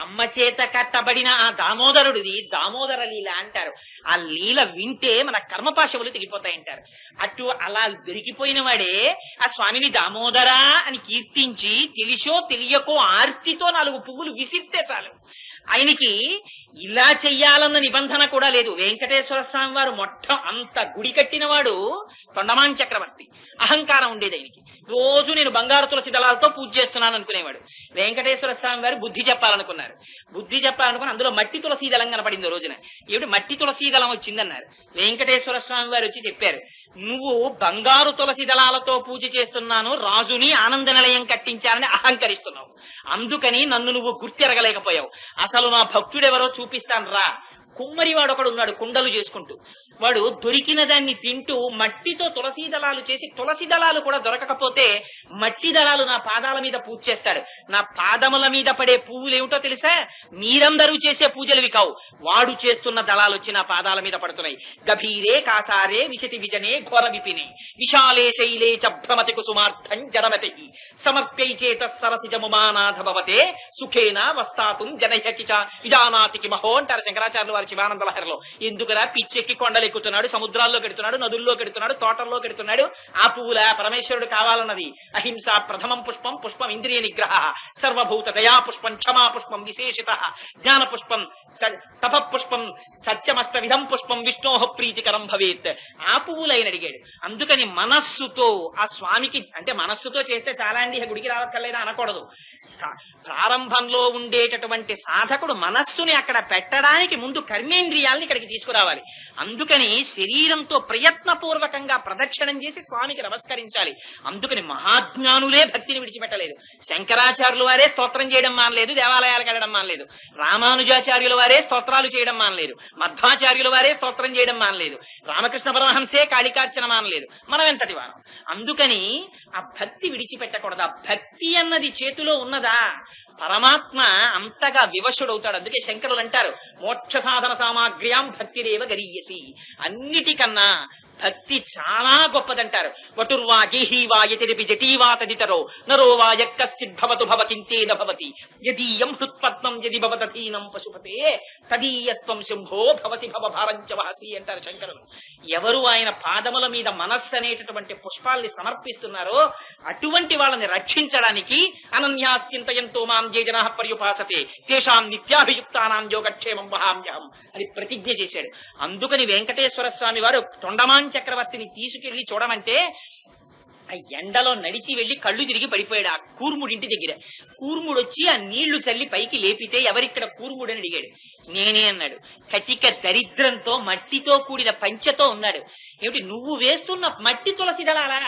అమ్మ చేత కట్టబడిన ఆ దామోదరుడిది దామోదర లీల అంటారు. ఆ లీల వింటే మన కర్మపాశములు తెగిపోతాయంటారు. అలా దొరికిపోయిన వాడే ఆ స్వామిని దామోదరా అని కీర్తించి తెలిసో తెలియకో ఆర్తితో 4 పువ్వులు విసిరితే చాలు. ఆయనకి ఇలా చెయ్యాలన్న నిబంధన కూడా లేదు. వెంకటేశ్వర స్వామి వారు అంత గుడి కట్టినవాడు తొండమాన్ చక్రవర్తి. అహంకారం ఉండేది ఆయనకి. రోజు నేను బంగారు తులసి దళాలతో పూజ చేస్తున్నాను అనుకునేవాడు. వెంకటేశ్వర స్వామి వారు బుద్ధి చెప్పాలనుకున్నారు. బుద్ధి చెప్పాలనుకుని అందులో మట్టి తులసి దళం కనపడింది. రోజున ఏమిటి మట్టి తులసి దళం వచ్చిందన్నారు. వెంకటేశ్వర స్వామి వారు వచ్చి చెప్పారు, నువ్వు బంగారు తులసి దళాలతో పూజ చేస్తున్నాను, రాజుని ఆనంద నిలయం కట్టించాలని అహంకరిస్తున్నావు. అందుకని నన్ను నువ్వు గుర్తెరగలేకపోయావు. అసలు నా భక్తుడెవరో చూపిస్తాను రా. కుమ్మరివాడు ఒకడు ఉన్నాడు కుండలు చేసుకుంటూ. వాడు దొరికిన దాన్ని తింటూ మట్టితో తులసి దళాలు చేసి, తులసి దళాలు కూడా దొరకకపోతే మట్టి దళాలు నా పాదాల మీద పూజ చేస్తాడు. నా పాదముల మీద పడే పువ్వులు ఏమిటో తెలుసా? మీరందరూ చేసే పూజలవి కావు. వాడు చేస్తున్న దళాలు వచ్చి నా పాదాల మీద పడుతున్నాయి. గభీరే కాసారే విశతి విజనే ఘోర విపినే విశాలే శైలే చభ్రమతి కుసుమార్థం జనమతి సమర్ప్యై చేత సరసిజముమానాథ భవతే సుఖేన వస్తాతుం జనహ్యకి చ విజానాతికి మహో అంటారు శంకరాచార్యులు వారి శివానంద లహరిలో. ఎందుకురా పిచ్చెక్కి కొండలు ఎక్కుతున్నాడు, సముద్రాల్లో కెడుతున్నాడు, నదుల్లో కెడుతున్నాడు, తోటల్లో కెడుతున్నాడు. ఆ పువ్వుల పరమేశ్వరుడు కావాలన్నది. అహింస ప్రథమం పుష్పం, పుష్పం ఇంద్రియ నిగ్రహ, సర్వభూత దయా పుష్పం, క్షమా పుష్పం విశేషిత, జ్ఞాన పుష్పం, తప పుష్పం, సత్యమస్త విధం పుష్పం, విష్ణోహ ప్రీతికరం భవేత్. ఆ పువ్వులైన అడిగాడు. అందుకని మనస్సుతో ఆ స్వామికి, అంటే మనస్సుతో చేస్తే చాలా అండి గుడికి రావక్కర్లేదా అనకూడదు. ప్రారంభంలో ఉండేటటువంటి సాధకుడు మనస్సుని అక్కడ పెట్టడానికి ముందు కర్మేంద్రియాలని ఇక్కడికి తీసుకురావాలి. అందుకని శరీరంతో ప్రయత్నపూర్వకంగా ప్రదక్షిణం చేసి స్వామికి నమస్కరించాలి. అందుకని మహాజ్ఞానులే భక్తిని విడిచిపెట్టలేదు. శంకరాచార్యుల వారే స్తోత్రం చేయడం మానలేదు, దేవాలయాలకు వెళ్ళడం మానలేదు. రామానుజాచార్యుల వారే స్తోత్రాలు చేయడం మానలేదు. మధ్వాచార్యుల వారే స్తోత్రం చేయడం మానలేదు. రామకృష్ణ పరమహంసే కాళికార్చన మానలేదు. మనం ఎంతటి వారం. అందుకని ఆ భక్తి విడిచిపెట్టకూడదు. ఆ భక్తి అన్నది చేతిలో ఉన్నదా పరమాత్మ అంతగా వివశుడవుతాడు. అందుకే శంకరులు అంటారు, మోక్ష సాధన సామాగ్ర్యాం భక్తిరేవ గరీయసి. అన్నిటికన్నా భక్తి చాలా గొప్పదంటారు. వటుర్వా గేహీవా యతిరిపి జటీవా తదితరో నరో వా యక్కశ్చిద్భవతు భవకింతేన భవతి యదీయం హృత్పద్మం యది భవదధీనం పశుపతే తదీయస్త్వం శంభో భవసి భవభారంచ వహసి అంటారు శంకరులు. ఎవరు ఆయన పాదముల మీద మనస్సు అనేటటువంటి పుష్పాల్ని సమర్పిస్తున్నారో అటువంటి వాళ్ళని రక్షించడానికి అనన్యాస్చింతయంతో మాం జే జనాః పర్యుపాసతే తేషాం నిత్యాభియుక్తానాం యోగక్షేమం వహామ్యహం అని ప్రతిజ్ఞ చేశాడు. అందుకని వెంకటేశ్వర స్వామి వారు తొండమాన్ చక్రవర్తిని తీసుకెళ్లి చూడమంటే ఆ ఎండలో నడిచి వెళ్లి కళ్ళు తిరిగి పడిపోయాడు ఆ కూర్ముడింటి దగ్గర. కూర్ముడు వచ్చి ఆ నీళ్లు చల్లి పైకి లేపితే ఎవరిక్కడ కూర్ముడు అని అడిగాడు. నేనే అన్నాడు. కటిక దరిద్రంతో మట్టితో కూడిన పంచెతో ఉన్నాడు. ఏమిటి నువ్వు వేస్తున్న మట్టి తులసి దళాలా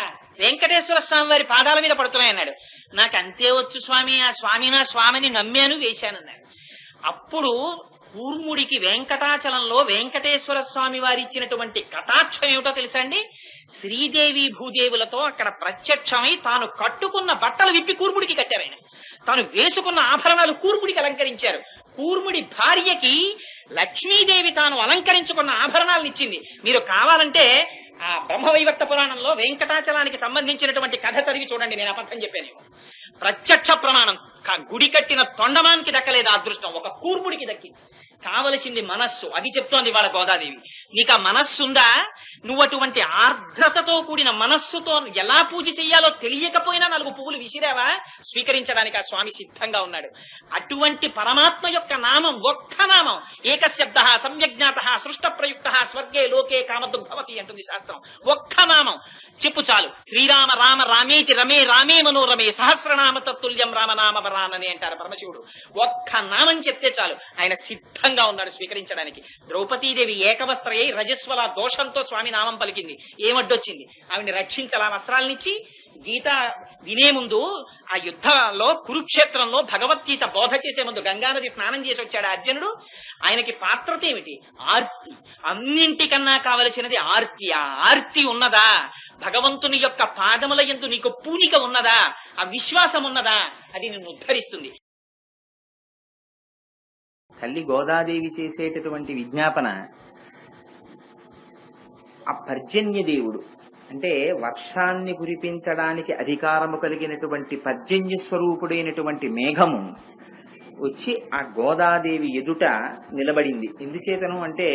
వెంకటేశ్వర స్వామి వారి పాదాల మీద పడుతున్నాయన్నాడు. నాకు అంతే వచ్చు స్వామి, ఆ స్వామి నా స్వామిని నమ్మాను వేశానన్నాడు. అప్పుడు కూర్ముడికి వెంకటాచలంలో వెంకటేశ్వర స్వామి వారి ఇచ్చినటువంటి కటాక్షం ఏమిటో తెలుసా అండి? శ్రీదేవి భూదేవులతో అక్కడ ప్రత్యక్షమై తాను కట్టుకున్న బట్టలు విప్పి కూర్ముడికి కట్టారు. ఆయన తాను వేసుకున్న ఆభరణాలు కూర్ముడికి అలంకరించారు. కూర్ముడి భార్యకి లక్ష్మీదేవి తాను అలంకరించుకున్న ఆభరణాలను ఇచ్చింది. మీరు కావాలంటే ఆ బ్రహ్మవైవర్త పురాణంలో వెంకటాచలానికి సంబంధించినటువంటి కథ చదివి చూడండి. నేను అబద్ధం చెప్పాను. ప్రత్యక్ష ప్రమాణం. గుడి కట్టిన తొండమానికి దక్కలేదు అదృష్టం, ఒక కూర్ముడికి దక్కింది. కావలసింది మనస్సు. అది చెప్తోంది వాళ్ళ గోదాదేవి. నీకు ఆ మనస్సుందా? నువ్వు అటువంటి ఆర్ద్రతతో కూడిన మనస్సుతో ఎలా పూజ చెయ్యాలో తెలియకపోయినా 4 పువ్వులు విసిరావా స్వీకరించడానికి ఆ స్వామి సిద్ధంగా ఉన్నాడు. అటువంటి పరమాత్మ యొక్క నామం ఒక్క నామం, ఏకశబ్ద సమ్యజ్ఞాత సృష్ట ప్రయుక్త స్వర్గే లోకే కామదుర్భవతి అంటుంది శాస్త్రం. ఒక్క నామం చెప్పు చాలు. శ్రీరామ రామ రామేతి రమే రామే మనోరమే సహస్రనామ తత్తుల్యం రామనామ వరానని అంటారు పరమశివుడు. ఒక్క నామం చెప్తే చాలు, ఆయన సిద్ధంగా ఉన్నాడు స్వీకరించడానికి. ద్రౌపదీదేవి ఏకవస్త్రయ్యి రజస్వల దోషంతో స్వామి నామం పలికింది. ఏమడ్డొచ్చింది? ఆవిని రక్షించాలా వస్త్రాలనిచ్చి. గీత వినే ముందు ఆ యుద్ధంలో కురుక్షేత్రంలో భగవద్గీత బోధ చేసే ముందు గంగానది స్నానం చేసి వచ్చాడు అర్జునుడు. ఆయనకి పాత్రత ఏమిటి? ఆర్తి. అన్నింటికన్నా కావలసినది ఆర్తి. ఆ ఆర్తి ఉన్నదా? భగవంతుని యొక్క పాదముల యందు నీకు పూనిక ఉన్నదా? ఆ విశ్వాసం ఉన్నదా? అది నిన్ను ఉద్ధరిస్తుంది. తల్లి గోదాదేవి చేసేటటువంటి విజ్ఞాపన ఆ పర్జన్య దేవుడు అంటే వర్షాన్ని కురిపించడానికి అధికారము కలిగినటువంటి పర్జన్య స్వరూపుడైనటువంటి మేఘము వచ్చి ఆ గోదాదేవి ఎదుట నిలబడింది. ఎందుచేతను అంటే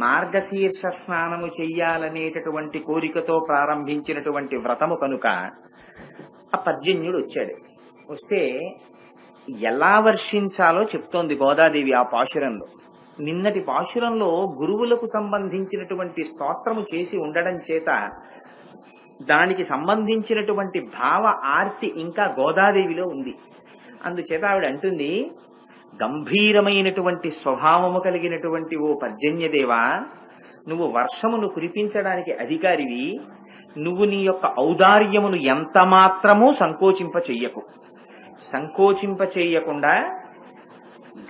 మార్గశీర్ష స్నానము చెయ్యాలనేటటువంటి కోరికతో ప్రారంభించినటువంటి వ్రతము కనుక ఆ పర్జన్యుడు వచ్చాడు. వస్తే ఎలా వర్షించాలో చెప్తోంది గోదాదేవి ఆ పాశురంలో. నిన్నటి పాశురంలో గురువులకు సంబంధించినటువంటి స్తోత్రము చేసి ఉండడం చేత దానికి సంబంధించినటువంటి భావ ఆర్తి ఇంకా గోదాదేవిలో ఉంది. అందుచేత ఆవిడ అంటుంది, గంభీరమైనటువంటి స్వభావము కలిగినటువంటి ఓ పర్జన్యదేవా, నువ్వు వర్షమును కురిపించడానికి అధికారివి. నువ్వు నీ యొక్క ఔదార్యమును ఎంత మాత్రమూ సంకోచింప చెయ్యకుండా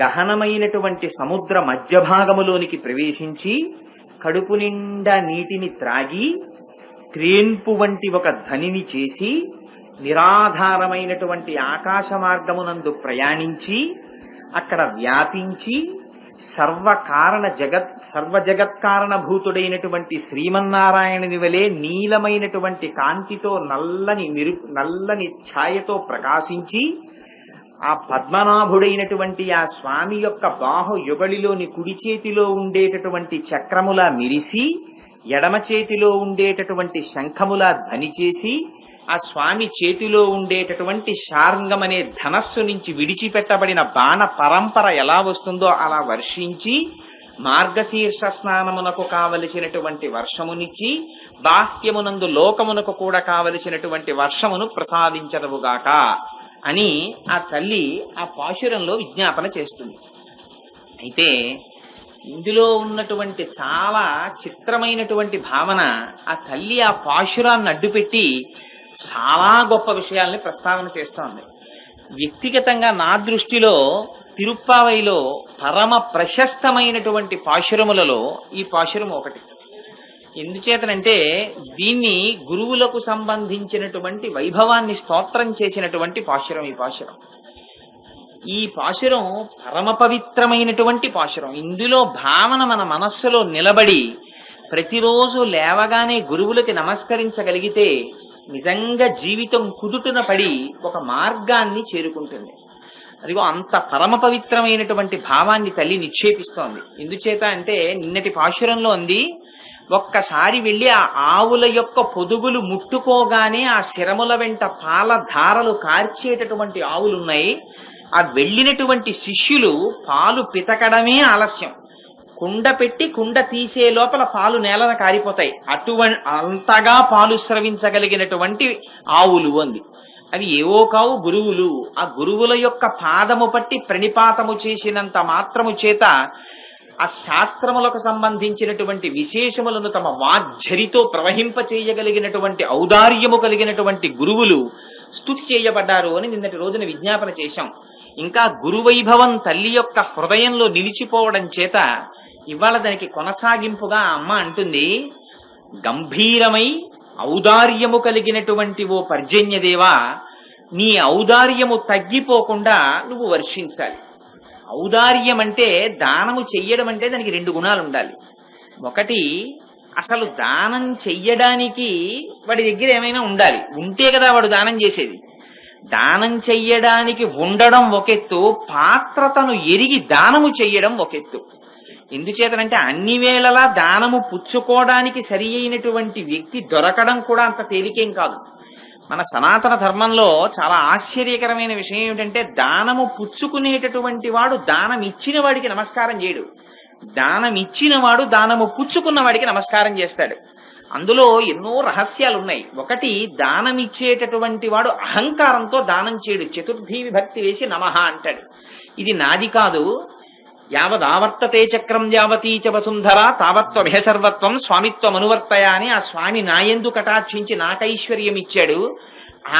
గహనమైనటువంటి సముద్ర మధ్య భాగములోనికి ప్రవేశించి కడుపు నిండా నీటిని త్రాగి త్రేన్పు వంటి ఒక ధ్వనిని చేసి నిరాధారమైనటువంటి ఆకాశ మార్గమునందు ప్రయాణించి అక్కడ వ్యాపించి సర్వజగత్కారణభూతుడైనటువంటి శ్రీమన్నారాయణుని వలె నీలమైనటువంటి కాంతితో నల్లని ఛాయతో ప్రకాశించి ఆ పద్మనాభుడైనటువంటి ఆ స్వామి యొక్క బాహు యుగళిలోని కుడి చేతిలో ఉండేటటువంటి చక్రములా మిరిసి ఎడమ చేతిలో ఉండేటటువంటి శంఖములా ధ్వని చేసి ఆ స్వామి చేతిలో ఉండేటటువంటి శార్ంగం అనే ధనస్సు నుంచి విడిచిపెట్టబడిన బాణ పరంపర ఎలా వస్తుందో అలా వర్షించి మార్గశీర్ష స్నానమునకు కావలసినటువంటి వర్షమునిచ్చి బాహ్యమునందు లోకమునకు కూడా కావలసినటువంటి వర్షమును ప్రసాదించదవుగాక అని ఆ తల్లి ఆ పాశురంలో విజ్ఞాపన చేస్తుంది. అయితే ఇందులో ఉన్నటువంటి చాలా చిత్రమైనటువంటి భావన, ఆ తల్లి ఆ పాశురాన్ని అడ్డుపెట్టి చాలా గొప్ప విషయాల్ని ప్రస్తావన చేస్తోంది. వ్యక్తిగతంగా నా దృష్టిలో తిరుప్పావైలో పరమ ప్రశస్తమైనటువంటి పాశురములలో ఈ పాశురం ఒకటి. ఎందుచేతనంటే దీన్ని గురువులకు సంబంధించినటువంటి వైభవాన్ని స్తోత్రం చేసినటువంటి పాశురం ఈ పాశురం పరమ పవిత్రమైనటువంటి పాశురం. ఇందులో భావన మన మనస్సులో నిలబడి ప్రతిరోజు లేవగానే గురువులకి నమస్కరించగలిగితే నిజంగా జీవితం కుదుటున పడి ఒక మార్గాన్ని చేరుకుంటుంది. అదిగో అంత పరమ పవిత్రమైనటువంటి భావాన్ని తల్లి నిక్షేపిస్తోంది. ఎందుచేత అంటే నిన్నటి పాశురంలో ఉంది, ఒక్కసారి వెళ్లి ఆ ఆవుల యొక్క పొదుగులు ముట్టుకోగానే ఆ శిరముల వెంట పాల ధారలు కార్చేటటువంటి ఆవులున్నాయి. ఆ వెళ్ళినటువంటి శిష్యులు పాలు పితకడమే ఆలస్యం, కుండ పెట్టి కుండ తీసే లోపల పాలు నేలన కారిపోతాయి. అంతగా పాలు స్రవించగలిగినటువంటి ఆవులు అంది. అవి ఏవో కావు, గురువులు. ఆ గురువుల యొక్క పాదము పట్టి ప్రణిపాతము చేసినంత మాత్రము చేత ఆ శాస్త్రములకు సంబంధించినటువంటి విశేషములను తమ వాగ్ఝరితో ప్రవహింప చేయగలిగినటువంటి ఔదార్యము కలిగినటువంటి గురువులు స్తుతి చేయబడ్డారు అని నిన్నటి రోజున విజ్ఞాపన చేశాం. ఇంకా గురువైభవం తల్లి యొక్క హృదయంలో నిలిచిపోవడం చేత ఇవాళ దానికి కొనసాగింపుగా అమ్మ అంటుంది, గంభీరమై ఔదార్యము కలిగినటువంటి ఓ పర్జన్యదేవా, నీ ఔదార్యము తగ్గిపోకుండా నువ్వు వర్షించాలి. ఔదార్యం అంటే దానము చెయ్యడం అంటే దానికి 2 గుణాలు ఉండాలి. ఒకటి, అసలు దానం చెయ్యడానికి వాడి దగ్గర ఏమైనా ఉండాలి, ఉంటే కదా వాడు దానం చేసేది. దానం చెయ్యడానికి ఉండడం ఒకెత్తు, పాత్రతను ఎరిగి దానము చెయ్యడం ఒకెత్తు. ఎందుచేతనంటే అన్ని వేళలా దానము పుచ్చుకోవడానికి సరి అయినటువంటి వ్యక్తి దొరకడం కూడా అంత తేలికేం కాదు. మన సనాతన ధర్మంలో చాలా ఆశ్చర్యకరమైన విషయం ఏమిటంటే, దానము పుచ్చుకునేటటువంటి వాడు దానం ఇచ్చిన వాడికి నమస్కారం చేయడు, దానం ఇచ్చిన వాడు దానము పుచ్చుకున్న వాడికి నమస్కారం చేస్తాడు. అందులో ఎన్నో రహస్యాలు ఉన్నాయి. ఒకటి, దానం ఇచ్చేటటువంటి వాడు అహంకారంతో దానం చేయడు, చతుర్థీ విభక్తి వేసి నమః అంటాడు. ఇది నాది కాదు, యావదావర్తతే చక్రం యావతీచ వసుంధర తావత్వమిహ సర్వత్వం స్వామిత్వం అనువర్తయ అని ఆ స్వామి నాయందు కటాక్షించి నాకైశ్వర్యం ఇచ్చాడు.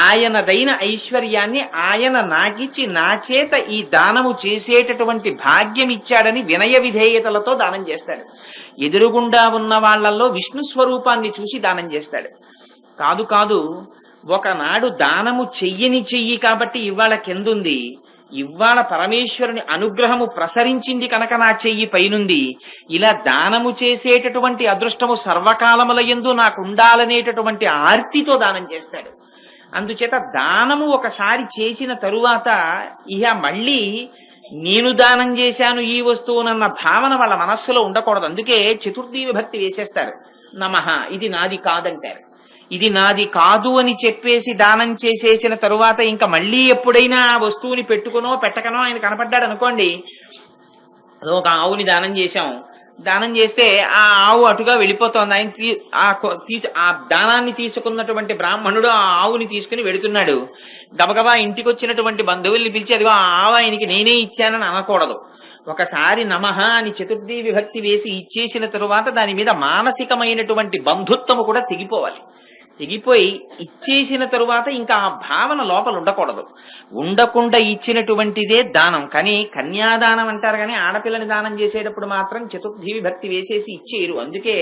ఆయనదైన ఐశ్వర్యాన్ని ఆయన నాకిచ్చి నా చేత ఈ దానము చేసేటటువంటి భాగ్యం ఇచ్చాడని వినయ విధేయతలతో దానం చేస్తాడు. ఎదురుగుండా ఉన్న వాళ్లలో విష్ణు స్వరూపాన్ని చూసి దానం చేస్తాడు. కాదు, ఒకనాడు దానము చెయ్యి కాబట్టి ఇవాళ కిందుంది, ఇవాళ పరమేశ్వరుని అనుగ్రహము ప్రసరించింది కనుక నా చెయ్యి పైనుంది. ఇలా దానము చేసేటటువంటి అదృష్టము సర్వకాలముల యందు నాకు ఉండాలనేటటువంటి ఆర్తితో దానం చేస్తాడు. అందుచేత దానము ఒకసారి చేసిన తరువాత ఇహ మళ్ళీ నేను దానం చేశాను ఈ వస్తువునన్న భావన వాళ్ళ మనస్సులో ఉండకూడదు. అందుకే చతుర్థి విభక్తి వేసేస్తారు. నమః ఇది నాది కాదంటారు. ఇది నాది కాదు అని చెప్పేసి దానం చేసేసిన తరువాత ఇంకా మళ్ళీ ఎప్పుడైనా ఆ వస్తువుని పెట్టుకునో పెట్టకనో ఆయన కనపడ్డాడు అనుకోండి, అదో ఒక ఆవుని దానం చేశాం, దానం చేస్తే ఆ ఆవు అటుగా వెళ్ళిపోతోంది. ఆయన ఆ దానాన్ని తీసుకున్నటువంటి బ్రాహ్మణుడు ఆ ఆవుని తీసుకుని వెడుతున్నాడు. గబగబా ఇంటికి వచ్చినటువంటి బంధువుల్ని పిలిచి అదిగో ఆ ఆవు ఆయనకి నేనే ఇచ్చానని అనకూడదు. ఒకసారి నమః అని చతుర్థి విభక్తి వేసి ఇచ్చేసిన తరువాత దాని మీద మానసికమైనటువంటి బంధుత్వము కూడా తెగిపోవాలి. తెగిపోయి ఇచ్చేసిన తరువాత ఇంకా ఆ భావన లోపల ఉండకూడదు. ఉండకుండా ఇచ్చినటువంటిదే దానం. కానీ కన్యాదానం అంటారు, కానీ ఆడపిల్లని దానం చేసేటప్పుడు మాత్రం చతుర్థి విభక్తి వేసేసి ఇచ్చేయరు. అందుకే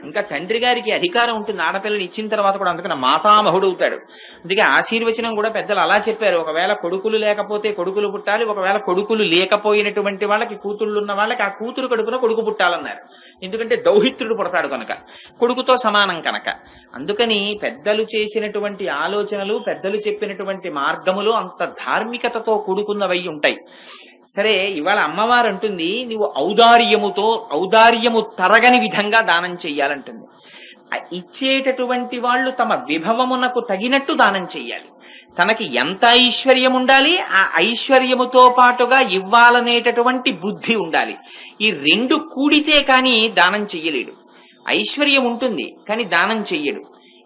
ఇంకా తండ్రి గారికి అధికారం ఉంటుంది ఆడపిల్లని ఇచ్చిన తర్వాత కూడా. అందుకని మాతామహుడు అవుతాడు. అందుకే ఆశీర్వచనం కూడా పెద్దలు అలా చెప్పారు. ఒకవేళ కొడుకులు లేకపోతే కొడుకులు పుట్టాలి, ఒకవేళ కొడుకులు లేకపోయినటువంటి వాళ్ళకి కూతుళ్ళు ఉన్న వాళ్ళకి ఆ కూతురు కడుపున కొడుకు పుట్టాలన్నారు. ఎందుకంటే దౌహిత్రుడు పుడతాడు కనుక, కొడుకుతో సమానం కనుక. అందుకని పెద్దలు చేసినటువంటి ఆలోచనలు, పెద్దలు చెప్పినటువంటి మార్గములు అంత ధార్మికతతో కూడుకున్నవై ఉంటాయి. సరే, ఇవాళ అమ్మవారు అంటుంది నువ్వు ఔదార్యము తరగని విధంగా దానం చెయ్యాలంటుంది. ఇచ్చేటటువంటి వాళ్ళు తమ విభవమునకు తగినట్టు దానం చెయ్యాలి. తనకి ఎంత ఐశ్వర్యం ఉండాలి, ఆ ఐశ్వర్యముతో పాటుగా ఇవ్వాలనేటటువంటి బుద్ధి ఉండాలి. ఈ రెండు కూడితే కాని దానం చెయ్యలేడు. ఐశ్వర్యం ఉంటుంది కానీ దానం చెయ్యడు.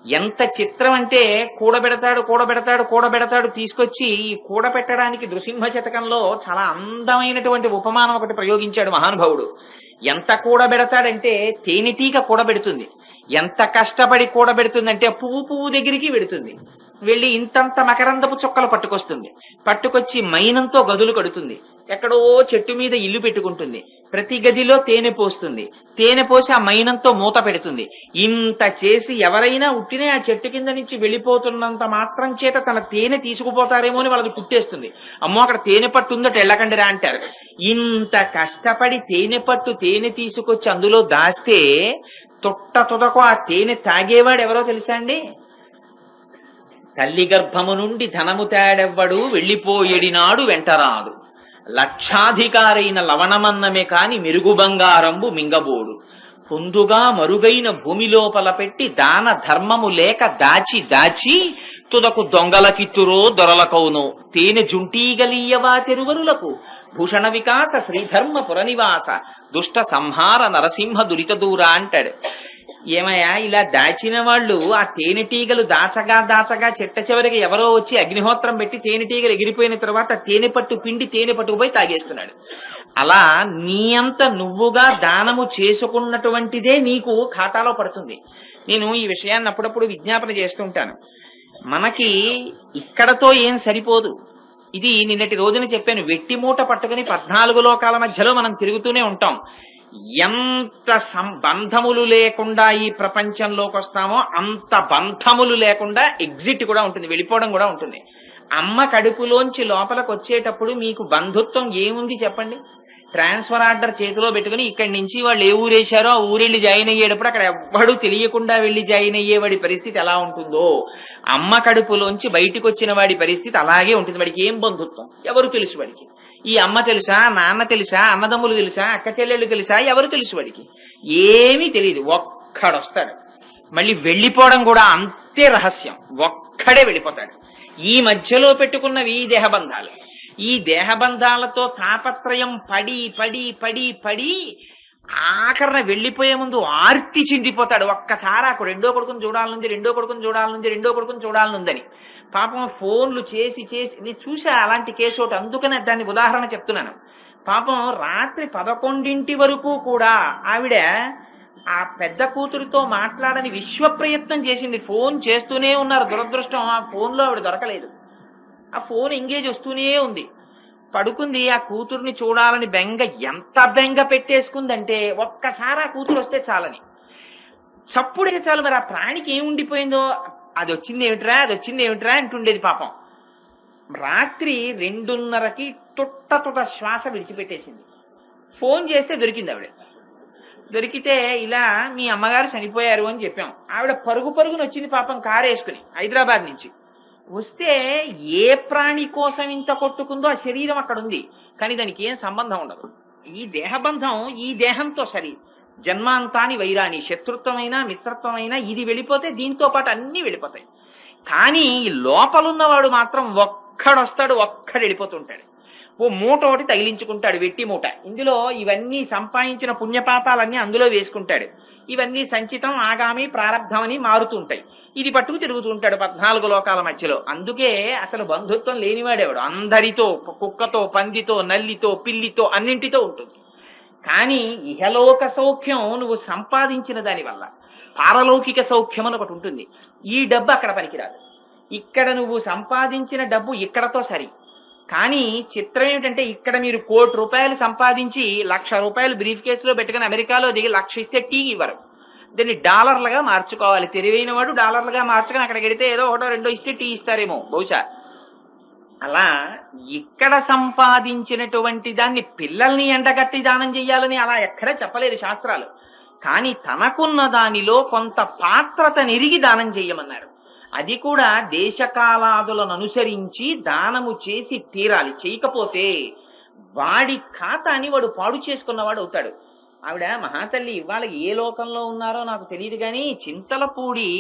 ఎంత చిత్రం అంటే కూడబెడతాడు తీసుకొచ్చి ఈ కూడబెట్టడానికి నృసింహ శతకంలో చాలా అందమైనటువంటి ఉపమానం ఒకటి ప్రయోగించాడు మహానుభావుడు. ఎంత కూడబెడతాడంటే తేనెటీగ కూడబెడుతుంది. ఎంత కష్టపడి కూడబెడుతుందంటే పువ్వు దగ్గరికి వెడుతుంది. వెళ్ళి ఇంతంత మకరందపు చుక్కలు పట్టుకొస్తుంది. పట్టుకొచ్చి మైనంతో గదులు కడుతుంది. ఎక్కడో చెట్టు మీద ఇల్లు పెట్టుకుంటుంది. ప్రతి గదిలో తేనె పోస్తుంది. తేనె పోసి ఆ మైనంతో మూత పెడుతుంది. ఇంత చేసి ఎవరైనా ఉట్టినే ఆ చెట్టు కింద నుంచి వెళ్ళిపోతున్నంత మాత్రం చేత తన తేనె తీసుకుపోతారేమో అని వాళ్ళకి పుట్టేస్తుంది. అమ్మో అక్కడ తేనె పట్టు ఉందట వెళ్ళకండిరా అంటారు. ఇంత కష్టపడి తేనె తీసుకొచ్చి అందులో దాస్తే తుదకు ఆ తేనె తాగేవాడు ఎవరో తెలుసా అండి? తల్లి గర్భము నుండి ధనము తేడెవ్వడు వెళ్లిపోయేడినాడు వెంటరాదు, లక్షాధికారైన లవణమన్నమే కాని మెరుగు బంగారంబు మింగబోడు, పొందుగా మరుగైన భూమి లోపల పెట్టి దాన ధర్మము లేక దాచి తుదకు దొంగలకిత్తురో దొరలకౌను, తేనె జుంటీగలీయవా తెరువరులకు, భూషణ వికాస శ్రీధర్మ పురనివాస, దుష్ట సంహార నరసింహ దురిత దూర అంటాడు. ఏమయ్యా, ఇలా దాచిన వాళ్ళు ఆ తేనెటీగలు దాచగా చెట్ట చివరికి ఎవరో వచ్చి అగ్నిహోత్రం పెట్టి తేనెటీగలు ఎగిరిపోయిన తర్వాత తేనె పట్టుకుపోయి తాగేస్తున్నాడు. అలా నీ అంత నువ్వుగా దానము చేసుకున్నటువంటిదే నీకు ఖాతాలో పడుతుంది. నేను ఈ విషయాన్ని అప్పుడప్పుడు విజ్ఞాపన చేస్తుంటాను. మనకి ఇక్కడతో ఏం సరిపోదు. ఇది నిన్నటి రోజున చెప్పాను. వెట్టి మూట పట్టుకుని 14 లోకాల మధ్యలో మనం తిరుగుతూనే ఉంటాం. ఎంత బంధములు లేకుండా ఈ ప్రపంచంలోకి వస్తామో అంత బంధములు లేకుండా ఎగ్జిట్ కూడా ఉంటుంది, వెళ్ళిపోవడం కూడా ఉంటుంది. అమ్మ కడుపులోంచి లోపలికి వచ్చేటప్పుడు మీకు బంధుత్వం ఏముంది చెప్పండి? ట్రాన్స్ఫర్ ఆర్డర్ చేతిలో పెట్టుకుని ఇక్కడి నుంచి వాళ్ళు ఏ ఊరేశారో ఆ ఊరెళ్ళి జాయిన్ అయ్యేటప్పుడు అక్కడ ఎవ్వడూ తెలియకుండా వెళ్లి జాయిన్ అయ్యేవాడి పరిస్థితి ఎలా ఉంటుందో, అమ్మ కడుపులోంచి బయటికి వచ్చిన వాడి పరిస్థితి అలాగే ఉంటుంది. వాడికి ఏం బంధుత్వం? ఎవరు తెలుసు వాడికి? ఈ అమ్మ తెలుసా, నాన్న తెలుసా, అన్నదమ్ములు తెలుసా, అక్క చెల్లెళ్ళు తెలుసా? ఎవరు తెలుసు వాడికి? ఏమీ తెలియదు. ఒక్కడొస్తాడు, మళ్ళీ వెళ్ళిపోవడం కూడా అంతే రహస్యం. ఒక్కడే వెళ్ళిపోతాడు. ఈ మధ్యలో పెట్టుకున్నవి ఈ దేహబంధాలు. ఈ దేహబంధాలతో తాపత్రయం పడి ఆఖరణ వెళ్లిపోయే ముందు ఆర్తి చిందిపోతాడు. ఒక్కసారి ఆ రెండో కొడుకుని చూడాలనుందని పాపం ఫోన్లు చేసి నేను చూసా అలాంటి కేసు ఒకటి. అందుకనే దాన్ని ఉదాహరణ చెప్తున్నాను. పాపం రాత్రి 11 వరకు కూడా ఆవిడ ఆ పెద్ద కూతురితో మాట్లాడని విశ్వ ప్రయత్నం చేసింది. ఫోన్ చేస్తూనే ఉన్నారు. దురదృష్టం ఆ ఫోన్లో ఆవిడ దొరకలేదు. ఆ ఫోన్ ఎంగేజ్ వస్తూనే ఉంది. పడుకుంది. ఆ కూతుర్ని చూడాలని ఎంత బెంగ పెట్టేసుకుందంటే ఒక్కసారి ఆ కూతురు వస్తే చాలని, చప్పుడే చాలు. మరి ఆ ప్రాణికి ఏముండిపోయిందో, అది వచ్చింది ఏమిట్రా అంటుండేది పాపం. రాత్రి 2:30కి తుట్ట శ్వాస విడిచిపెట్టేసింది. ఫోన్ చేస్తే దొరికింది ఆవిడ. దొరికితే ఇలా మీ అమ్మగారు చనిపోయారు అని చెప్పాం. ఆవిడ పరుగున వచ్చింది పాపం, కారు వేసుకుని హైదరాబాద్ నుంచి. వస్తే ఏ ప్రాణి కోసం ఇంత కొట్టుకుందో ఆ శరీరం అక్కడ ఉంది, కానీ దానికి ఏం సంబంధం ఉండదు. ఈ దేహబంధం ఈ దేహంతో సరి. జన్మాంతాని వైరాని, శత్రుత్వమైనా మిత్రత్వమైనా ఇది వెళ్ళిపోతే దీంతో పాటు అన్ని వెళ్ళిపోతాయి. కానీ ఈ లోపలున్నవాడు మాత్రం ఒక్కడొస్తాడు, ఒక్కడు వెళ్ళిపోతుంటాడు. ఓ మూట ఒకటి తగిలించుకుంటాడు, వెట్టి మూట. ఇందులో ఇవన్నీ సంపాదించిన పుణ్యపాపాలన్నీ అందులో వేసుకుంటాడు. ఇవన్నీ సంచితం, ఆగామి, ప్రారంధం అని మారుతుంటాయి. ఇది పట్టుకు తిరుగుతుంటాడు 14 లోకాల మధ్యలో. అందుకే అసలు బంధుత్వం లేనివాడేవాడు. అందరితో, కుక్కతో, పందితో, నల్లితో, పిల్లితో, అన్నింటితో ఉంటుంది. కానీ ఇహలోక సౌఖ్యం నువ్వు సంపాదించిన దానివల్ల. పారలౌకిక సౌఖ్యం అని ఒకటి ఉంటుంది. ఈ డబ్బు అక్కడ పనికిరాదు. ఇక్కడ నువ్వు సంపాదించిన డబ్బు ఇక్కడతో సరి. కానీ చిత్రం ఏమిటంటే ఇక్కడ మీరు ₹1,00,00,000 సంపాదించి ₹1,00,000 బ్రీఫ్ కేసులో పెట్టుకుని అమెరికాలో దిగి 1,00,000 ఇస్తే టీ ఇవ్వరు. దీన్ని డాలర్లుగా మార్చుకోవాలి. తెలివైన వాడు డాలర్లుగా మార్చుకుని అక్కడికి వెడితే ఏదో 1-2 ఇస్తే టీ ఇస్తారేమో బహుశా. అలా ఇక్కడ సంపాదించినటువంటి దాన్ని పిల్లల్ని ఎండగట్టి దానం చెయ్యాలని అలా ఎక్కడా చెప్పలేదు శాస్త్రాలు. కానీ తనకున్న దానిలో కొంత పాత్రత నిరిగి దానం చెయ్యమన్నారు. అది కూడా దేశకాలాదులను అనుసరించి దానము చేసి తీరాలి. చేయకపోతే వాడి ఖాతాని వాడు పాడు చేసుకున్నవాడు అవుతాడు. ఆవిడ మహాతల్లి ఇవాళ ఏ లోకంలో ఉన్నారో నాకు తెలియదు, కానీ చింతలపూడి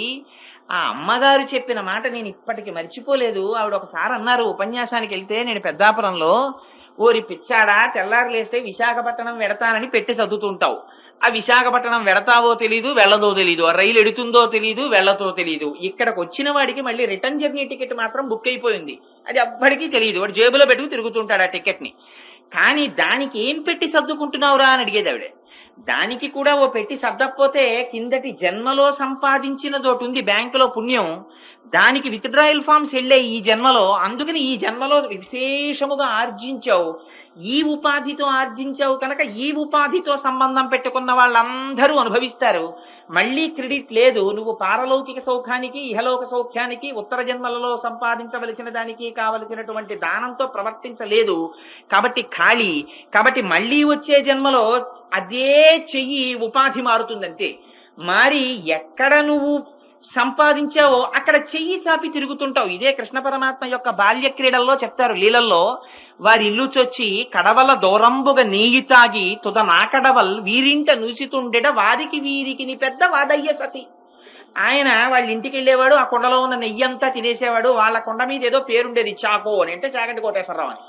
ఆ అమ్మగారు చెప్పిన మాట నేను ఇప్పటికి మర్చిపోలేదు. ఆవిడ ఒకసారి అన్నారు ఉపన్యాసానికి వెళ్తే, నేను పెద్దాపురంలో, ఓరి పిచ్చాడా తెల్లారు లేస్తే విశాఖపట్నం వెడతానని పెట్టి చదువుతుంటావు. ఆ విశాఖపట్నం వెడతావో తెలీదు, వెళ్ళదో తెలీదు, ఆ రైలు ఎడుతుందో తెలీదు, వెళ్లతో తెలీదు. ఇక్కడికి వచ్చిన వాడికి మళ్ళీ రిటర్న్ జర్నీ టికెట్ మాత్రం బుక్ అయిపోయింది. అది ఎవ్వడికి తెలియదు. వాడు జేబులో పెట్టుకు తిరుగుతుంటాడు ఆ టికెట్ ని. కానీ దానికి ఏం పెట్టి సర్దుకుంటున్నావురా అని అడిగేది ఆవిడ. దానికి కూడా ఓ పెట్టి సర్దకపోతే కిందటి జన్మలో సంపాదించినదోటి ఉంది బ్యాంకులో పుణ్యం, దానికి విత్డ్రాయల్ ఫామ్స్ వెళ్ళే ఈ జన్మలో. అందుకని ఈ జన్మలో విశేషముగా ఆర్జించావు, ఈ ఉపాధితో ఆర్జించావు కనుక ఈ ఉపాధితో సంబంధం పెట్టుకున్న వాళ్ళందరూ అనుభవిస్తారు. మళ్లీ క్రెడిట్ లేదు. నువ్వు పారలౌకిక సౌఖ్యానికి, ఇహలోక సౌఖ్యానికి, ఉత్తర జన్మలలో సంపాదించవలసిన దానికి కావలసినటువంటి దానంతో ప్రవర్తించలేదు కాబట్టి ఖాళీ. కాబట్టి మళ్లీ వచ్చే జన్మలో అదే చెయ్యి ఉపాధి మారుతుందంతే. మారి ఎక్కడ నువ్వు సంపాదించావో అక్కడ చెయ్యి చాపి తిరుగుతుంటావు. ఇదే కృష్ణ పరమాత్మ యొక్క బాల్య క్రీడల్లో చెప్తారు. లీలల్లో వారి ఇల్లు చొచ్చి కడవల దూరంబుగా నెయ్యి తాగి తుద నాకడవల్ వీరింట నూసితుండెడ వారికి వీరికి పెద్ద వాదయ్య సతి. ఆయన వాళ్ళ ఇంటికి వెళ్ళేవాడు, ఆ కొండలో ఉన్న నెయ్యి అంతా తినేసేవాడు. వాళ్ళ కొండ మీద ఏదో పేరుండేది, చాకో అని, అంటే చాగంటి కోటేశ్వరరావు అని.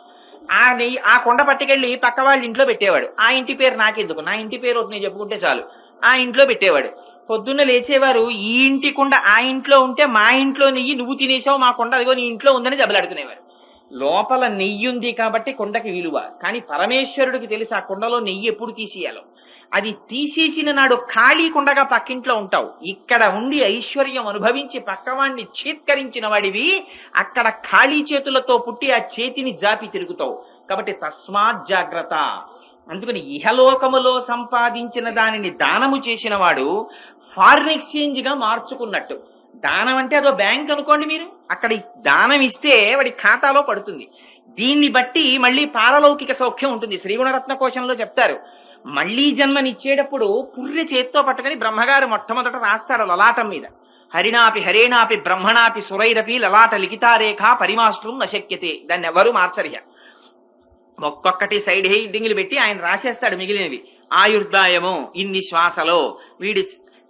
ఆ నెయ్యి ఆ కొండ పట్టుకెళ్లి పక్క వాళ్ళ ఇంట్లో పెట్టేవాడు. ఆ ఇంటి పేరు నాకెందుకు, నా ఇంటి పేరు నేను చెప్పుకుంటే చాలు, ఆ ఇంట్లో పెట్టేవాడు. పొద్దున్న లేచేవారు, ఈ ఇంటి కుండ ఆ ఇంట్లో ఉంటే మా ఇంట్లో నెయ్యి నువ్వు తినేసావు, మా కొండ అదిగో నీ ఇంట్లో ఉందని దెబ్బలాడుకునేవారు. లోపల నెయ్యి ఉంది కాబట్టి కొండకి విలువ. కానీ పరమేశ్వరుడికి తెలిసి ఆ కొండలో నెయ్యి ఎప్పుడు తీసేయాలో. అది తీసేసిన నాడు ఖాళీ కుండగా పక్కింట్లో ఉంటావు. ఇక్కడ ఉండి ఐశ్వర్యం అనుభవించి పక్కవాణ్ణి చీత్కరించిన వాడివి అక్కడ ఖాళీ చేతులతో పుట్టి ఆ చేతిని జాపి తిరుగుతావు. కాబట్టి తస్మాత్ జాగ్రత్త. అందుకని ఇహలోకములో సంపాదించిన దానిని దానము చేసిన వాడు ఫారిన్ ఎక్స్చేంజ్ గా మార్చుకున్నట్టు. దానం అంటే అదో బ్యాంక్ అనుకోండి మీరు, అక్కడ దానం ఇస్తే వాడి ఖాతాలో పడుతుంది. దీన్ని బట్టి మళ్ళీ పారలౌకిక సౌఖ్యం ఉంటుంది. శ్రీగుణరత్న కోశంలో చెప్తారు, మళ్లీ జన్మనిచ్చేటప్పుడు పుర్రె చేత్తో పట్టుకుని బ్రహ్మగారు మొట్టమొదట రాస్తారు లలాటం మీద, హరిణాపి హరేణాపి బ్రహ్మణాపి సురైరపి లలాట లిఖితారేఖ పరిమాష్ట్రం నశక్యతే. దాన్ని ఎవరు మార్చరిగా. ఒక్కొక్కటి సైడ్ హెడ్డింగ్లు పెట్టి ఆయన రాసేస్తాడు మిగిలినవి. ఆయుర్దాయము ఇన్ని శ్వాసలో, వీడి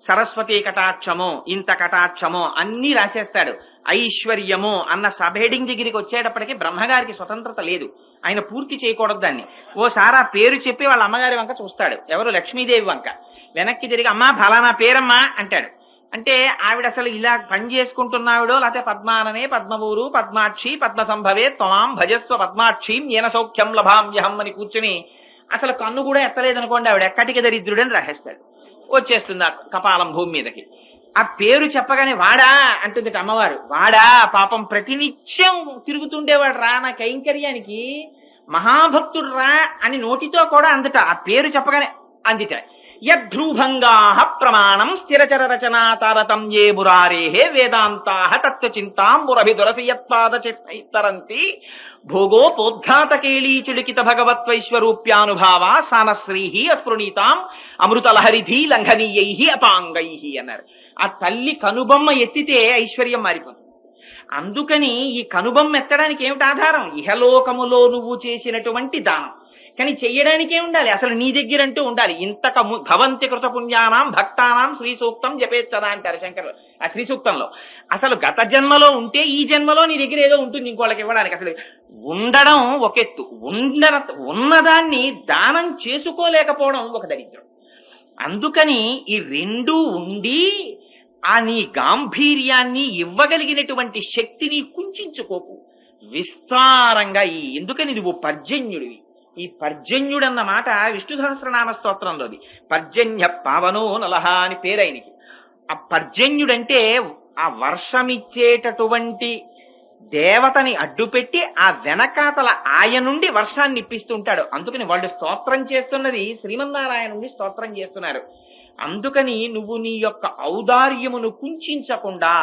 సరస్వతి కటాక్షము ఇంత కటాక్షము అన్ని రాసేస్తాడు. ఐశ్వర్యము అన్న సబ్ హెడింగ్ దగ్గరికి వచ్చేటప్పటికి బ్రహ్మగారికి స్వతంత్రత లేదు, ఆయన పూర్తి చేయకూడదు దాన్ని. ఓసారి ఆ పేరు చెప్పి వాళ్ళ అమ్మగారి వంక చూస్తాడు, ఎవరు లక్ష్మీదేవి వంక. వెనక్కి తిరిగి అమ్మా ఫలానా పేరమ్మా అంటాడు. అంటే ఆవిడ అసలు ఇలా పని చేసుకుంటున్నావిడో, లేకపోతే పద్మాననే పద్మవూరు పద్మాక్షి పద్మ సంభవే త్వాం భజస్వ పద్మాక్షి ఏన సౌఖ్యం లభామ్యహం అని కూర్చుని అసలు కన్ను కూడా ఎత్తలేదనుకోండి, ఆవిడ ఎక్కటికి దరిద్రుడని రాసేస్తాడు. వచ్చేస్తుంది ఆ కపాలం భూమి మీదకి. ఆ పేరు చెప్పగానే వాడా అంటుంది అమ్మవారు. వాడా పాపం ప్రతినిత్యం తిరుగుతుండేవాడు రా నా కైంకర్యానికి, మహాభక్తుడు రా అని నోటితో కూడా అందట. ఆ పేరు చెప్పగానే అందిట. యద్భ్రూభంగా ప్రమాణం స్థిరచర రచనా తారతమ్యే మురారేహే వేదాంతా తత్వచింతాంబురభిదురసియత్పాద చిత్తరంతి భోగోపోద్ఘాతకేళీ చులికిత భగవత్వైశ్వరూప్యానుభావ సానశ్రీహి అస్పృణీతాం అమృతలహరిధి లంఘనీయై అపాంగై అన్నారు. ఆ తల్లి కనుబొమ్మ ఎత్తితే ఐశ్వర్యం మారిపోతుంది. అందుకని ఈ కనుబొమ్మ ఎత్తడానికి ఏమిటి ఆధారం? ఇహలోకములో నువ్వు చేసినటువంటి దానం. కానీ చెయ్యడానికే ఉండాలి, అసలు నీ దగ్గర అంటూ ఉండాలి. ఇంతక భవంతి కృత పుణ్యానాం భక్తానాం శ్రీ సూక్తం జపేచ్చదా అంటారు శంకరులు ఆ శ్రీ సూక్తంలో. అసలు గత జన్మలో ఉంటే ఈ జన్మలో నీ దగ్గర ఏదో ఉంటుంది ఇంకోళ్ళకి ఇవ్వడానికి. అసలు ఉండడం ఒక ఎత్తు, ఉన్నదాన్ని దానం చేసుకోలేకపోవడం ఒక దరిద్రం. అందుకని ఈ రెండూ ఉండి ఆ నీ గాంభీర్యాన్ని ఇవ్వగలిగినటువంటి శక్తిని కుంచుకోకు, విస్తారంగా ఎందుకని నువ్వు పర్జన్యుడివి. ఈ పర్జన్యుడన్న మాట విష్ణు సహస్రనామ స్తోత్రంలోది. పర్జన్య పావనో నలహ అని పేరైనకి. ఆ పర్జన్యుడంటే ఆ వర్షమిచ్చేటటువంటి దేవతని అడ్డుపెట్టి ఆ వెనకాతల ఆయన నుండి వర్షాన్ని ఇప్పిస్తుంటాడు. అందుకని వాళ్ళు స్తోత్రం చేస్తున్నది శ్రీమన్నారాయణుడి స్తోత్రం చేస్తున్నారు. అందుకని నువ్వు నీ యొక్క ఔదార్యమును కుంచకుండా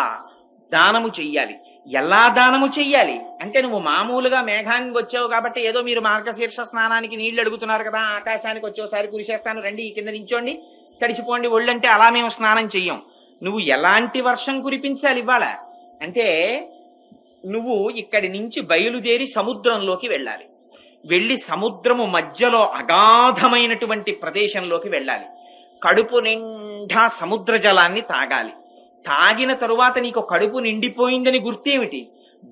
దానము చెయ్యాలి. ఎలా దానము చెయ్యాలి అంటే, నువ్వు మామూలుగా మేఘానికి వచ్చావు కాబట్టి ఏదో మీరు మార్గశీర్ష స్నానానికి నీళ్లు అడుగుతున్నారు కదా, ఆకాశానికి వచ్చేసారి కురిసేస్తాను రండి ఈ కింద నించోండి తడిసిపోండి ఒళ్ళంటే అలా మేము స్నానం చెయ్యం. నువ్వు ఎలాంటి వర్షం కురిపించాలి ఇవాళ అంటే, నువ్వు ఇక్కడి నుంచి బయలుదేరి సముద్రంలోకి వెళ్ళాలి. వెళ్ళి సముద్రము మధ్యలో అగాధమైనటువంటి ప్రదేశంలోకి వెళ్ళాలి. కడుపు నిండా సముద్ర జలాన్ని తాగాలి. తాగిన తరువాత నీకు కడుపు నిండిపోయిందని గుర్తేమిటి?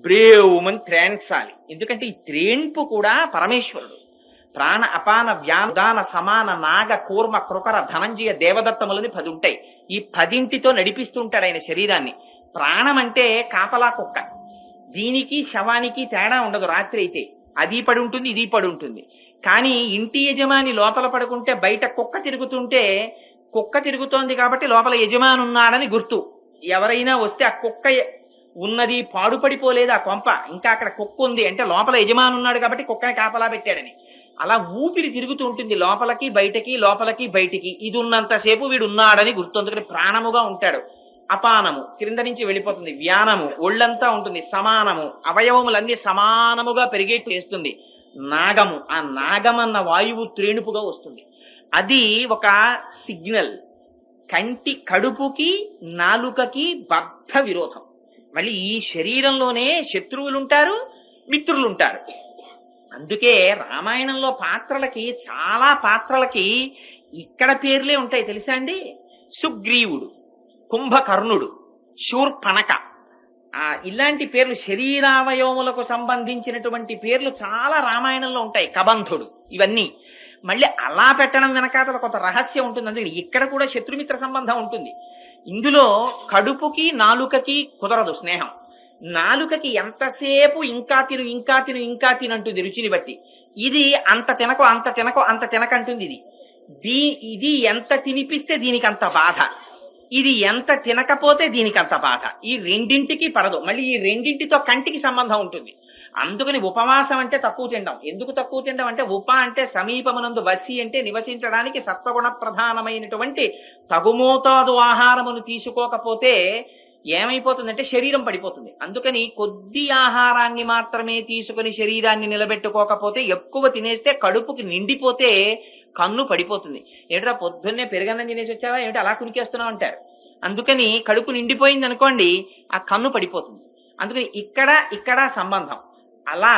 బ్రేవుమని త్రేన్సాలి. ఎందుకంటే ఈ త్రేన్పు కూడా పరమేశ్వరుడు. ప్రాణ అపాన వ్యాదాన సమాన నాగ కూర్మ కృకర ధనంజయ దేవదత్తములని 10 ఉంటాయి. ఈ 10 నడిపిస్తుంటాడు ఆయన శరీరాన్ని. ప్రాణం అంటే కాపలా కుక్క, దీనికి శవానికి తేడా ఉండదు. రాత్రి అయితే అది పడి ఉంటుంది, ఇది పడి ఉంటుంది. కానీ ఇంటి యజమాని లోపల పడుకుంటే బయట కుక్క తిరుగుతుంటే, కుక్క తిరుగుతోంది కాబట్టి లోపల యజమాని ఉన్నాడని గుర్తు. ఎవరైనా వస్తే ఆ కుక్క ఉన్నది పాడుపడిపోలేదు ఆ కొంప, ఇంకా అక్కడ కుక్క ఉంది అంటే లోపల యజమాని ఉన్నాడు కాబట్టి కుక్కని కాపలా పెట్టాడని. అలా ఊపిరి తిరుగుతూ ఉంటుంది లోపలికి బయటకి, లోపలికి బయటికి. ఇది ఉన్నంతసేపు వీడు ఉన్నాడని గుర్తు. అందుకని ప్రాణముగా ఉంటాడు. అపానము క్రింద నుంచి వెళ్ళిపోతుంది. వ్యానము ఒళ్ళంతా ఉంటుంది. సమానము అవయవములన్నీ సమానముగా పెరిగేట్టు చేస్తుంది. నాగము ఆ నాగమన్న వాయువు త్రేణుపుగా వస్తుంది. అది ఒక సిగ్నల్. కడుపుకి నాలుకకి బద్ధ విరోధం. మళ్ళీ ఈ శరీరంలోనే శత్రువులుంటారు, మిత్రులుంటారు. అందుకే రామాయణంలో పాత్రలకి, చాలా పాత్రలకి ఇక్కడ పేర్లే ఉంటాయి తెలుసా అండి. సుగ్రీవుడు, కుంభకర్ణుడు, శూర్పణక, ఇలాంటి పేర్లు శరీరావయవములకు సంబంధించినటువంటి పేర్లు చాలా రామాయణంలో ఉంటాయి. కబంధుడు, ఇవన్నీ. మళ్ళీ అలా పెట్టడం వెనకాతల కొంత రహస్యం ఉంటుంది. అందుకని ఇక్కడ కూడా శత్రుమిత్ర సంబంధం ఉంటుంది. ఇందులో కడుపుకి నాలుకకి కుదరదు స్నేహం. నాలుకకి ఎంతసేపు ఇంకా తిను ఇంకా తిను ఇంకా తినంటుంది రుచిని బట్టి. ఇది అంత తినకో అంత తినకో అంత తినకంటుంది. ఇది ఎంత తినిపిస్తే దీనికి అంత బాధ, ఇది ఎంత తినకపోతే దీనికి అంత బాధ. ఈ రెండింటికి పడదు. మళ్ళీ ఈ రెండింటితో కంటికి సంబంధం ఉంటుంది. అందుకని ఉపవాసం అంటే తక్కువ తినడం. ఎందుకు తక్కువ తినడం అంటే, ఉప అంటే సమీపమునందు, వసి అంటే నివసించడానికి సత్వగుణ ప్రధానమైనటువంటి తగుమోతాదు ఆహారమును తీసుకోకపోతే ఏమైపోతుందంటే శరీరం పడిపోతుంది. అందుకని కొద్ది ఆహారాన్ని మాత్రమే తీసుకుని శరీరాన్ని నిలబెట్టుకోకపోతే, ఎక్కువ తినేస్తే కడుపుకి నిండిపోతే కన్ను పడిపోతుంది. ఏమిటా పొద్దున్నే పెరుగన్నం తినేసి వచ్చావా ఏమిటి అలా కునికేస్తున్నావు అంటారు. అందుకని కడుపు నిండిపోయింది అనుకోండి, ఆ కన్ను పడిపోతుంది. అందుకని ఇక్కడ సంబంధం. అలా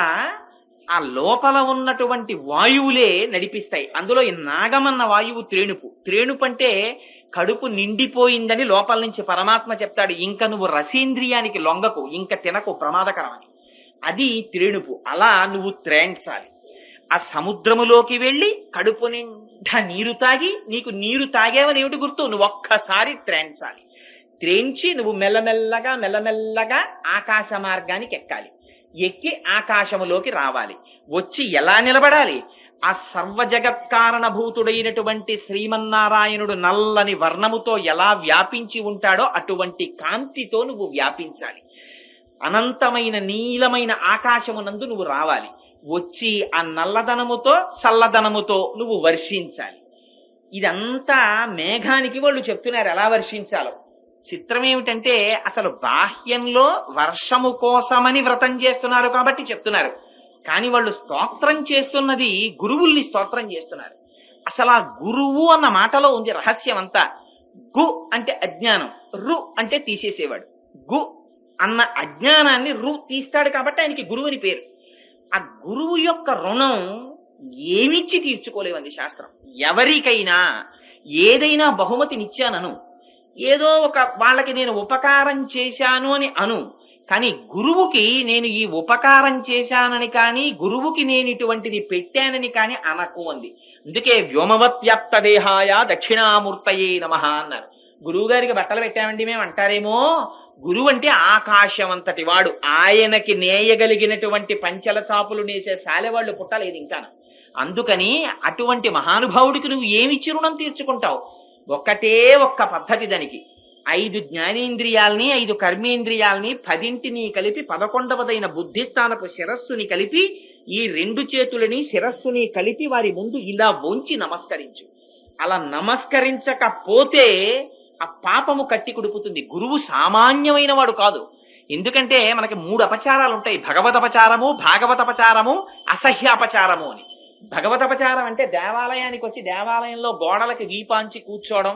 ఆ లోపల ఉన్నటువంటి వాయువులే నడిపిస్తాయి. అందులో ఈ నాగమన్న వాయువు త్రేణుపు అంటే కడుపు నిండిపోయిందని లోపల నుంచి పరమాత్మ చెప్తాడు. ఇంకా నువ్వు రసేంద్రియానికి లొంగకు, ఇంకా తినకు, ప్రమాదకరమని. అది త్రేణుపు. అలా నువ్వు త్రేంచాలి. ఆ సముద్రములోకి వెళ్ళి కడుపు నిండా నీరు తాగి, నీకు నీరు తాగేవని ఏమిటి గుర్తు? నువ్వు ఒక్కసారి త్రేంచాలి. త్రేంచి నువ్వు మెల్లమెల్లగా ఆకాశ మార్గానికి ఎక్కాలి. ఎక్కి ఆకాశములోకి రావాలి. వచ్చి ఎలా నిలబడాలి? ఆ సర్వజగత్కారణభూతుడైనటువంటి శ్రీమన్నారాయణుడు నల్లని వర్ణముతో ఎలా వ్యాపించి ఉంటాడో అటువంటి కాంతితో నువ్వు వ్యాపించాలి. అనంతమైన నీలమైన ఆకాశమునందు నువ్వు రావాలి. వచ్చి ఆ నల్లదనముతో చల్లదనముతో నువ్వు వర్షించాలి. ఇదంతా మేఘానికి వాళ్ళు చెప్తున్నారు ఎలా వర్షించాలో. చిత్రం ఏమిటంటే, అసలు బాహ్యంలో వర్షము కోసమని వ్రతం చేస్తున్నారు కాబట్టి చెప్తున్నారు. కానీ వాళ్ళు స్తోత్రం చేస్తున్నది గురువుల్ని స్తోత్రం చేస్తున్నారు. అసలు ఆ గురువు అన్న మాటలో ఉంది రహస్యం అంతా. గు అంటే అజ్ఞానం, రు అంటే తీసేసేవాడు. గు అన్న అజ్ఞానాన్ని తీస్తాడు కాబట్టి ఆయనకి గురువు అని పేరు. ఆ గురువు యొక్క రుణం ఏమిచ్చి తీర్చుకోలేవండి శాస్త్రం. ఎవరికైనా ఏదైనా బహుమతినిచ్చానను, ఏదో ఒక వాళ్ళకి నేను ఉపకారం చేశాను అని అను, కానీ గురువుకి నేను ఈ ఉపకారం చేశానని కానీ గురువుకి నేను ఇటువంటిది పెట్టానని కానీ అనకు అంది. అందుకే వ్యోమవత్ వ్యాప్త దేహాయ దక్షిణామూర్తయే నమః అన్నారు. గురువు గారికి బట్టలు పెట్టామండి మేము అంటారేమో, గురువు అంటే ఆకాశం అంతటి వాడు, ఆయనకి నేయగలిగినటువంటి పంచల చాపులు నేసే శాలెవాళ్ళు పుట్టలేదు ఇంకా. అందుకని అటువంటి మహానుభావుడికి నువ్వు ఏమిచ్చి రుణం తీర్చుకుంటావు? ఒక్కటే ఒక్క పద్ధతి దానికి. 5 జ్ఞానేంద్రియాల్ని 5 కర్మేంద్రియాల్ని 10 కలిపి 11వదైన బుద్ధిస్థానపు శిరస్సుని కలిపి ఈ 2 చేతులని శిరస్సుని కలిపి వారి ముందు ఇలా వంచి నమస్కరించు. అలా నమస్కరించకపోతే ఆ పాపము కట్టి కుడుపుతుంది. గురువు సామాన్యమైన వాడు కాదు. ఎందుకంటే మనకి 3 అపచారాలు ఉంటాయి: భగవదపచారము, భాగవతపచారము, అసహ్యాపచారము అని. భగవతపచారం అంటే దేవాలయానికి వచ్చి దేవాలయంలో గోడలకి వీపాంచి కూర్చోవడం,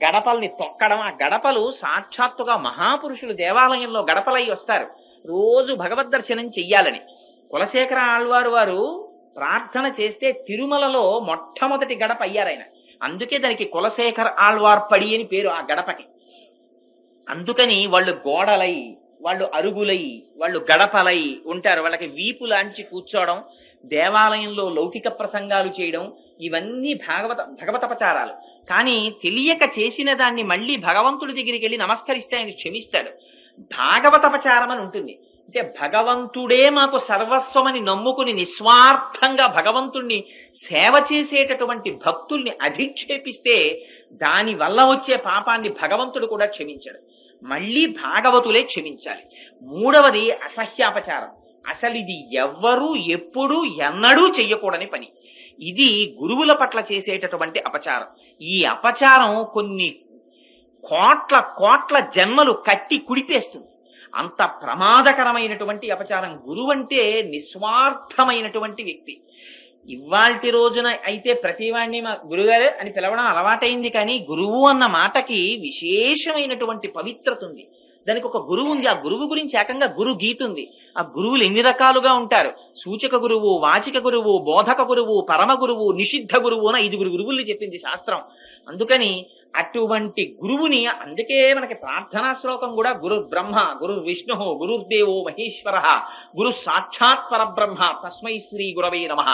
గడపల్ని తొక్కడం. ఆ గడపలు సాక్షాత్తుగా మహాపురుషులు దేవాలయంలో గడపలై వస్తారు రోజు భగవద్ దర్శనం చెయ్యాలని. కులశేఖర ఆళ్వారు వారు ప్రార్థన చేస్తే తిరుమలలో మొట్టమొదటి గడప అయ్యారాయన. అందుకే దానికి కులశేఖర ఆళ్వార్ పడి అని పేరు ఆ గడపకి. అందుకని వాళ్ళు గోడలై, వాళ్ళు అరుగులై, వాళ్ళు గడపలై ఉంటారు. వాళ్ళకి వీపులాంచి కూర్చోవడం, దేవాలయంలో లౌకిక ప్రసంగాలు చేయడం, ఇవన్నీ భగవతపచారాలు. కానీ తెలియక చేసిన దాన్ని మళ్ళీ భగవంతుడి దగ్గరికి వెళ్ళి నమస్కరిస్తే ఆయన క్షమిస్తాడు. భాగవతపచారం అని ఉంటుంది. అంటే భగవంతుడే మాకు సర్వస్వమని నమ్ముకుని నిస్వార్థంగా భగవంతుణ్ణి సేవ చేసేటటువంటి భక్తుల్ని అధిక్షేపిస్తే దాని వల్ల వచ్చే పాపాన్ని భగవంతుడు కూడా క్షమించాడు. మళ్ళీ భాగవతులే క్షమించాలి. 3వది అసహ్యాపచారం. అసలు ఇది ఎవ్వరూ ఎప్పుడూ ఎన్నడూ చెయ్యకూడని పని. ఇది గురువుల పట్ల చేసేటటువంటి అపచారం. ఈ అపచారం కొన్ని కోట్ల జన్మలు కట్టి కుడిపేస్తుంది. అంత ప్రమాదకరమైనటువంటి అపచారం. గురువు అంటే నిస్వార్థమైనటువంటి వ్యక్తి. ఇవాల్టి రోజున అయితే ప్రతివాణ్ణి మా గురుగారే అని పిలవడం అలవాటైంది, కానీ గురువు అన్న మాటకి విశేషమైనటువంటి పవిత్రత ఉంది. దానికి ఒక గురువు ఉంది. ఆ గురువు గురించి ఏకంగా గురు గీత ఉంది. ఆ గురువులు ఎన్ని రకాలుగా ఉంటారు: సూచక గురువు, వాచిక గురువు, బోధక గురువు, పరమ గురువు, నిషిద్ధ గురువు అని 5 గురువుల్ని చెప్పింది శాస్త్రం. అందుకని అటువంటి గురువుని, అందుకే మనకి ప్రార్థనా శ్లోకం కూడా గురు బ్రహ్మ, గురు విష్ణు, గురుర్దేవో మహేశ్వర, గురు సాక్షాత్ పరబ్రహ్మ, తస్మై శ్రీ గురవే నమః.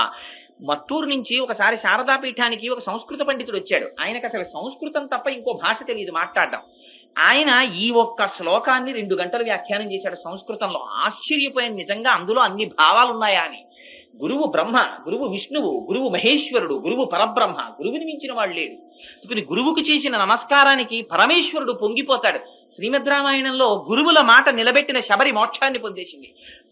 మత్తూరు నుంచి ఒకసారి శారదాపీఠానికి ఒక సంస్కృత పండితుడు వచ్చాడు. ఆయనకు అసలు సంస్కృతం తప్ప ఇంకో భాష తెలియదు మాట్లాడడం. ఆయన ఈ ఒక్క శ్లోకాన్ని 2 గంటలు వ్యాఖ్యానం చేశాడు సంస్కృతంలో. ఆశ్చర్యపోయాను, నిజంగా అందులో అన్ని భావాలు ఉన్నాయా అని. గురువు బ్రహ్మ, గురువు విష్ణువు, గురువు మహేశ్వరుడు, గురువు పరబ్రహ్మ, గురువుని మించిన వాడు లేడు. ఇప్పుడు గురువుకు చేసిన నమస్కారానికి పరమేశ్వరుడు పొంగిపోతాడు. శ్రీమద్ రామాయణంలో గురువుల మాట నిలబెట్టిన శబరి మోక్షాన్ని పొందేసింది.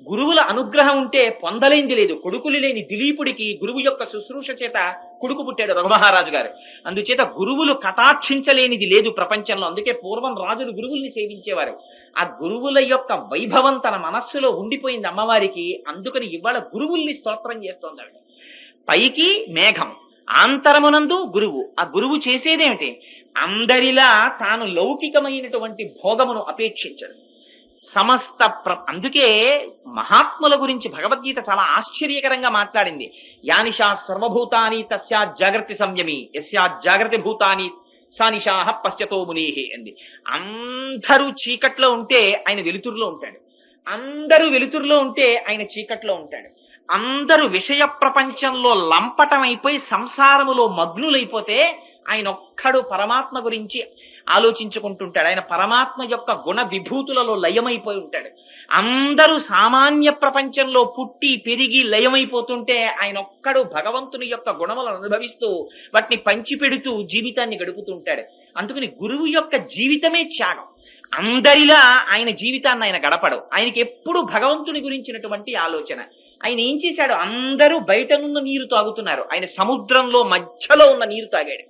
గురువుల అనుగ్రహం ఉంటే పొందలేంది లేదు. కొడుకులు లేని దిలీపుడికి గురువు యొక్క శుశ్రూష చేత కొడుకు పుట్టాడు రఘుమహారాజు గారు. అందుచేత గురువులు కటాక్షించలేనిది లేదు ప్రపంచంలో. అందుకే పూర్వం రాజులు గురువుల్ని సేవించేవారు. ఆ గురువుల యొక్క వైభవం తన మనస్సులో ఉండిపోయింది అమ్మవారికి. అందుకని ఇవాళ గురువుల్ని స్తోత్రం చేస్తోంది ఆవిడ. పైకి మేఘం, ఆంతరమునందు గురువు. ఆ గురువు చేసేదేమిటి? అందరిలా తాను లౌకికమైనటువంటి భోగమును అపేక్షించడు. అందుకే మహాత్ముల గురించి భగవద్గీత చాలా ఆశ్చర్యకరంగా మాట్లాడింది. యానిషా సర్వభూతాని తస్యా జాగ్రత్త సంయమి, యస్యా జాగ్రత్త భూతాని సానిషాహ పశ్చతో మునేహే అంది. అందరూ చీకట్లో ఉంటే ఆయన వెలుతురులో ఉంటాడు. అందరూ వెలుతురులో ఉంటే ఆయన చీకట్లో ఉంటాడు. అందరూ విషయ ప్రపంచంలో లంపటమైపోయి సంసారములో మగ్నులైపోతే ఆయన ఒక్కడు పరమాత్మ గురించి ఆలోచించుకుంటుంటాడు. ఆయన పరమాత్మ యొక్క గుణ విభూతులలో లయమైపోయి ఉంటాడు. అందరూ సామాన్య ప్రపంచంలో పుట్టి పెరిగి లయమైపోతుంటే ఆయన ఒక్కడు భగవంతుని యొక్క గుణములను అనుభవిస్తూ వాటిని పంచిపెడుతూ జీవితాన్ని గడుపుతుంటాడు. అందుకని గురువు యొక్క జీవితమే త్యాగం. అందరిలా ఆయన జీవితాన్ని ఆయన గడపడు. ఆయనకి ఎప్పుడు భగవంతుని గురించినటువంటి ఆలోచన. ఆయన ఏం చేశాడు? అందరూ బయటనున్న నీరు తాగుతున్నారు, ఆయన సముద్రంలో మధ్యలో ఉన్న నీరు తాగాడు.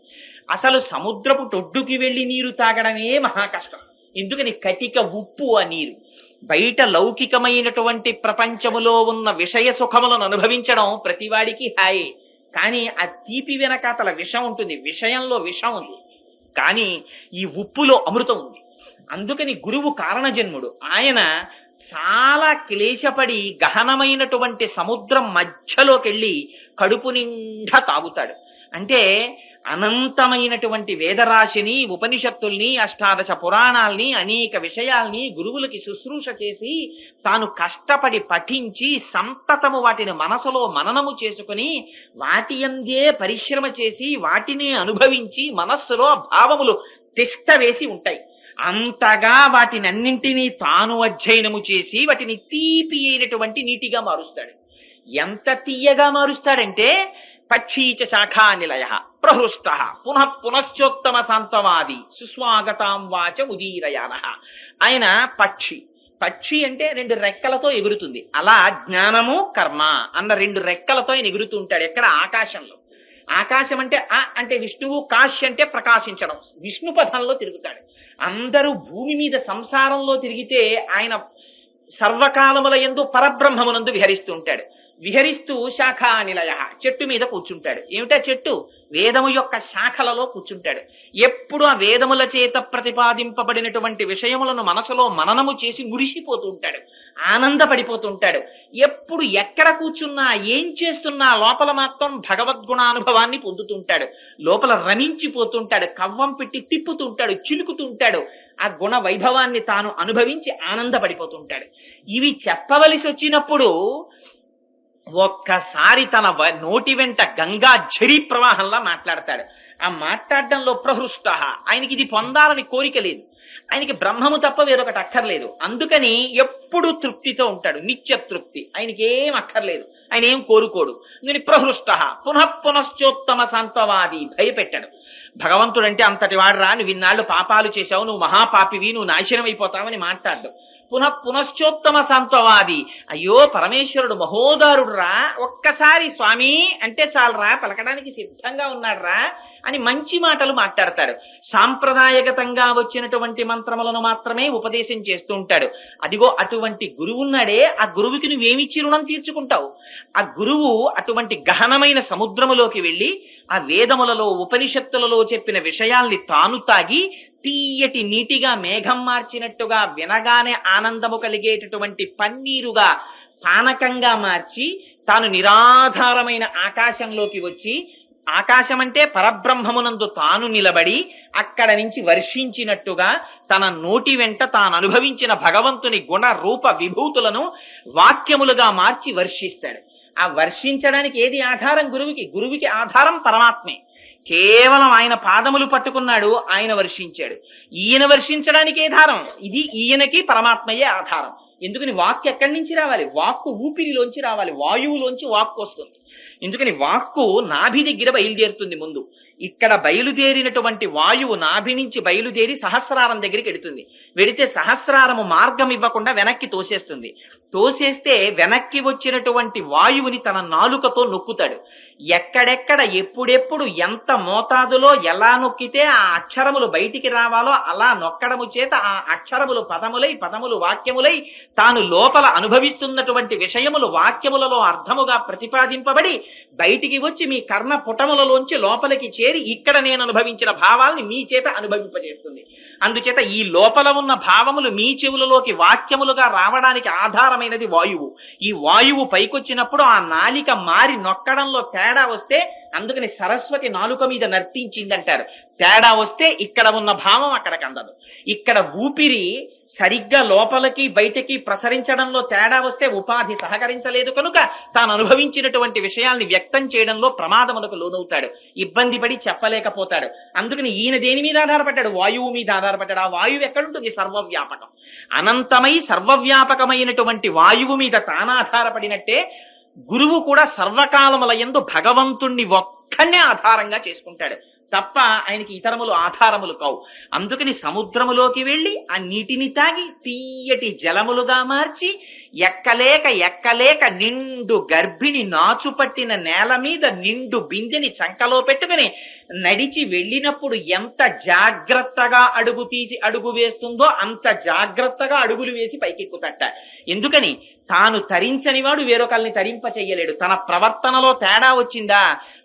అసలు సముద్రపు టొడ్డుకి వెళ్లి నీరు తాగడమే మహా కష్టం. ఎందుకని? కటిక ఉప్పు ఆ నీరు. బయట లౌకికమైనటువంటి ప్రపంచములో ఉన్న విషయ సుఖములను అనుభవించడం ప్రతివాడికి హాయే. కానీ ఆ తీపి వెనకాతల విషం ఉంటుంది, విషయంలో విషం ఉంది, కానీ ఈ ఉప్పులో అమృతం ఉంది. అందుకని గురువు కారణజన్ముడు. ఆయన చాలా క్లేశపడి గహనమైనటువంటి సముద్రం మధ్యలోకెళ్ళి కడుపు నిండా తాగుతాడు. అంటే అనంతమైనటువంటి వేదరాశిని, ఉపనిషత్తుల్ని, అష్టాదశ పురాణాల్ని, అనేక విషయాల్ని గురువులకి శుశ్రూష చేసి తాను కష్టపడి పఠించి సంతతము వాటిని మనసులో మననము చేసుకుని వాటి యందే పరిశ్రమ చేసి వాటిని అనుభవించి మనస్సులో భావములు తిష్ట వేసి ఉంటాయి. అంతగా వాటినన్నింటినీ తాను అధ్యయనము చేసి వాటిని తీపి అయినటువంటి నీటిగా మారుస్తాడు. ఎంత తీయగా మారుస్తాడంటే పక్షీచ శాఖా నిలయ ప్రహృష్ట పునః పునశ్చోత్తమ శాంతవాది సుస్వాగతాం వాచ ఉదీరయాన. ఆయన పక్షి. పక్షి అంటే 2 రెక్కలతో ఎగురుతుంది. అలా జ్ఞానము కర్మ అన్న 2 రెక్కలతో ఆయన ఎగురుతూ ఉంటాడు. ఎక్కడ? ఆకాశంలో. ఆకాశం అంటే అంటే విష్ణువు, కాశ్ అంటే ప్రకాశించడం. విష్ణు పథంలో తిరుగుతాడు. అందరూ భూమి మీద సంసారంలో తిరిగితే ఆయన సర్వకాలముల యందు పరబ్రహ్మమునందు విహరిస్తూ ఉంటాడు. విహరిస్తూ శాఖా నిలయ చెట్టు మీద కూర్చుంటాడు. ఏమిటా చెట్టు? వేదము యొక్క శాఖలలో కూర్చుంటాడు. ఎప్పుడు ఆ వేదముల చేత ప్రతిపాదింపబడినటువంటి విషయములను మనసులో మననము చేసి మురిసిపోతూ ఉంటాడు, ఆనందపడిపోతూ ఉంటాడు. ఎప్పుడు ఎక్కడ కూర్చున్నా, ఏం చేస్తున్నా లోపల మాత్రం భగవద్గుణానుభవాన్ని పొందుతుంటాడు. లోపల రమించిపోతుంటాడు, కవ్వం పెట్టి తిప్పుతుంటాడు, చిలుకుతుంటాడు. ఆ గుణ వైభవాన్ని తాను అనుభవించి ఆనందపడిపోతుంటాడు. ఇవి చెప్పవలసి వచ్చినప్పుడు ఒక్కసారి తన నోటి వెంట గంగా ఝరీ ప్రవాహంలా మాట్లాడతాడు. ఆ మాట్లాడడంలో ప్రహృష్ట. ఆయనకి ఇది పొందాలని కోరిక లేదు. ఆయనకి బ్రహ్మము తప్ప వేరొకటి అక్కర్లేదు. అందుకని ఎప్పుడు తృప్తితో ఉంటాడు, నిత్య తృప్తి. ఆయనకి ఏం అక్కర్లేదు, ఆయన ఏం కోరుకోడు. నేను ప్రహృష్ట పునః పునశ్చోత్తమ శాంతవాది. భయపెట్టాడు. భగవంతుడంటే అంతటి వాడురా, నువ్వు ఇన్నాళ్ళు పాపాలు చేశావు, నువ్వు మహాపాపివి, నువ్వు నాశనం అయిపోతావని మాట్లాడ్డు. పునః పునశ్చోత్తమ శాంతవాది. అయ్యో పరమేశ్వరుడు మహోదారుడు రా, ఒక్కసారి స్వామి అంటే చాలరా, పలకడానికి సిద్ధంగా ఉన్నాడురా అని మంచి మాటలు మాట్లాడతాడు. సాంప్రదాయగతంగా వచ్చినటువంటి మంత్రములను మాత్రమే ఉపదేశం చేస్తూ ఉంటాడు. అదిగో అటువంటి గురువున్నాడే, ఆ గురువుకి నువ్వేమిచ్చి రుణం తీర్చుకుంటావు? ఆ గురువు అటువంటి గహనమైన సముద్రములోకి వెళ్ళి ఆ వేదములలో, ఉపనిషత్తులలో చెప్పిన విషయాల్ని తాను తాగి తీయటి నీటిగా మేఘం మార్చినట్టుగా వినగానే ఆనందము కలిగేటటువంటి పన్నీరుగా పానకంగా మార్చి తాను నిరాధారమైన ఆకాశంలోకి వచ్చి, ఆకాశం అంటే పరబ్రహ్మమునందు తాను నిలబడి అక్కడ నుంచి వర్షించినట్టుగా తన నోటి వెంట తాను అనుభవించిన భగవంతుని గుణ రూప విభూతులను వాక్యములుగా మార్చి వర్షిస్తాడు. ఆ వర్షించడానికి ఏది ఆధారం? గురువుకి. గురువుకి ఆధారం పరమాత్మే. కేవలం ఆయన పాదములు పట్టుకున్నాడు, ఆయన వర్షించాడు. ఈయన వర్షించడానికి ఏ ఆధారం? ఇది ఈయనకి పరమాత్మయే ఆధారం. ఎందుకని? వాక్కు ఎక్కడి నుంచి రావాలి? వాక్కు ఊపిరిలోంచి రావాలి, వాయువులోంచి వాక్కు వస్తుంది. ఎందుకని? వాక్కు నాభి దగ్గర బయలుదేరుతుంది ముందు. ఇక్కడ బయలుదేరినటువంటి వాయువు నాభి నుంచి బయలుదేరి సహస్రారం దగ్గరికి వెడుతుంది. వెడితే సహస్రారము మార్గం ఇవ్వకుండా వెనక్కి తోసేస్తుంది. తోసేస్తే వెనక్కి వచ్చినటువంటి వాయువుని తన నాలుకతో నొక్కుతాడు. ఎక్కడెక్కడ ఎప్పుడెప్పుడు ఎంత మోతాదులో ఎలా నొక్కితే ఆ అక్షరములు బయటికి రావాలో అలా నొక్కడము చేత ఆ అక్షరములు పదములై, పదములు వాక్యములై తాను లోపల అనుభవిస్తున్నటువంటి విషయములు వాక్యములలో అర్థముగా ప్రతిపాదింపబడి బయటికి వచ్చి మీ కర్ణ పుటములలోంచి లోపలికి చేరి ఇక్కడ నేను అనుభవించిన భావాల్ని మీ చేత అనుభవింపజేస్తుంది. అందుచేత ఈ లోపల ఉన్న భావములు మీ చెవులలోకి వాక్యములుగా రావడానికి ఆధారమైనది వాయువు. ఈ వాయువు పైకొచ్చినప్పుడు ఆ నాలిక మారి నొక్కడంలో తేడా వస్తే, అందుకని సరస్వతి నాలుక మీద నర్తించిందంటారు. తేడా వస్తే ఇక్కడ ఉన్న భావం అక్కడికి అందదు. ఇక్కడ ఊపిరి సరిగ్గా లోపలికి బయటికి ప్రసరించడంలో తేడా వస్తే ఉపాధి సహకరించలేదు కనుక తాను అనుభవించినటువంటి విషయాల్ని వ్యక్తం చేయడంలో ప్రమాదములకు లోనవుతాడు, ఇబ్బంది పడి చెప్పలేకపోతాడు. అందుకని ఈయన దేని మీద ఆధారపడ్డాడు? వాయువు మీద ఆధారపడ్డాడు. ఆ వాయువు ఎక్కడుంటుంది? సర్వవ్యాపకం. అనంతమై సర్వవ్యాపకమైనటువంటి వాయువు మీద తానాధారపడినట్టే గురువు కూడా సర్వకాలముల యందు భగవంతుణ్ణి ఒక్కనే ఆధారంగా చేసుకుంటాడు తప్ప ఆయనకి ఇతరములు ఆధారములు కావు. అందుకని సముద్రములోకి వెళ్లి ఆ నీటిని తాగి తీయటి జలములుగా మార్చి ఎక్కలేక ఎక్కలేక నిండు గర్భిణి నాచు పట్టిన నేల మీద నిండు బిందెని చంకలో పెట్టుకుని నడిచి వెళ్ళినప్పుడు ఎంత జాగ్రత్తగా అడుగు తీసి అడుగు వేస్తుందో అంత జాగ్రత్తగా అడుగులు వేసి పైకెక్కుతట. ఎందుకని? తాను తరించని వాడు వేరొకల్ని తరింప చెయ్యలేడు. తన ప్రవర్తనలో తేడా వచ్చిందా,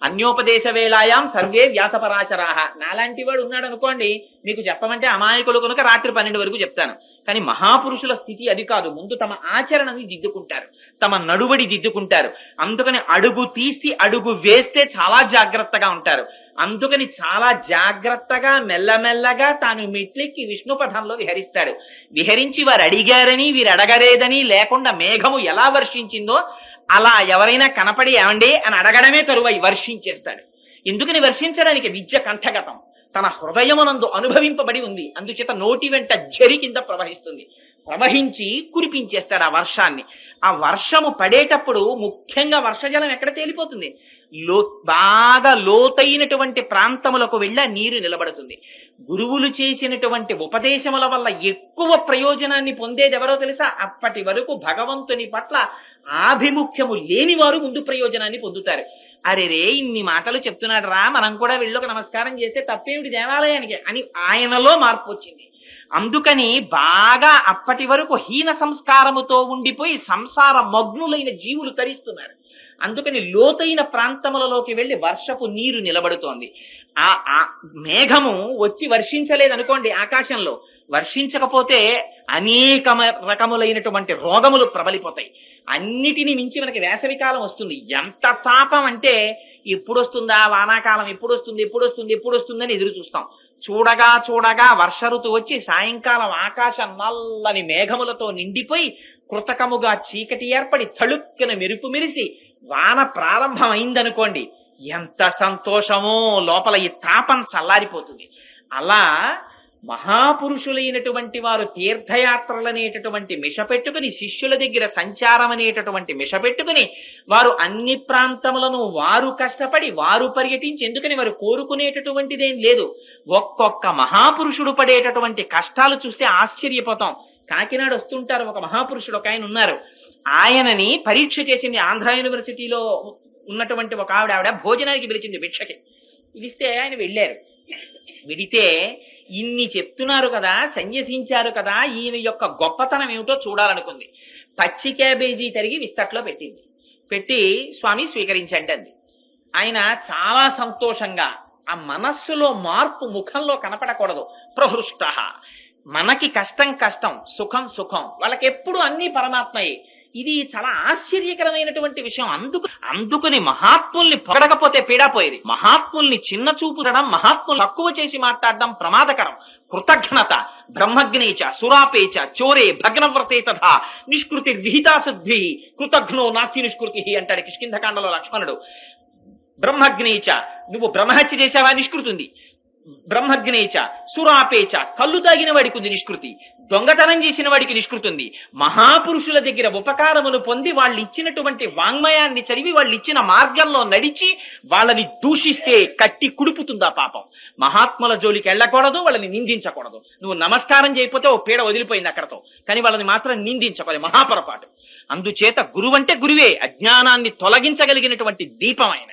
అన్యోపదేశ వేళాయాం సర్వే వ్యాసపరాశరాహ. నాలాంటి వాడు ఉన్నాడు అనుకోండి, మీకు చెప్పమంటే అమాయకులు కనుక రాత్రి 12 వరకు చెప్తాను. కానీ మహాపురుషుల స్థితి అది కాదు. ముందు తమ ఆచరణని దిద్దుకుంటారు, తమ నడువడి దిద్దుకుంటారు. అందుకని అడుగు తీసి అడుగు వేస్తే చాలా జాగ్రత్తగా ఉంటారు. అందుకని చాలా జాగ్రత్తగా మెల్లమెల్లగా తాను మెట్లెక్కి విష్ణు పథంలో విహరిస్తాడు. విహరించి వారు అడిగారని వీరు అడగలేదని లేకుండా మేఘము ఎలా వర్షించిందో అలా ఎవరైనా కనపడి ఏమండి అని అడగడమే తరువై వర్షించేస్తాడు. ఎందుకని వర్షించడానికి? విద్య కంఠగతం, తన హృదయమునందు అనుభవింపబడి ఉంది. అందుచేత నోటి వెంట జరి కింద ప్రవహిస్తుంది. ప్రవహించి కురిపించేస్తాడు ఆ వర్షాన్ని. ఆ వర్షము పడేటప్పుడు ముఖ్యంగా వర్షజలం ఎక్కడ తేలిపోతుంది? బాగా లోతైనటువంటి ప్రాంతములకు వెళ్ళి నీరు నిలబడుతుంది. గురువులు చేసినటువంటి ఉపదేశముల వల్ల ఎక్కువ ప్రయోజనాన్ని పొందేది ఎవరో తెలుసా? అప్పటి వరకు భగవంతుని పట్ల ఆభిముఖ్యము లేని వారు ముందు ప్రయోజనాన్ని పొందుతారు. అరే రే, ఇన్ని మాటలు చెప్తున్నాడు రా, మనం కూడా వెళ్ళొక నమస్కారం చేస్తే తప్పేమిటి దేవాలయానికి అని ఆయనలో మార్పు వచ్చింది. అందుకని బాగా అప్పటి వరకు హీన సంస్కారముతో ఉండిపోయి సంసార మగ్నులైన జీవులు తరిస్తున్నారు. అందుకని లోతైన ప్రాంతములలోకి వెళ్లి వర్షపు నీరు నిలబడుతోంది. ఆ మేఘము వచ్చి వర్షించలేదనుకోండి, ఆకాశంలో వర్షించకపోతే అనేక రకములైనటువంటి రోగములు ప్రబలిపోతాయి. అన్నిటినీ మించి మనకి వేసవికాలం వస్తుంది. ఎంత తాపం అంటే ఎప్పుడు వస్తుందా వానాకాలం, ఎప్పుడు వస్తుందని ఎదురు చూస్తాం. చూడగా చూడగా వర్ష ఋతువు వచ్చి సాయంకాలం ఆకాశం నల్లని మేఘములతో నిండిపోయి కృతకముగా చీకటి ఏర్పడి తళుక్కున మెరుపు మెరిసి వాన ప్రారంభమైందనుకోండి, ఎంత సంతోషమో, లోపల ఈ తాపం చల్లారిపోతుంది. అలా మహాపురుషులైనటువంటి వారు తీర్థయాత్రలనేటటువంటి మిషపెట్టుకుని, శిష్యుల దగ్గర సంచారం అనేటటువంటి మిషపెట్టుకుని వారు అన్ని ప్రాంతములను వారు కష్టపడి వారు పర్యటించి, ఎందుకని వారు కోరుకునేటటువంటిదేం లేదు. ఒక్కొక్క మహాపురుషుడు పడేటటువంటి కష్టాలు చూస్తే ఆశ్చర్యపోతాం. కాకినాడ వస్తుంటారు ఒక మహాపురుషుడు, ఒక ఆయన ఉన్నారు. ఆయనని పరీక్ష చేసింది ఆంధ్ర యూనివర్సిటీలో ఉన్నటువంటి ఒక ఆవిడ భోజనానికి పిలిచింది, భిక్షకి పిలిస్తే ఆయన వెళ్ళారు. విడితే ఇన్ని చెప్తున్నారు కదా, సన్యసించారు కదా, ఈయన యొక్క గొప్పతనం ఏమిటో చూడాలనుకుంది. పచ్చి క్యాబేజీ తరిగి విస్తట్లో పెట్టింది. పెట్టి స్వామి స్వీకరించండి అంది. ఆయన చాలా సంతోషంగా, ఆ మనస్సులో మార్పు ముఖంలో కనపడకూడదు. ప్రహృష్ట, మనకి కష్టం కష్టం, సుఖం సుఖం, వాళ్ళకి ఎప్పుడు అన్ని పరమాత్మయే. ఇది చాలా ఆశ్చర్యకరమైనటువంటి విషయం. అందుకని మహాత్ముల్ని పొగడకపోతే పీడాపోయేది. మహాత్ముల్ని చిన్న చూపుదడం, మహాత్ములు తక్కువ చేసి మాట్లాడడం ప్రమాదకరం. కృతజ్ఞత బ్రహ్మజ్ఞేచ సురాపేచ చోరే భగ్నవ్రతే తథా నిష్కృతి విహితాశుద్ధి కృతజ్ఞో నాస్తి నిష్కృతి అంటాడు కిష్కింధకాండలో లక్ష్మణుడు. బ్రహ్మజ్ఞేచ, నువ్వు బ్రహ్మహత్య చేశావా? నిష్కృతుంది. బ్రహ్మజ్ఞేచ సురాపేచ, కళ్ళు తాగిన వాడికి ఉంది నిష్కృతి. దొంగతనం చేసిన వాడికి నిష్కృతుంది. మహాపురుషుల దగ్గర ఉపకారమును పొంది వాళ్ళు ఇచ్చినటువంటి వాంగ్మయాన్ని చదివి వాళ్ళు ఇచ్చిన మార్గంలో నడిచి వాళ్ళని దూషిస్తే కట్టి కుడుపుతుందా పాపం. మహాత్ముల జోలికి వెళ్ళకూడదు, వాళ్ళని నిందించకూడదు. నువ్వు నమస్కారం చేయకపోతే ఓ పీడ వదిలిపోయింది అక్కడతో, కానీ వాళ్ళని మాత్రం నిందించకూడదు, మహాపొరపాటు. అందుచేత గురువంటే గురువే, అజ్ఞానాన్ని తొలగించగలిగినటువంటి దీపం ఆయన.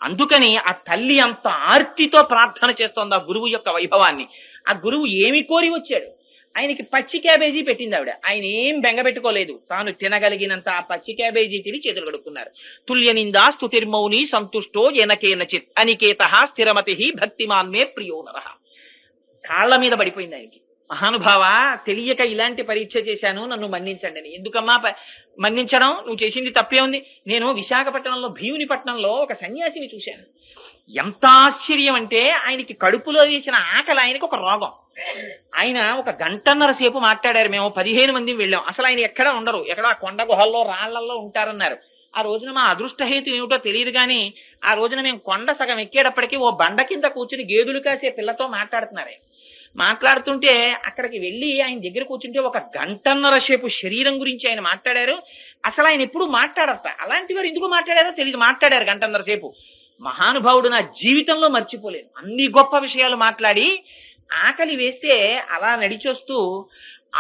అందుకని ఆ తల్లి అంత ఆర్తితో ప్రార్థన చేస్తోంది ఆ గురువు యొక్క వైభవాన్ని. ఆ గురువు ఏమి కోరి వచ్చాడు? ఆయనకి పచ్చి క్యాబేజీ పెట్టింది ఆవిడ. ఆయన ఏం బెంగపెట్టుకోలేదు, తాను తినగలిగినంత ఆ పచ్చి క్యాబేజీ తిని చేతులు కడుక్కున్నారు. తుల్యనిందా స్తుతిర్మౌని సంతుష్టో ఎనకేనచిత్ అనికేత స్థిరమతి భక్తిమాన్మే ప్రియో నరః. కాళ్ల మీద పడిపోయింది ఆయనకి. మహానుభావ, తెలియక ఇలాంటి పరీక్ష చేశాను, నన్ను మన్నించండి అని. ఎందుకమ్మా మన్నించడం? నువ్వు చేసింది తప్పే ఉంది. నేను విశాఖపట్నంలో భీమునిపట్నంలో ఒక సన్యాసిని చూశాను. ఎంత ఆశ్చర్యం అంటే, ఆయనకి కడుపులో వేసిన ఆకలి, ఆయనకి ఒక రోగం. ఆయన ఒక గంటన్నర సేపు మాట్లాడారు. మేము 15 మంది వెళ్ళాం. అసలు ఆయన ఎక్కడ ఉండరు, ఎక్కడ కొండ గుహల్లో రాళ్లలో ఉంటారన్నారు. ఆ రోజున మా అదృష్టహేతు ఏమిటో తెలియదు కానీ, ఆ రోజున మేము కొండ సగం ఎక్కేటప్పటికీ ఓ బండ కింద కూర్చుని గేదెలు కాసే పిల్లతో మాట్లాడుతున్నారు. మాట్లాడుతుంటే అక్కడికి వెళ్ళి ఆయన దగ్గర కూర్చుంటే ఒక గంటన్నర సేపు శరీరం గురించి ఆయన మాట్లాడారు. అసలు ఆయన ఎప్పుడు మాట్లాడతా, అలాంటి వారు ఎందుకు మాట్లాడారో తెలియదు, మాట్లాడారు గంటన్నర సేపు. మహానుభావుడు నా జీవితంలో మర్చిపోలేను. అన్ని గొప్ప విషయాలు మాట్లాడి, ఆకలి వేస్తే అలా నడిచొస్తూ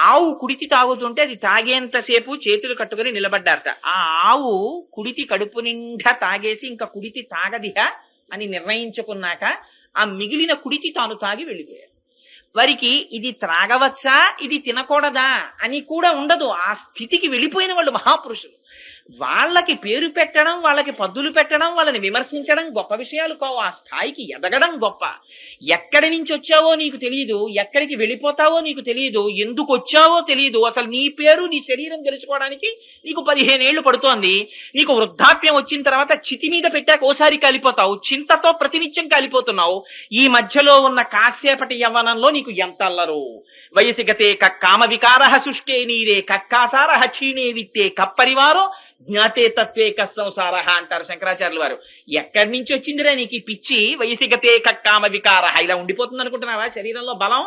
ఆవు కుడితి తాగుతుంటే అది తాగేంతసేపు చేతులు కట్టుకుని నిలబడ్డారట. ఆ ఆవు కుడితి కడుపు నిండా తాగేసి ఇంకా కుడితి తాగదిహ అని నిర్ణయించుకున్నాక ఆ మిగిలిన కుడితి తాను తాగి వెళ్ళిపోయారు. వారికి ఇది త్రాగవచ్చా ఇది తినకూడదా అని కూడా ఉండదు. ఆ స్థితికి వెళ్ళిపోయిన వాళ్ళు మహాపురుషులు. వాళ్ళకి పేరు పెట్టడం, వాళ్ళకి పద్దులు పెట్టడం, వాళ్ళని విమర్శించడం గొప్ప విషయాలు కావు. ఆ స్థాయికి ఎదగడం గొప్ప. ఎక్కడి నుంచి వచ్చావో నీకు తెలియదు, ఎక్కడికి వెళ్ళిపోతావో నీకు తెలియదు, ఎందుకు వచ్చావో తెలియదు. అసలు నీ పేరు నీ శరీరం తెలుసుకోవడానికి నీకు 15 ఏళ్లు పడుతోంది. నీకు వృద్ధాప్యం వచ్చిన తర్వాత చితి మీద పెట్టాక ఓసారి కాలిపోతావు, చింతతో ప్రతినిత్యం కాలిపోతున్నావు. ఈ మధ్యలో ఉన్న కాసేపటి యవ్వనంలో నీకు ఎంత అల్లరు. వయసి గతే కామ వికార సుష్టే నీరే కక్కాసార క్షీణే విత్తే కప్పరివారో జ్ఞాతే తత్వే కస్తంసార అంటారు శంకరాచార్యుల వారు. ఎక్కడి నుంచి వచ్చిందిరా నీకు ఈ పిచ్చి? వయసి గతే కామ వికార ఇలా ఉండిపోతుంది అనుకుంటున్నావా? శరీరంలో బలం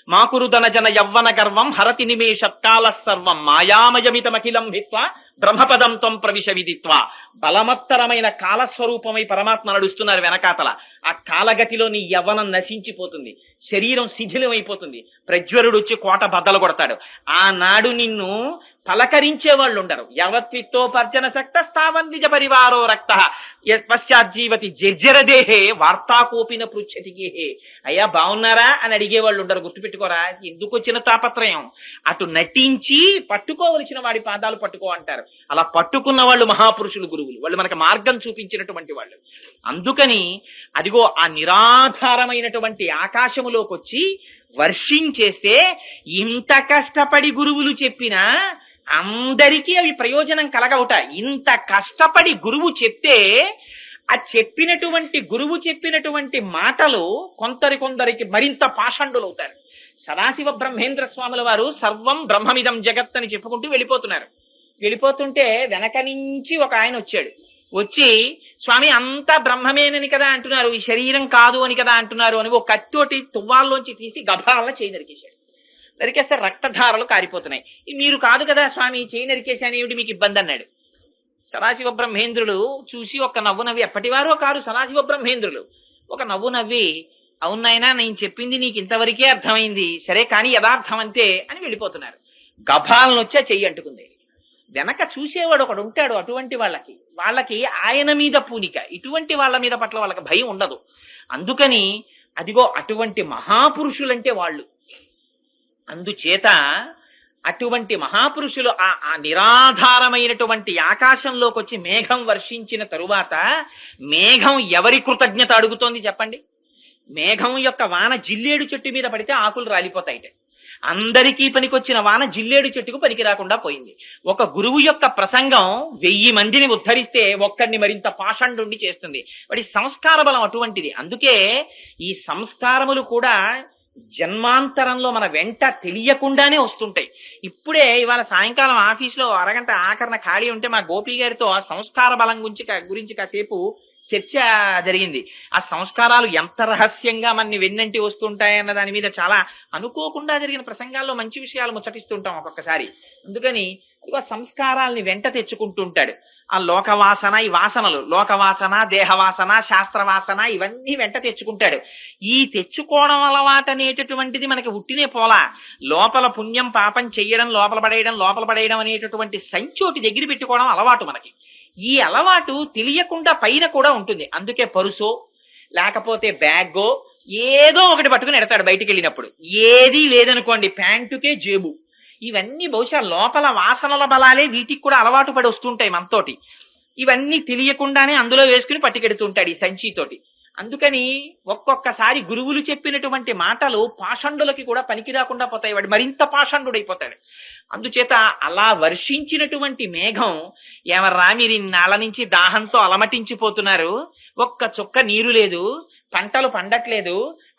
మాకురుదన జన యవ్వన గర్వం హరతి నిమేషత్కాల సర్వం మాయామయమితమఖిలం హిత్వా బ్రహ్మపదం త్వం ప్రవిశ విదిత్వ. బలమత్తరమైన కాలస్వరూపమై పరమాత్మ నడుస్తున్నారు వెనకాతల. ఆ కాలగతిలో నీ యవ్వనం నశించిపోతుంది, శరీరం శిథిలమైపోతుంది. ప్రజ్వరుడు వచ్చి కోట బద్దలు కొడతాడు. ఆనాడు నిన్ను పలకరించే వాళ్ళు ఉండరు. యవత్విత్తోపర్జన శక్త స్థావన్ నిజ పరివారో రక్త పశ్చాజ్జీవతి జర్జరదేహే వార్తాకోపిన పృచ్ఛతిగేహే. అయ్యా బాగున్నారా అని అడిగేవాళ్ళు ఉండరు. గుర్తుపెట్టుకోరా, ఎందుకు వచ్చిన తాపత్రయం? అటు నటించి పట్టుకోవలసిన వాడి పాదాలు పట్టుకో అంటారు. అలా పట్టుకున్న వాళ్ళు మహాపురుషులు, గురువులు. వాళ్ళు మనకు మార్గం చూపించినటువంటి వాళ్ళు. అందుకని అదిగో ఆ నిరాధారమైనటువంటి ఆకాశములోకి వచ్చి వర్షించేస్తే ఇంత కష్టపడి గురువులు చెప్పినా అందరికీ అవి ప్రయోజనం కలగవుట. ఇంత కష్టపడి గురువు చెప్తే ఆ గురువు చెప్పినటువంటి మాటలు కొందరికి మరింత పాషండులవుతారు. సదాశివ బ్రహ్మేంద్ర స్వాముల వారు సర్వం బ్రహ్మమిదం జగత్ అని చెప్పుకుంటూ వెళ్ళిపోతున్నారు. వెళ్ళిపోతుంటే వెనక నుంచి ఒక ఆయన వచ్చాడు. వచ్చి స్వామి అంతా బ్రహ్మమేనని కదా అంటున్నారు, ఈ శరీరం కాదు అని కదా అంటున్నారు అని ఒక కత్తోటి తువ్వాల్లోంచి తీసి గభాలను చేయి నరికేశాడు. నరికేస్తే రక్తధారలు కారిపోతున్నాయి. మీరు కాదు కదా స్వామి చేయి నరికేశాను, ఏమిటి మీకు ఇబ్బంది అన్నాడు. సదాశివ బ్రహ్మేంద్రులు చూసి ఒక నవ్వు నవ్వి, అప్పటివారో కారు సదాశివ బ్రహ్మేంద్రులు, ఒక నవ్వు నవ్వి, అవునాయనా నేను చెప్పింది నీకు ఇంతవరకే అర్థమైంది, సరే కానీ యథార్థం అంతే అని వెళ్ళిపోతున్నారు. గభాలను వచ్చా చెయ్యి అంటుకుంది. వెనక చూసేవాడు ఒకడు ఉంటాడు. అటువంటి వాళ్ళకి ఆయన మీద పూనిక, ఇటువంటి వాళ్ళ మీద పట్ల వాళ్ళకి భయం ఉండదు. అందుకని అదిగో అటువంటి మహాపురుషులంటే వాళ్ళు. అందుచేత అటువంటి మహాపురుషులు ఆ నిరాధారమైనటువంటి ఆకాశంలోకి వచ్చి మేఘం వర్షించిన తరువాత మేఘం ఎవరి కృతజ్ఞత అడుగుతోంది చెప్పండి? మేఘం యొక్క వాన జిల్లేడు చెట్టు మీద పడితే ఆకులు రాలిపోతాయిట. అందరికీ పనికొచ్చిన వాన జిల్లేడు చెట్టుకు పనికి రాకుండా పోయింది. ఒక గురువు యొక్క ప్రసంగం 1000 మందిని ఉద్ధరిస్తే ఒక్కడిని మరింత పాషండుండి చేస్తుంది. వాడి సంస్కార బలం అటువంటిది. అందుకే ఈ సంస్కారములు కూడా జన్మాంతరంలో మన వెంట తెలియకుండానే వస్తుంటాయి. ఇప్పుడే ఇవాళ సాయంకాలం ఆఫీసులో అరగంట ఆఖరణ ఖాళీ ఉంటే మా గోపి గారితో సంస్కార బలం గురించి కాసేపు చర్చ జరిగింది. ఆ సంస్కారాలు ఎంత రహస్యంగా మనని వెన్నంటి వస్తుంటాయన్న దాని మీద చాలా అనుకోకుండా జరిగిన ప్రసంగాల్లో మంచి విషయాలు ముచ్చటిస్తుంటాం ఒక్కొక్కసారి. అందుకని ఇక సంస్కారాల్ని వెంట తెచ్చుకుంటుంటాడు. ఆ లోకవాసన, ఈ వాసనలు, లోకవాసన, దేహవాసన, శాస్త్రవాసన, ఇవన్నీ వెంట తెచ్చుకుంటాడు. ఈ తెచ్చుకోవడం అలవాటు అనేటటువంటిది మనకి ఉట్టినే పోలా. లోపల పుణ్యం పాపం చెయ్యడం, లోపల పడేయడం అనేటటువంటి సంచోటి దగ్గర పెట్టుకోవడం అలవాటు మనకి. ఈ అలవాటు తెలియకుండా పైన కూడా ఉంటుంది. అందుకే పరుసో లేకపోతే బ్యాగో ఏదో ఒకటి పట్టుకుని ఎడతాడు బయటికి వెళ్ళినప్పుడు. ఏదీ లేదనుకోండి, ప్యాంటుకే జేబు. ఇవన్నీ బహుశా లోపల వాసనల బలాలే వీటికి కూడా అలవాటు పడి వస్తుంటాయి మనతోటి. ఇవన్నీ తెలియకుండానే అందులో వేసుకుని పట్టుకెడుతుంటాడు ఈ సంచితోటి. అందుకని ఒక్కొక్కసారి గురువులు చెప్పినటువంటి మాటలు పాషండులకి కూడా పనికి రాకుండా పోతాయి. వాడు మరింత పాషండుడైపోతాడు. అందుచేత అలా వర్షించినటువంటి మేఘం, ఏమర్రా మీరు ఇన్నాళ్ళ నుంచి దాహంతో అలమటించిపోతున్నారు, ఒక్క చుక్క నీరు లేదు, పంటలు పండట్లేదు,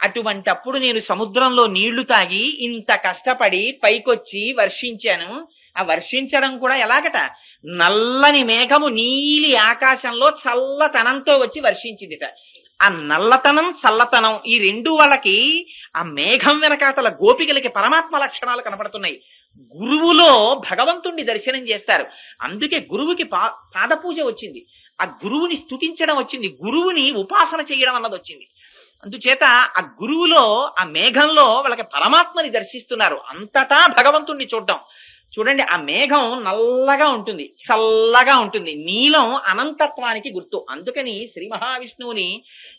అటువంటప్పుడు నేను సముద్రంలో నీళ్లు తాగి ఇంత కష్టపడి పైకొచ్చి వర్షించాను. ఆ వర్షించడం కూడా ఎలాగట, నల్లని మేఘము నీలి ఆకాశంలో చల్లతనంతో వచ్చి వర్షించిందిట. ఆ నల్లతనం చల్లతనం ఈ రెండు వాళ్ళకి ఆ మేఘం వెనకాతల గోపికలకి పరమాత్మ లక్షణాలు కనపడుతున్నాయి. గురువులో భగవంతుణ్ణి దర్శనం చేస్తారు. అందుకే గురువుకి పాదపూజ వచ్చింది, ఆ గురువుని స్తుతించడం వచ్చింది, గురువుని ఉపాసన చేయడం అన్నది వచ్చింది. అందుచేత ఆ గురువులో, ఆ మేఘంలో వాళ్ళకి పరమాత్మని దర్శిస్తున్నారు. అంతటా భగవంతుణ్ణి చూడడం. చూడండి, ఆ మేఘం నల్లగా ఉంటుంది, చల్లగా ఉంటుంది. నీలం అనంతత్వానికి గుర్తు. అందుకని శ్రీ మహావిష్ణువుని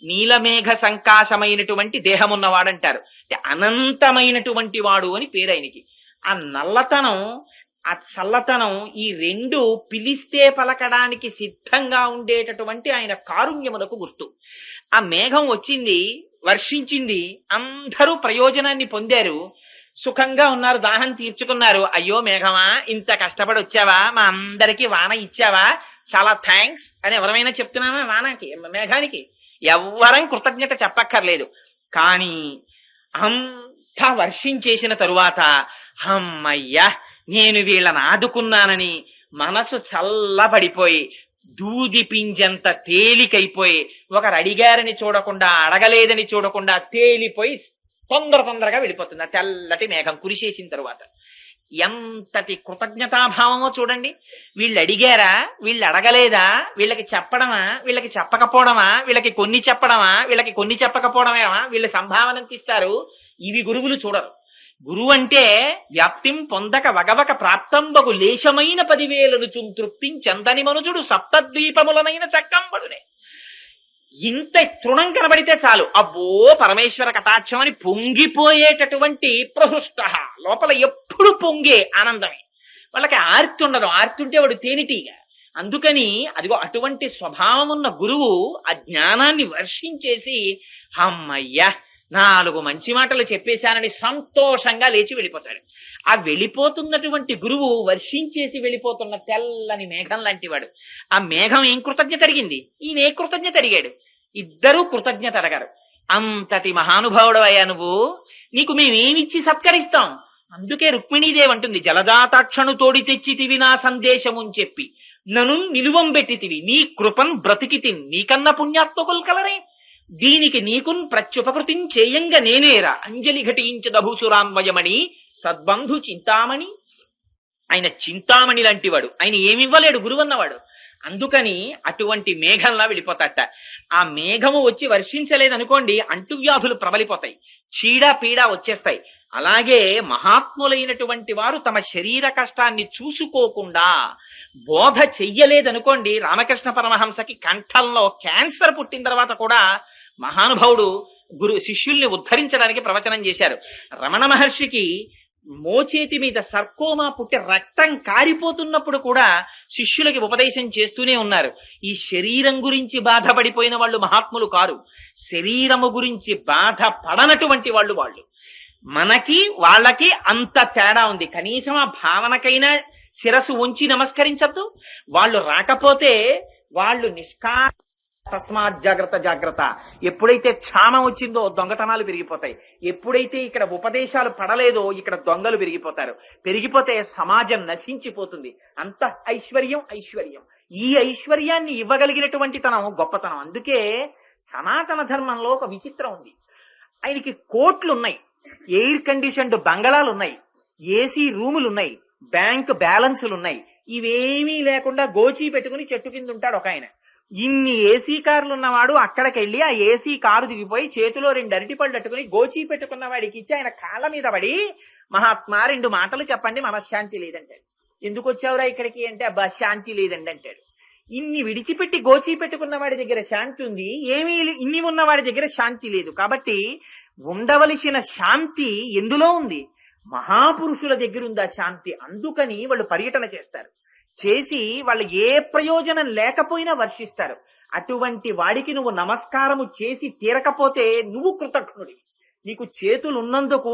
నీలమేఘ సంకాశమైనటువంటి దేహం ఉన్నవాడంటారు. అంటే అనంతమైనటువంటి వాడు అని పేరు ఆయనకి. ఆ నల్లతనం, ఆ చల్లతనం, ఈ రెండు పిలిస్తే పలకడానికి సిద్ధంగా ఉండేటటువంటి ఆయన కారుణ్యములకు గుర్తు. ఆ మేఘం వచ్చింది, వర్షించింది, అందరూ ప్రయోజనాన్ని పొందారు, సుఖంగా ఉన్నారు, దాహం తీర్చుకున్నారు. అయ్యో మేఘమా, ఇంత కష్టపడి వచ్చావా, మా అందరికీ వాన ఇచ్చావా, చాలా థ్యాంక్స్ అని ఎవరైనా చెప్తున్నామా? వానకి, మేఘానికి ఎవ్వరం కృతజ్ఞత చెప్పక్కర్లేదు. కానీ అంతా వర్షించేసిన తరువాత అమ్మయ్యా నేను వీళ్ళని ఆదుకున్నానని మనసు చల్లబడిపోయి దూది పింజంత తేలికైపోయి, ఒకరు అడిగారని చూడకుండా, అడగలేదని చూడకుండా తేలిపోయి తొందరగా వెళ్ళిపోతుంది ఆ తెల్లటి మేఘం కురిసేసిన తరువాత. ఎంతటి కృతజ్ఞతాభావమో చూడండి. వీళ్ళు అడిగారా, వీళ్ళు అడగలేదా, వీళ్ళకి చెప్పడమా, వీళ్ళకి చెప్పకపోవడమా, వీళ్ళకి కొన్ని చెప్పడమా, వీళ్ళకి కొన్ని చెప్పకపోవడమేమా, వీళ్ళ సంభావనకి ఇస్తారు. ఇవి గురువులు చూడరు. గురువు అంటే వ్యాప్తిం పొందక వగవక ప్రాప్తంబగు లేశమైన 10,000 తృప్తించందని మనుజుడు సప్తద్వీపములనైన చక్కంబడునే. ఇంత తృణం కనబడితే చాలు, అబ్బో పరమేశ్వర కటాక్షం అని పొంగిపోయేటటువంటి ప్రహృష్ట, లోపల ఎప్పుడు పొంగే ఆనందమే. వాళ్ళకి ఆర్తి ఉండదు, ఆర్తి ఉంటే వాడు తేనిటీగా. అందుకని అదిగో అటువంటి స్వభావం ఉన్న గురువు ఆ జ్ఞానాన్ని వర్షించేసి అమ్మయ్యా 4 మంచి మాటలు చెప్పేశానని సంతోషంగా లేచి వెళ్ళిపోతాడు. ఆ వెళ్ళిపోతున్నటువంటి గురువు వర్షించేసి వెళ్ళిపోతున్న తెల్లని మేఘం లాంటి వాడు. ఆ మేఘం ఏం కృతజ్ఞత అడిగింది, ఈయన ఏ కృతజ్ఞత అడిగాడు, ఇద్దరూ కృతజ్ఞత అడగారు. అంతటి మహానుభావుడు అయ్యా నువ్వు, నీకు మేమేమిచ్చి సత్కరిస్తాం. అందుకే రుక్మిణీదేవి అంటుంది, జలదాతాక్షను తోడి తెచ్చితివి నా సందేశముని చెప్పి నను నిలువం పెట్టితివి, నీ కృపన్ బ్రతికితిన్, నీకన్న పుణ్యాత్మకులు కలరే, దీనికి నీకున్ ప్రత్యుపకృతిం చేయంగా నేనేరా, అంజలి ఘటించదభూసురాన్వయమణి సద్బంధు చింతామణి. ఆయన చింతామణి లాంటివాడు, ఆయన ఏమివ్వలేడు గురువు అన్నవాడు. అందుకని అటువంటి మేఘంలా వెళ్ళిపోతాట. ఆ మేఘము వచ్చి వర్షించలేదనుకోండి, అంటువ్యాధులు ప్రబలిపోతాయి, చీడ పీడ వచ్చేస్తాయి. అలాగే మహాత్ములైనటువంటి వారు తమ శరీర కష్టాన్ని చూసుకోకుండా బోధ చెయ్యలేదనుకోండి, రామకృష్ణ పరమహంసకి కంఠంలో క్యాన్సర్ పుట్టిన తర్వాత కూడా మహానుభావుడు శిష్యుల్ని ఉద్ధరించడానికి ప్రవచనం చేశారు. రమణ మహర్షికి మోచేతి మీద సర్కోమా పుట్టి రక్తం కారిపోతున్నప్పుడు కూడా శిష్యులకి ఉపదేశం చేస్తూనే ఉన్నారు. ఈ శరీరం గురించి బాధపడిపోయిన వాళ్ళు మహాత్ములు కారు, శరీరము గురించి బాధ పడనటువంటి వాళ్ళు. మనకి వాళ్ళకి అంత తేడా ఉంది. కనీసం ఆ భావనకైనా శిరస్సు ఉంచి నమస్కరించద్దు. వాళ్ళు రాకపోతే వాళ్ళు తస్మాత్ జాగ్రత్త. ఎప్పుడైతే క్షామం వచ్చిందో దొంగతనాలు పెరిగిపోతాయి. ఎప్పుడైతే ఇక్కడ ఉపదేశాలు పడలేదో ఇక్కడ దొంగలు పెరిగిపోతే సమాజం నశించిపోతుంది. అంత ఐశ్వర్యం. ఈ ఐశ్వర్యాన్ని ఇవ్వగలిగినటువంటి తనం గొప్పతనం. అందుకే సనాతన ధర్మంలో ఒక విచిత్రం ఉంది. ఆయనకి కోట్లున్నాయి, ఎయిర్ కండిషన్డ్ బంగళాలున్నాయి, ఏసీ రూములున్నాయి, బ్యాంక్ బ్యాలెన్సులున్నాయి. ఇవేమీ లేకుండా గోచీ పెట్టుకుని చెట్టు కింద ఉంటాడు ఒక ఆయన. ఇన్ని ఏసీ కార్లు ఉన్నవాడు అక్కడికి వెళ్ళి ఆ ఏసీ కారు దిగిపోయి చేతిలో 2 అరటిపళ్ళు అట్టుకుని గోచీ పెట్టుకున్న వాడికి ఇచ్చి ఆయన కాళ్ళ మీద పడి, మహాత్మా 2 మాటలు చెప్పండి, మనశ్శాంతి లేదంటాడు. ఎందుకు వచ్చావురా ఇక్కడికి అంటే, అబ్బా శాంతి లేదండి అంటాడు. ఇన్ని విడిచిపెట్టి గోచీ పెట్టుకున్న వాడి దగ్గర శాంతి ఉంది, ఏమీ ఇన్ని ఉన్న వాడి దగ్గర శాంతి లేదు. కాబట్టి ఉండవలసిన శాంతి ఎందులో ఉంది? మహాపురుషుల దగ్గర ఉందా శాంతి. అందుకని వాళ్ళు పర్యటన చేసి వాళ్ళు ఏ ప్రయోజనం లేకపోయినా వర్షిస్తారు. అటువంటి వాడికి నువ్వు నమస్కారము చేసి తీరకపోతే నువ్వు కృతజ్ఞుడివి. నీకు చేతులున్నందుకు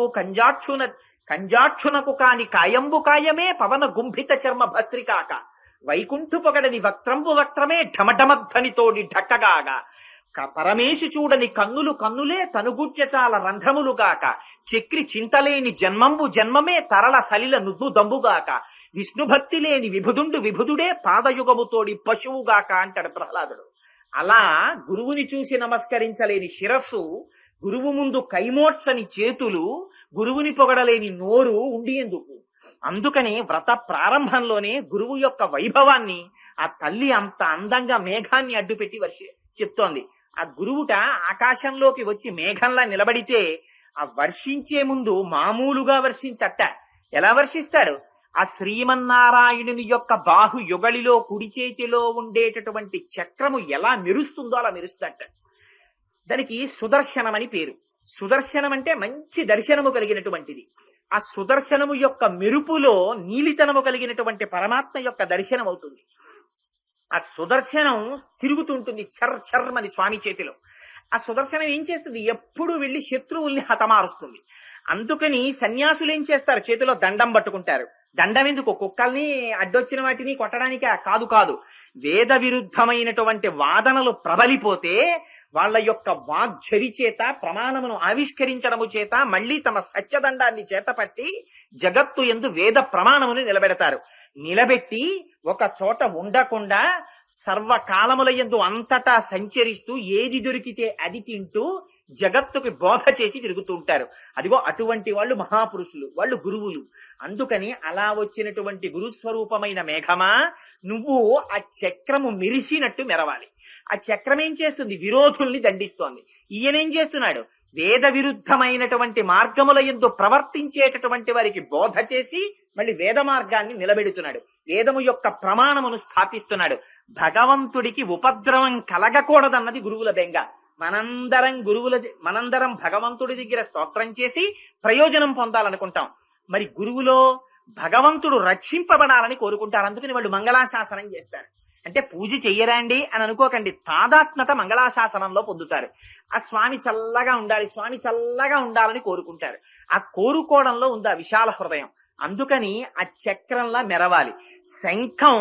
కంజాక్షునకు కాని కాయంబు కాయమే పవన గుంభిత చర్మ భస్త్రికాక వైకుంఠు పొగడని వక్త్రంబు వక్త్రమే ఢమఢమధ్వనితోడి ఢక్కగాగా పరమేశు చూడని కన్నులే తనుగుడ్య చాల రంధ్రములుగాక చక్రి చింతలేని జన్మమే తరళ సలిల నుద్దు దంబుగాక విష్ణుభక్తి లేని విభుదుడే పాదయుగముతోడి పశువుగాక అంటాడు ప్రహ్లాదుడు. అలా గురువుని చూసి నమస్కరించలేని శిరస్సు, గురువు ముందు కైమోడ్చని చేతులు, గురువుని పొగడలేని నోరు ఉండి ఎందుకు? అందుకని వ్రత ప్రారంభంలోనే గురువు యొక్క వైభవాన్ని ఆ తల్లి అంత అందంగా మేఘాన్ని అడ్డుపెట్టి చెప్తోంది. ఆ గురువుట ఆకాశంలోకి వచ్చి మేఘంలా నిలబడితే ఆ వర్షించే ముందు మామూలుగా వర్షించట. ఎలా వర్షిస్తాడు? ఆ శ్రీమన్నారాయణుని యొక్క బాహు యుగళిలో కుడి చేతిలో ఉండేటటువంటి చక్రము ఎలా మెరుస్తుందో అలా మెరుస్తట. దానికి సుదర్శనం అని పేరు. సుదర్శనం అంటే మంచి దర్శనము కలిగినటువంటిది. ఆ సుదర్శనము యొక్క మెరుపులో నీలితనము కలిగినటువంటి పరమాత్మ యొక్క దర్శనం అవుతుంది. ఆ సుదర్శనం తిరుగుతుంటుంది చర్ చర్మని స్వామి చేతిలో. ఆ సుదర్శనం ఏం చేస్తుంది? ఎప్పుడు వెళ్లి శత్రువుల్ని హతమారుస్తుంది. అందుకని సన్యాసులు ఏం చేస్తారు? చేతిలో దండం పట్టుకుంటారు. దండం ఎందుకు? కుక్కల్ని అడ్డొచ్చిన వాటిని కొట్టడానికే కాదు కాదు. వేద విరుద్ధమైనటువంటి వాదనలు ప్రబలిపోతే వాళ్ళ యొక్క వాగ్ఝరి చేత ప్రమాణమును ఆవిష్కరించడము చేత మళ్లీ తమ సత్యదండాన్ని చేతపట్టి జగత్తు యందు వేద ప్రమాణమును నిలబెడతారు. నిలబెట్టి ఒక చోట ఉండకుండా సర్వకాలముల యందు అంతటా సంచరిస్తూ ఏది దొరికితే అది తింటూ జగత్తుకి బోధ చేసి తిరుగుతూ ఉంటారు. అదిగో అటువంటి వాళ్ళు మహాపురుషులు, వాళ్ళు గురువులు. అందుకని అలా వచ్చినటువంటి గురుస్వరూపమైన మేఘమా, నువ్వు ఆ చక్రము మెరిసినట్టు మెరవాలి. ఆ చక్రం ఏం చేస్తుంది? విరోధుల్ని దండిస్తోంది. ఈయనేం చేస్తున్నాడు? వేద విరుద్ధమైనటువంటి మార్గముల యందు ప్రవర్తించేటటువంటి వారికి బోధ చేసి మళ్ళీ వేద మార్గాన్ని నిలబెడుతున్నాడు. వేదము యొక్క ప్రమాణమును స్థాపిస్తున్నాడు. భగవంతుడికి ఉపద్రవం కలగకూడదన్నది గురువుల బెంగ. మనందరం భగవంతుడి దగ్గర స్తోత్రం చేసి ప్రయోజనం పొందాలనుకుంటాం. మరి గురువులో భగవంతుడు రక్షింపబడాలని కోరుకుంటారు. అందుకని వాళ్ళు మంగళాశాసనం చేస్తారు. అంటే పూజ చెయ్యరాండి అని అనుకోకండి, తాదాత్మత మంగళాశాసనంలో పొందుతారు. ఆ స్వామి చల్లగా ఉండాలి, స్వామి చల్లగా ఉండాలని కోరుకుంటారు. ఆ కోరుకోవడంలో ఉంది ఆ విశాల హృదయం. అందుకని ఆ చక్రంలా మెరవాలి. శంఖం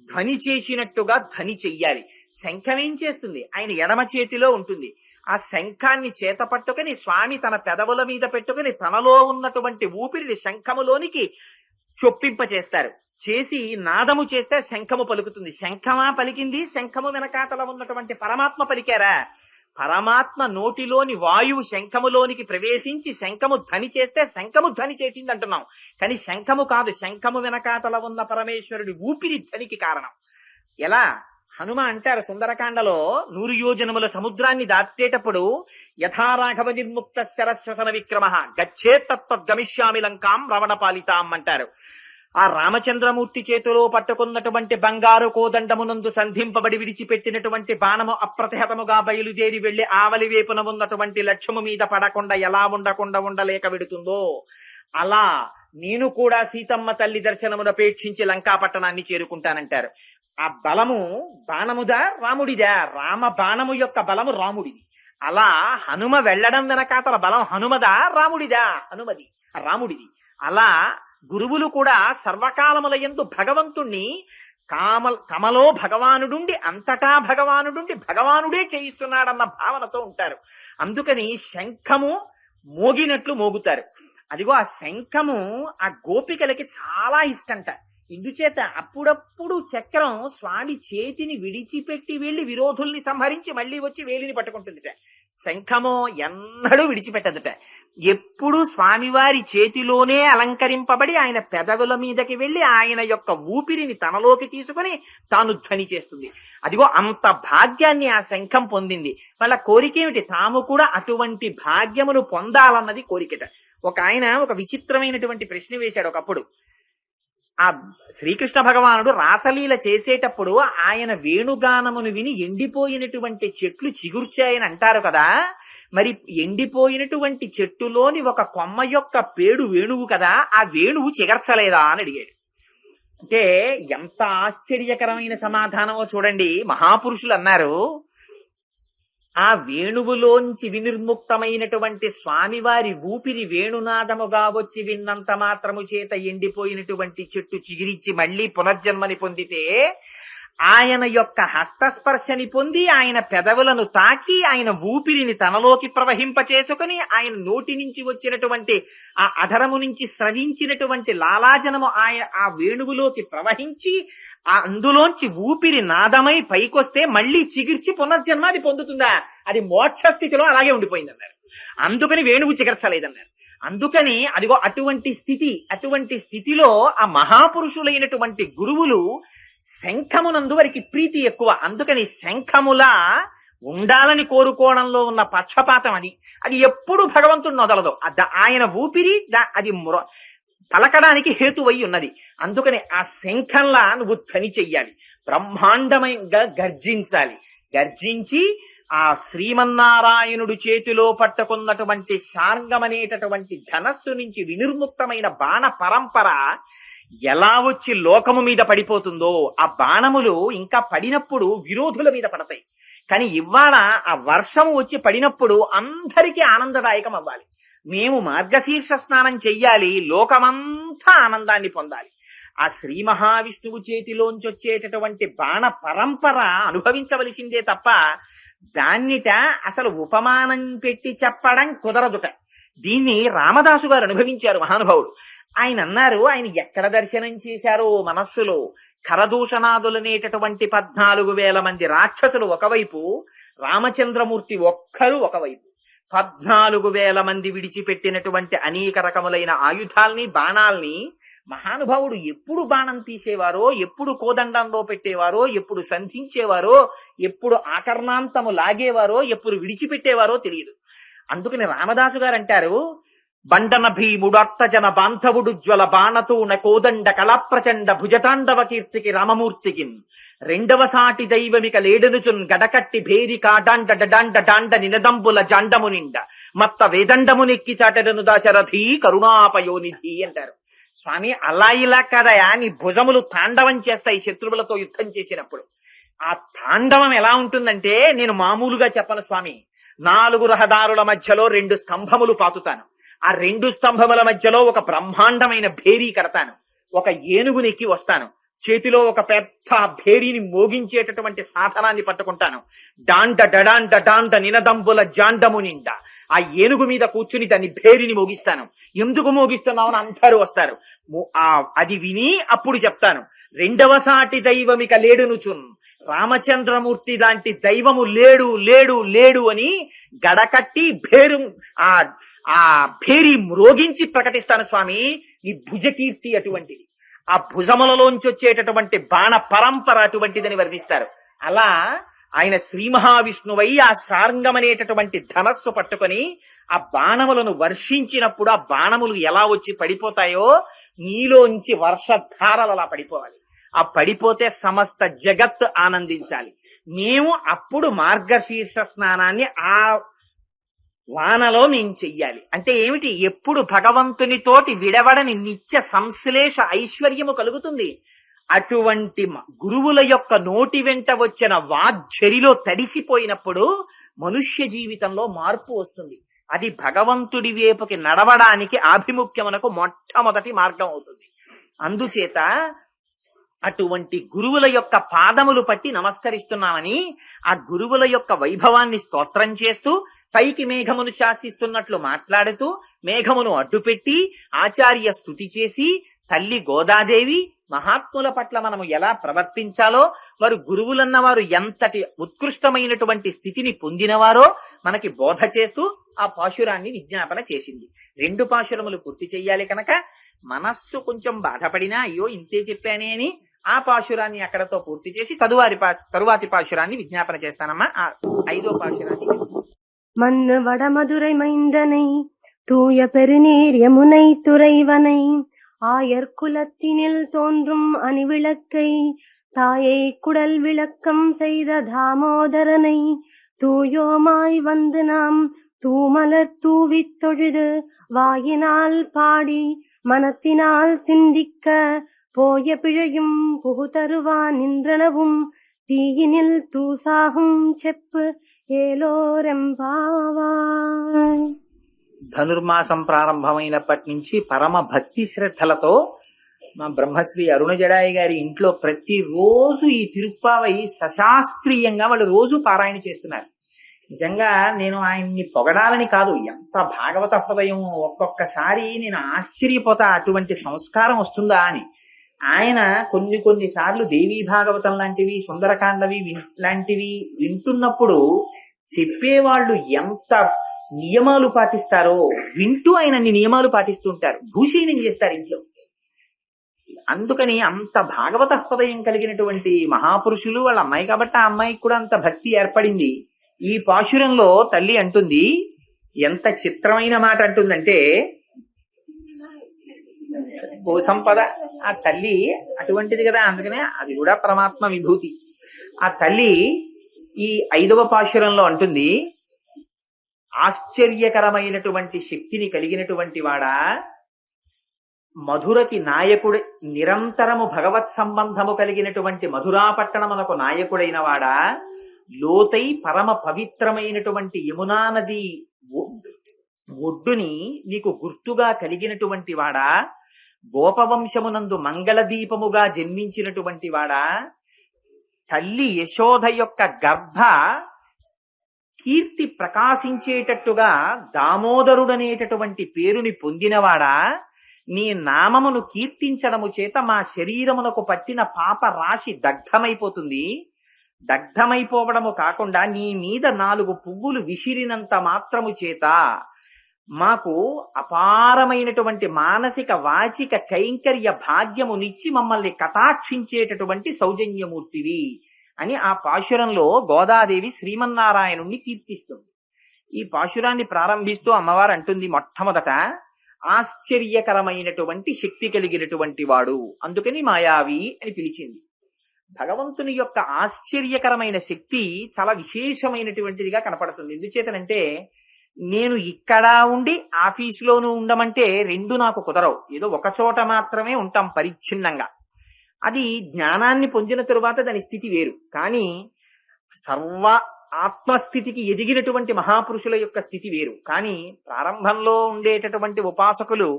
ధ్వని చేసినట్టుగా ధ్వని చెయ్యాలి. శంఖం ఏం చేస్తుంది? ఆయన ఎడమ చేతిలో ఉంటుంది. ఆ శంఖాన్ని చేత పట్టుకుని స్వామి తన పెదవుల మీద పెట్టుకుని తనలో ఉన్నటువంటి ఊపిరిని శంఖములోనికి చొప్పింప చేస్తారు. చేసి నాదము చేస్తే శంఖము పలుకుతుంది. శంఖమా పలికింది? శంఖము వెనకాతల ఉన్నటువంటి పరమాత్మ పలికారా? పరమాత్మ నోటిలోని వాయువు శంఖములోనికి ప్రవేశించి శంఖము ధ్వని చేస్తే శంఖము ధ్వని చేసింది అంటున్నాం. కానీ శంఖము కాదు, శంఖము వెనకాతల ఉన్న పరమేశ్వరుడి ఊపిరి ధ్వనికి కారణం. ఎలా? హనుమ అంటారు సుందరకాండలో, 100 యోజనముల సముద్రాన్ని దాటేటప్పుడు యథారాఘవ నిర్ముక్త శరశ్వసన విక్రమ గచ్చేత్తత్వద్గమిష్యామి లంకాం రావణ పాలితాం అంటారు. ఆ రామచంద్రమూర్తి చేతిలో పట్టుకున్నటువంటి బంగారు కోదండమునందు సంధింపబడి విడిచిపెట్టినటువంటి బాణము అప్రతిహతముగా బయలుదేరి వెళ్లి ఆవలి వేపున ఉన్నటువంటి లక్ష్యము మీద పడకుండా ఎలా ఉండలేక విడుతుందో అలా నేను కూడా సీతమ్మ తల్లి దర్శనమునపేక్షించి లంకాపట్టణాన్ని చేరుకుంటానంటారు. ఆ బలము బాణముదా రాముడిదా? రామ బాణము యొక్క బలము రాముడిది. అలా హనుమ వెళ్లడం వెనకాతల బలం హనుమదా రాముడిదా? హనుమది, రాముడిది. అలా గురువులు కూడా సర్వకాలముల యందు భగవంతుణ్ణి తమలో భగవానుడుండి అంతటా భగవానుడుండి భగవానుడే చేయిస్తున్నాడన్న భావనతో ఉంటారు. అందుకని శంఖము మోగినట్లు మోగుతారు. అదిగో ఆ శంఖము ఆ గోపికలకి చాలా ఇష్టంట. ఇందుచేత అప్పుడప్పుడు చక్రం స్వామి చేతిని విడిచిపెట్టి వెళ్లి విరోధుల్ని సంహరించి మళ్లీ వచ్చి వేలిని పట్టుకుంటుందిట. శంఖమో ఎన్నడూ విడిచిపెట్టదుట. ఎప్పుడు స్వామివారి చేతిలోనే అలంకరింపబడి ఆయన పెదవుల మీదకి వెళ్లి ఆయన యొక్క ఊపిరిని తనలోకి తీసుకుని తాను ధ్వని చేస్తుంది. అదిగో అంత భాగ్యాన్ని ఆ శంఖం పొందింది. వాళ్ళ కోరికేమిటి? తాము కూడా అటువంటి భాగ్యమును పొందాలన్నది కోరికట. ఒక ఆయన ఒక విచిత్రమైనటువంటి ప్రశ్న వేశాడు ఒకప్పుడు. ఆ శ్రీకృష్ణ భగవానుడు రాసలీల చేసేటప్పుడు ఆయన వేణుగానమును విని ఎండిపోయినటువంటి చెట్లు చిగుర్చాయని అంటారు కదా, మరి ఎండిపోయినటువంటి చెట్టులోని ఒక కొమ్మ యొక్క పేడు వేణువు కదా, ఆ వేణువు చిగర్చలేదా అని అడిగాడు. అంటే ఎంత ఆశ్చర్యకరమైన సమాధానమో చూడండి. మహాపురుషులు అన్నారు, ఆ వేణువులోంచి వినిర్ముక్తమైనటువంటి స్వామివారి ఊపిరి వేణునాదముగా వచ్చి విన్నంత మాత్రము చేత ఎండిపోయినటువంటి చెట్టు చిగిరించి మళ్లీ పునర్జన్మని పొందితే ఆయన యొక్క హస్తస్పర్శని పొంది ఆయన పెదవులను తాకి ఆయన ఊపిరిని తనలోకి ప్రవహింపచేసుకుని ఆయన నోటి నుంచి వచ్చినటువంటి ఆ అధరము నుంచి స్రవించినటువంటి లాలాజనము ఆ వేణువులోకి ప్రవహించి అందులోంచి ఊపిరి నాదమై పైకొస్తే మళ్లీ చిగిర్చి పునర్జన్మ అది పొందుతుందా? అది మోక్ష స్థితిలో అలాగే ఉండిపోయిందన్నారు. అందుకని వేణువు చిగర్చలేదన్నారు. అందుకని అదిగో అటువంటి స్థితిలో ఆ మహాపురుషులైనటువంటి గురువులు శంఖమునందు వారికి ప్రీతి ఎక్కువ. అందుకని శంఖములా ఉండాలని కోరుకోవడంలో ఉన్న పక్షపాతం అది ఎప్పుడు భగవంతుడిని వదలదు. ఆయన ఊపిరి అది పలకడానికి హేతువై ఉన్నది. అందుకని ఆ శంఖంలా నువ్వు ధ్వని చెయ్యాలి, బ్రహ్మాండమైగా గర్జించాలి. గర్జించి ఆ శ్రీమన్నారాయణుడు చేతిలో పట్టుకున్నటువంటి శార్ంగమనేటటువంటి ధనస్సు నుంచి వినిర్ముక్తమైన బాణ పరంపర ఎలా వచ్చి లోకము మీద పడిపోతుందో, ఆ బాణములు ఇంకా పడినప్పుడు విరోధుల మీద పడతాయి. కానీ ఇవాళ ఆ వర్షం వచ్చి పడినప్పుడు అందరికీ ఆనందదాయకం అవ్వాలి. మేము మార్గశీర్ష స్నానం చెయ్యాలి, లోకమంతా ఆనందాన్ని పొందాలి. ఆ శ్రీ మహావిష్ణువు చేతిలోంచి వచ్చేటటువంటి బాణ పరంపర అనుభవించవలసిందే తప్ప దాన్నిట అసలు ఉపమానం పెట్టి చెప్పడం కుదరదుట. దీన్ని రామదాసు గారు అనుభవించారు, మహానుభావుడు. ఆయన అన్నారు, ఆయన ఎక్కడ దర్శనం చేశారో మనస్సులో ఖరదూషణాదులనేటటువంటి 14,000 మంది రాక్షసులు ఒకవైపు, రామచంద్రమూర్తి ఒక్కరు ఒకవైపు, 14,000 మంది విడిచిపెట్టినటువంటి అనేక రకములైన ఆయుధాల్ని బాణాల్ని మహానుభావుడు ఎప్పుడు బాణం తీసేవారో, ఎప్పుడు కోదండంలో పెట్టేవారో, ఎప్పుడు సంధించేవారో, ఎప్పుడు ఆకర్ణాంతము లాగేవారో, ఎప్పుడు విడిచిపెట్టేవారో తెలియదు. అందుకని రామదాసు గారు అంటారు, బండన భీముడర్తజన బాంధవుడు జ్వల బాణతూణ కోదండ కళప్రచండ భుజతాండవ కీర్తికి రామమూర్తికిన్ రెండవ సాటి దైవమిక లేడనుచున్ గడకట్టి భేరికా డాండ డాండ డాండ నినదంబుల జాండము నిండ మత్త వేదండమునెక్కి చాటెదను దాశరథి కరుణాపయోనిధి అంటారు. స్వామి, అలా ఇలా కదయా, నీ భుజములు తాండవం చేస్తాయి శత్రువులతో యుద్ధం చేసినప్పుడు. ఆ తాండవం ఎలా ఉంటుందంటే, నేను మామూలుగా చెప్పను స్వామి. 4 రహదారుల మధ్యలో 2 స్తంభములు పాతుతాను. ఆ 2 స్తంభముల మధ్యలో ఒక బ్రహ్మాండమైన భేరీ కడతాను. ఒక ఏనుగునెక్కి వస్తాను. చేతిలో ఒక పెద్ద భేరీని మోగించేటటువంటి సాధనాన్ని పట్టుకుంటాను. డాండ డడాండ డాండ నినదంబుల జాండము నిండ. ఆ ఏనుగు మీద కూర్చుని దాన్ని భేరీని మోగిస్తాను. ఎందుకు మోగిస్తున్నామని అందరూ వస్తారు. అది విని అప్పుడు చెప్తాను, రెండవ సాటి దైవమిక లేడునుచున్, రామచంద్రమూర్తి లాంటి దైవము లేడు లేడు లేడు అని గడకట్టి ఆ భేరి మ్రోగించి ప్రకటిస్తాను స్వామి. నీ భుజకీర్తి అటువంటిది, ఆ భుజములలోంచి వచ్చేటటువంటి బాణ పరంపర అటువంటిదని వర్ణిస్తారు. అలా ఆయన శ్రీ మహావిష్ణువై ఆ శార్ంగమనేటటువంటి ధనస్సు పట్టుకొని ఆ బాణములను వర్షించినప్పుడు ఆ బాణములు ఎలా వచ్చి పడిపోతాయో, నీలోంచి వర్షధారలు అలా పడిపోవాలి. ఆ పడిపోతే సమస్త జగత్ ఆనందించాలి. మేము అప్పుడు మార్గశీర్ష స్నానాన్ని ఆ వానలో మేము చెయ్యాలి. అంటే ఏమిటి? ఎప్పుడు భగవంతునితోటి విడవడని నిత్య సంశ్లేష ఐశ్వర్యము కలుగుతుంది. అటువంటి గురువుల యొక్క నోటి వెంట వచ్చిన వాగ్ఝరిలో తడిసిపోయినప్పుడు మనుష్య జీవితంలో మార్పు వస్తుంది. అది భగవంతుడి వైపుకి నడవడానికి ఆభిముఖ్యమునకు మొట్టమొదటి మార్గం అవుతుంది. అందుచేత అటువంటి గురువుల యొక్క పాదములు పట్టి నమస్కరిస్తున్నామని ఆ గురువుల యొక్క వైభవాన్ని స్తోత్రం చేస్తూ, పైకి మేఘమును శాసిస్తున్నట్లు మాట్లాడుతూ, మేఘమును అడ్డుపెట్టి ఆచార్య స్తుతి చేసి, తల్లి గోదాదేవి మహాత్ముల పట్ల మనము ఎలా ప్రవర్తించాలో, వారు గురువులన్న వారు ఎంతటి ఉత్కృష్టమైనటువంటి స్థితిని పొందినవారో మనకి బోధ చేస్తూ ఆ పాశురాన్ని విజ్ఞాపన చేసింది. 2 పాశురములు పూర్తి చెయ్యాలి కనుక మనస్సు కొంచెం బాధపడినా, అయ్యో ఇంతే చెప్పానే అని ఆ పాశురాన్ని అక్కడతో పూర్తి చేసి తరువాతి పాశురాన్ని విజ్ఞాపన చేస్తానమ్మా. ఆ 5వ పాశురాన్ని மன்னு வடமதுரை மைந்தனை தூய பெருநீர் யமுனை துறைவனை ஆயர் குலத்தினில் தோன்றும் அணிவிளக்கை தாயை குடல் விளக்கம் செய்த தாமோதரனை தூயோமாய் வந்து நாம் தூமலர் தூவித் தொழுது வாயினால் பாடி மனத்தினால் சிந்திக்க போய பிழையும் புகுதருவான் நின்றனவும் తీయినిల్ తూసాహం చెప్పు ఏలోరెంబావాయ్. ధనుర్మాసం ప్రారంభమైనప్పటి నుంచి పరమ భక్తి శ్రద్ధలతో మా బ్రహ్మశ్రీ అరుణ జడాయి గారి ఇంట్లో ప్రతిరోజు ఈ తిరుప్పావై సశాస్త్రీయంగా వాళ్ళు రోజు పారాయణ చేస్తున్నారు. నిజంగా నేను ఆయన్ని పొగడాలని కాదు, ఎంత భాగవత హృదయం. ఒక్కొక్కసారి నేను ఆశ్చర్యపోతా, అటువంటి సంస్కారం వస్తుందా అని. ఆయన కొన్ని సార్లు దేవీ భాగవతం లాంటివి, సుందరకాండవి లాంటివి వింటున్నప్పుడు చెప్పేవాళ్ళు ఎంత నియమాలు పాటిస్తారో వింటూ ఆయన అన్ని నియమాలు పాటిస్తూ ఉంటారు, భూషీణం చేస్తారు ఇంట్లో. అందుకని అంత భాగవత హృదయం కలిగినటువంటి మహాపురుషులు వాళ్ళ అమ్మాయి కాబట్టి ఆ అమ్మాయికి కూడా అంత భక్తి ఏర్పడింది. ఈ పాశురంలో తల్లి అంటుంది, ఎంత చిత్రమైన మాట అంటుందంటే, గోసంపద ఆ తల్లి అటువంటిది కదా, అందుకనే అది కూడా పరమాత్మ విభూతి. ఆ తల్లి ఈ 5వ పాశురంలో అంటుంది, ఆశ్చర్యకరమైనటువంటి శక్తిని కలిగినటువంటి వాడా, మధురకి నాయకుడు, నిరంతరము భగవత్ సంబంధము కలిగినటువంటి మధురాపట్టణమునకు నాయకుడైన వాడా, లోతై పరమ పవిత్రమైనటువంటి యమునా నది ఒడ్డుని నీకు గుర్తుగా కలిగినటువంటి వాడా, గోపవంశమునందు మంగళదీపముగా జన్మించినటువంటి వాడా, తల్లి యశోద యొక్క గర్భ కీర్తి ప్రకాశించేటట్టుగా దామోదరుడనేటటువంటి పేరుని పొందినవాడా, నీ నామమును కీర్తించడము చేత మా శరీరమునకు పట్టిన పాప రాశి దగ్ధమైపోతుంది. దగ్ధమైపోవడము కాకుండా నీ మీద 4 పువ్వులు విసిరినంత మాత్రము చేత మాకు అపారమైనటువంటి మానసిక వాచిక కైంకర్య భాగ్యమునిచ్చి మమ్మల్ని కటాక్షించేటటువంటి సౌజన్యమూర్తివి అని ఆ పాశురంలో గోదాదేవి శ్రీమన్నారాయణుణ్ణి కీర్తిస్తుంది. ఈ పాశురాన్ని ప్రారంభిస్తూ అమ్మవారు అంటుంది, మొట్టమొదట ఆశ్చర్యకరమైనటువంటి శక్తి కలిగినటువంటి వాడు, అందుకని మాయావి అని పిలిచింది. భగవంతుని యొక్క ఆశ్చర్యకరమైన శక్తి చాలా విశేషమైనటువంటిదిగా కనపడుతుంది. ఎందుచేతనంటే, నేను ఇక్కడ ఉండి ఆఫీసులోనూ ఉండమంటే 2 నాకు కుదరవు. ఏదో ఒక చోట మాత్రమే ఉంటాం పరిచ్ఛిన్నంగా. అది జ్ఞానాన్ని పొందిన తరువాత దాని స్థితి వేరు. కానీ సర్వ ఆత్మస్థితికి ఎదిగినటువంటి మహాపురుషుల యొక్క స్థితి వేరు. కానీ ప్రారంభంలో ఉండేటటువంటి ఉపాసకులు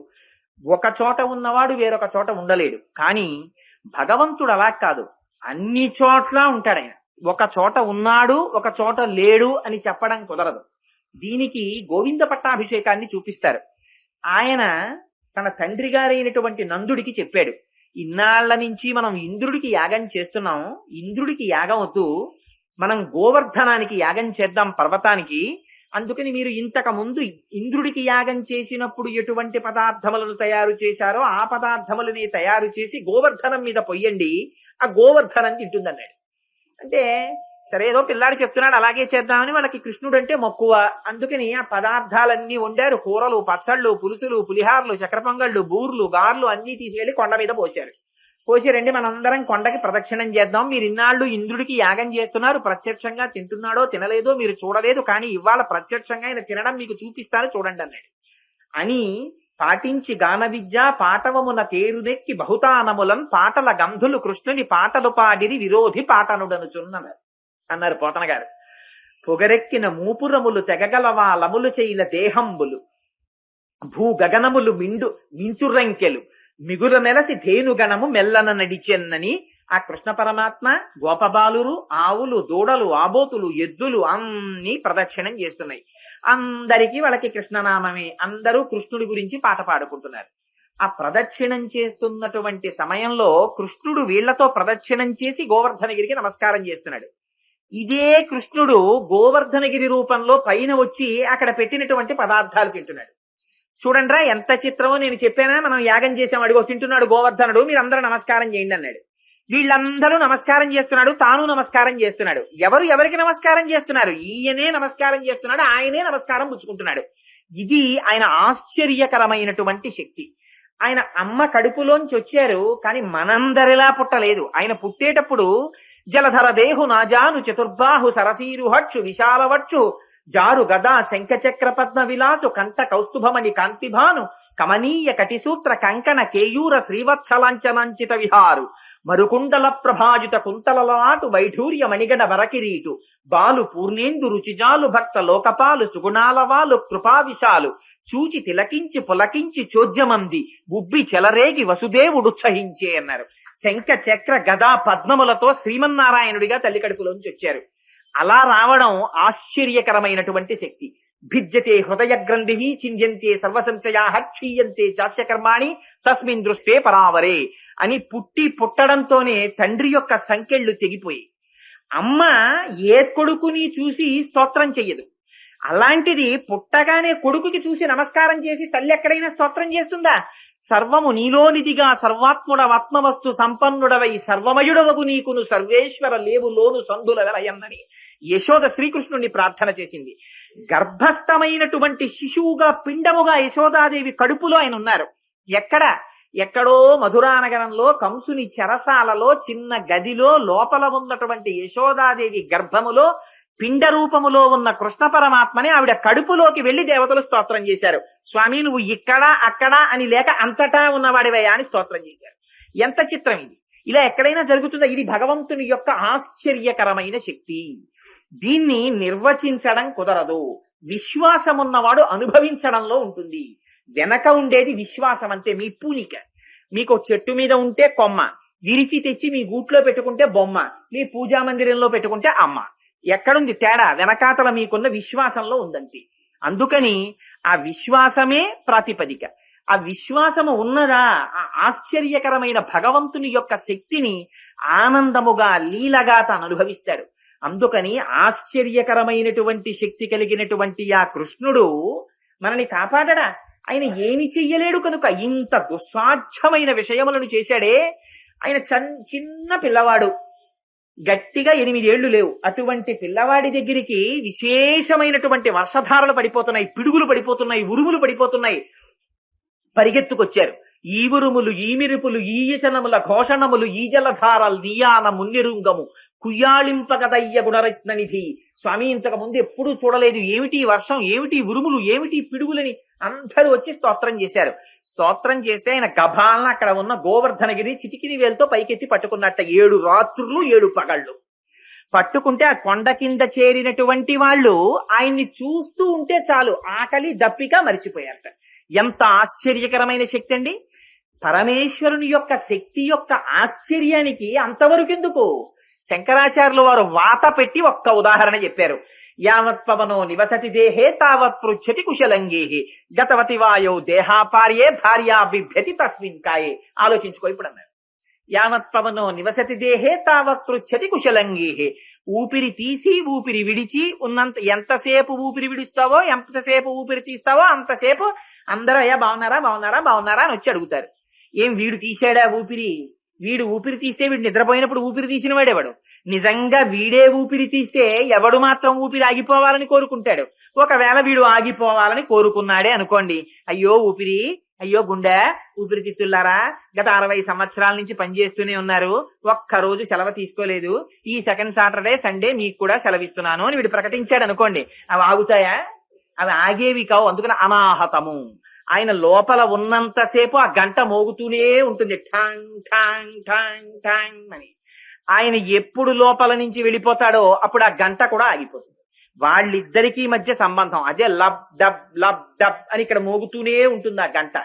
ఒక చోట ఉన్నవాడు వేరొక చోట ఉండలేడు. కానీ భగవంతుడు అలా కాదు, అన్ని చోట్ల ఉంటాడు. ఆయన ఒక చోట ఉన్నాడు, ఒక చోట లేడు అని చెప్పడం కుదరదు. దీనికి గోవింద పట్టాభిషేకాన్ని చూపిస్తారు. ఆయన తన తండ్రి గారైనటువంటి నందుడికి చెప్పాడు, ఇన్నాళ్ల నుంచి మనం ఇంద్రుడికి యాగం చేస్తున్నాం, ఇంద్రుడికి యాగం వద్దు, మనం గోవర్ధనానికి యాగం చేద్దాం పర్వతానికి. అందుకని మీరు ఇంతకు ముందు ఇంద్రుడికి యాగం చేసినప్పుడు ఎటువంటి పదార్థములను తయారు చేశారో ఆ పదార్థములని తయారు చేసి గోవర్ధనం మీద పొయ్యండి, ఆ గోవర్ధనం తింటుందన్నాడు. అంటే సరే, ఏదో పిల్లాడు చెప్తున్నాడు అలాగే చేద్దామని వాళ్ళకి కృష్ణుడు అంటే మక్కువ. అందుకని ఆ పదార్థాలన్నీ వండారు. కూరలు, పచ్చళ్ళు, పులుసులు, పులిహార్లు, చక్ర పొంగళ్ళు, బూర్లు, గార్లు అన్ని తీసుకెళ్లి కొండ మీద పోశారు. పోసి రండి మనందరం కొండకి ప్రదక్షిణం చేద్దాం, మీరు ఇన్నాళ్ళు ఇంద్రుడికి యాగం చేస్తున్నారు, ప్రత్యక్షంగా తింటున్నాడో తినలేదో మీరు చూడలేదు, కానీ ఇవాళ ప్రత్యక్షంగా ఆయన తినడం మీకు చూపిస్తాను చూడండి అన్నాడు. అని పాటించి గాన విద్య పాటవమున తేరుదెక్కి బహుతానములన్ పాటల గంధులు కృష్ణుని పాటలు పాడిరి విరోధి పాటనుడనుచున్నారు అన్నారు పోతన గారు. పొగరెక్కిన మూపురములు తెగగలవా లములు చేయిల దేహంబులు భూ గగనములు మించురంకెలు మిగుల మెలసి ధేనుగణము మెల్లన నడిచెన్నని ఆ కృష్ణ పరమాత్మ గోపబాలురు, ఆవులు, దూడలు, ఆబోతులు, ఎద్దులు అన్ని ప్రదక్షిణం చేస్తున్నాయి. అందరికీ వాళ్ళకి కృష్ణనామమే, అందరూ కృష్ణుడి గురించి పాట పాడుకుంటున్నారు. ఆ ప్రదక్షిణం చేస్తున్నటువంటి సమయంలో కృష్ణుడు వీళ్లతో ప్రదక్షిణం చేసి గోవర్ధనగిరికి నమస్కారం చేస్తున్నాడు. ఇదే కృష్ణుడు గోవర్ధనగిరి రూపంలో పైన వచ్చి అక్కడ పెట్టినటువంటి పదార్థాలు తింటున్నాడు. చూడండిరా ఎంత చిత్రమో, నేను చెప్పానా మనం యాగం చేసాం, అడిగో తింటున్నాడు గోవర్ధనుడు, మీరందరూ నమస్కారం చేయండి అన్నాడు. వీళ్ళందరూ నమస్కారం చేస్తున్నాడు, తాను నమస్కారం చేస్తున్నాడు. ఎవరు ఎవరికి నమస్కారం చేస్తున్నారు? ఈయనే నమస్కారం చేస్తున్నాడు, ఆయనే నమస్కారం పుచ్చుకుంటున్నాడు. ఇది ఆయన ఆశ్చర్యకరమైనటువంటి శక్తి. ఆయన అమ్మ కడుపులోంచి వచ్చారు, కానీ మనందరిలా పుట్టలేదు. ఆయన పుట్టేటప్పుడు జలధర దేహు నాజాను చతుర్బాహు సరసీరుహక్షు విశాలవక్షు జారు గదా శంఖచక్ర పద్మ విలాసు కంఠ కౌస్తుభమణి కాంతిభాను కమనీయ కటిసూత్ర కంకణ కేయూర శ్రీవత్సలాంచనాంచిత విహారు మరుకుండల ప్రభాజిత కుంతలలాటు వైఢూర్య మణిగడ వరకిరీటు బాలు పూర్ణేందు రుచిజాలు భక్త లోకపాలు సుగుణాలవాలు కృపావిశాలు చూచి తిలకించి పులకించి చోద్యమంది ఉబ్బి చెలరేగి వసుదేవుడుత్సహించే అన్నారు. శంఖ చక్ర గదా పద్మములతో శ్రీమన్నారాయణుడిగా తల్లి కడుపులోంచి వచ్చారు. అలా రావడం ఆశ్చర్యకరమైనటువంటి శక్తి. భిద్యతే హృదయ గ్రంథి చింద్యంతే సర్వసంశయా క్షీయంతే చాస్యకర్మాణి తస్మిన్ దృష్టే పరావరే అని పుట్టడంతోనే తండ్రి యొక్క సంకెళ్ళు తెగిపోయి అమ్మ ఏ కొడుకుని చూసి స్తోత్రం చెయ్యదు. అలాంటిది పుట్టగానే కొడుకుకి చూసి నమస్కారం చేసి తల్లి ఎక్కడైనా స్తోత్రం చేస్తుందా? సర్వము నీలోనిదిగా సర్వాత్ముడవాత్మవస్తు సంపన్నుడవై సర్వమయుడవగు నీకును సర్వేశ్వర లేవులోను సంధుల వెలయన్నని యశోద శ్రీకృష్ణుణ్ణి ప్రార్థన చేసింది. గర్భస్థమైనటువంటి శిశువుగా పిండముగా యశోదాదేవి కడుపులో ఆయన ఉన్నారు. ఎక్కడ? ఎక్కడో మధురానగరంలో కంసుని చెరసాలలో చిన్న గదిలో లోపల ఉన్నటువంటి యశోదాదేవి గర్భములో పిండ రూపములో ఉన్న కృష్ణ పరమాత్మని ఆవిడ కడుపులోకి వెళ్లి దేవతలు స్తోత్రం చేశారు. స్వామి నువ్వు ఇక్కడ అక్కడ అని లేక అంతటా ఉన్నవాడివయ్యా అని స్తోత్రం చేశారు. ఎంత చిత్రం ఇది! ఇలా ఎక్కడైనా జరుగుతుందా? ఇది భగవంతుని యొక్క ఆశ్చర్యకరమైన శక్తి. దీన్ని నిర్వచించడం కుదరదు. విశ్వాసం ఉన్నవాడు అనుభవించడంలో ఉంటుంది. వెనక ఉండేది విశ్వాసం అంతే. మీ పూనిక. మీకు చెట్టు మీద ఉంటే కొమ్మ, విరిచి తెచ్చి మీ గూట్లో పెట్టుకుంటే బొమ్మ, మీ పూజా మందిరంలో పెట్టుకుంటే అమ్మ. ఎక్కడుంది తేడా? వెనకాతల మీకున్న విశ్వాసంలో ఉందంతే. అందుకని ఆ విశ్వాసమే ప్రాతిపదిక. ఆ విశ్వాసము ఉన్నదా, ఆ ఆశ్చర్యకరమైన భగవంతుని యొక్క శక్తిని ఆనందముగా లీలగా తాను అనుభవిస్తాడు. అందుకని ఆశ్చర్యకరమైనటువంటి శక్తి కలిగినటువంటి ఆ కృష్ణుడు మనని కాపాడడా? ఆయన ఏమి చెయ్యలేడు కనుక ఇంత దుస్సాధ్యమైన విషయములను చేశాడే. ఆయన చిన్న పిల్లవాడు, గట్టిగా 8 ఏళ్లు లేవు. అటువంటి పిల్లవాడి దగ్గరికి విశేషమైనటువంటి వర్షధారలు పడిపోతున్నాయి, పిడుగులు పడిపోతున్నాయి, ఉరుములు పడిపోతున్నాయి. పరిగెత్తుకొచ్చారు. ఈ ఉరుములు, ఈ మిరుపులు, ఈ యచనముల ఘోషణములు, ఈ జలధారలు నీయాన మున్నిరుంగము కుయ్యాళింపగదయ్య గుణరత్న నిధి. స్వామి ఇంతకు ముందు ఎప్పుడూ చూడలేదు, ఏమిటి వర్షం, ఏమిటి ఉరుములు, ఏమిటి పిడుగులని అందరూ వచ్చి స్తోత్రం చేశారు. స్తోత్రం చేస్తే ఆయన గభాలను అక్కడ ఉన్న గోవర్ధనగిరి చిటికిని వేలుతో పైకెత్తి పట్టుకున్నట్ట. 7 రాత్రులు 7 పగళ్ళు పట్టుకుంటే ఆ కొండ కింద చేరినటువంటి వాళ్ళు ఆయన్ని చూస్తూ ఉంటే చాలు ఆకలి దప్పిక మరిచిపోయారట. ఎంత ఆశ్చర్యకరమైన శక్తి అండి! పరమేశ్వరుని యొక్క శక్తి యొక్క ఆశ్చర్యానికి అంతవరకు ఎందుకు? శంకరాచార్యులు వారు వాత పెట్టి ఒక్క ఉదాహరణ చెప్పారు. యావత్ పవనో నివసతి దేహే తావత్ పృచ్చతి కుశలంగేహే గతవతి వాయో దేహాపార్యే భార్యా బిభ్యతి తస్మిన్ కాయే. ఆలోచించుకో ఇప్పుడు అన్నారు. యావత్ పవనో నివసతి దేహే తావత్ పృచ్చతి కుశలంగేహే. ఊపిరి తీసి ఊపిరి విడిచి ఉన్నంత ఎంతసేపు ఊపిరి విడుస్తావో, ఎంతసేపు ఊపిరి తీస్తావో అంతసేపు అందరూ అయ్యా బాగున్నారా బాగున్నారా బాగున్నారా అని వచ్చి అడుగుతారు. ఏం వీడు తీసాడా ఊపిరి? వీడు ఊపిరి తీస్తే వీడు నిద్రపోయినప్పుడు ఊపిరి తీసిన వాడేవాడు. నిజంగా వీడే ఊపిరి తీస్తే ఎవడు మాత్రం ఊపిరి ఆగిపోవాలని కోరుకుంటాడు? ఒకవేళ వీడు ఆగిపోవాలని కోరుకున్నాడే అనుకోండి, అయ్యో ఊపిరి, అయ్యో గుండె, ఊపిరితిత్తులారా గత 60 సంవత్సరాల నుంచి పనిచేస్తూనే ఉన్నారు, ఒక్కరోజు సెలవు తీసుకోలేదు, ఈ సెకండ్ సాటర్డే సండే మీకు కూడా సెలవిస్తున్నాను అని వీడు ప్రకటించాడు అనుకోండి, అవి ఆగుతాయా? అవి ఆగేవి కావు. అందుకని అనాహతము. ఆయన లోపల ఉన్నంతసేపు ఆ గంట మోగుతూనే ఉంటుంది, ఠాంగ్ ఠాంగ్ ఠాంగ్ ఠాంగ్ అని. ఆయన ఎప్పుడు లోపల నుంచి వెళ్ళిపోతాడో అప్పుడు ఆ గంట కూడా ఆగిపోతుంది. వాళ్ళిద్దరికీ మధ్య సంబంధం అదే లబ్ డబ్ అని ఇక్కడ మోగుతూనే ఉంటుంది ఆ గంట.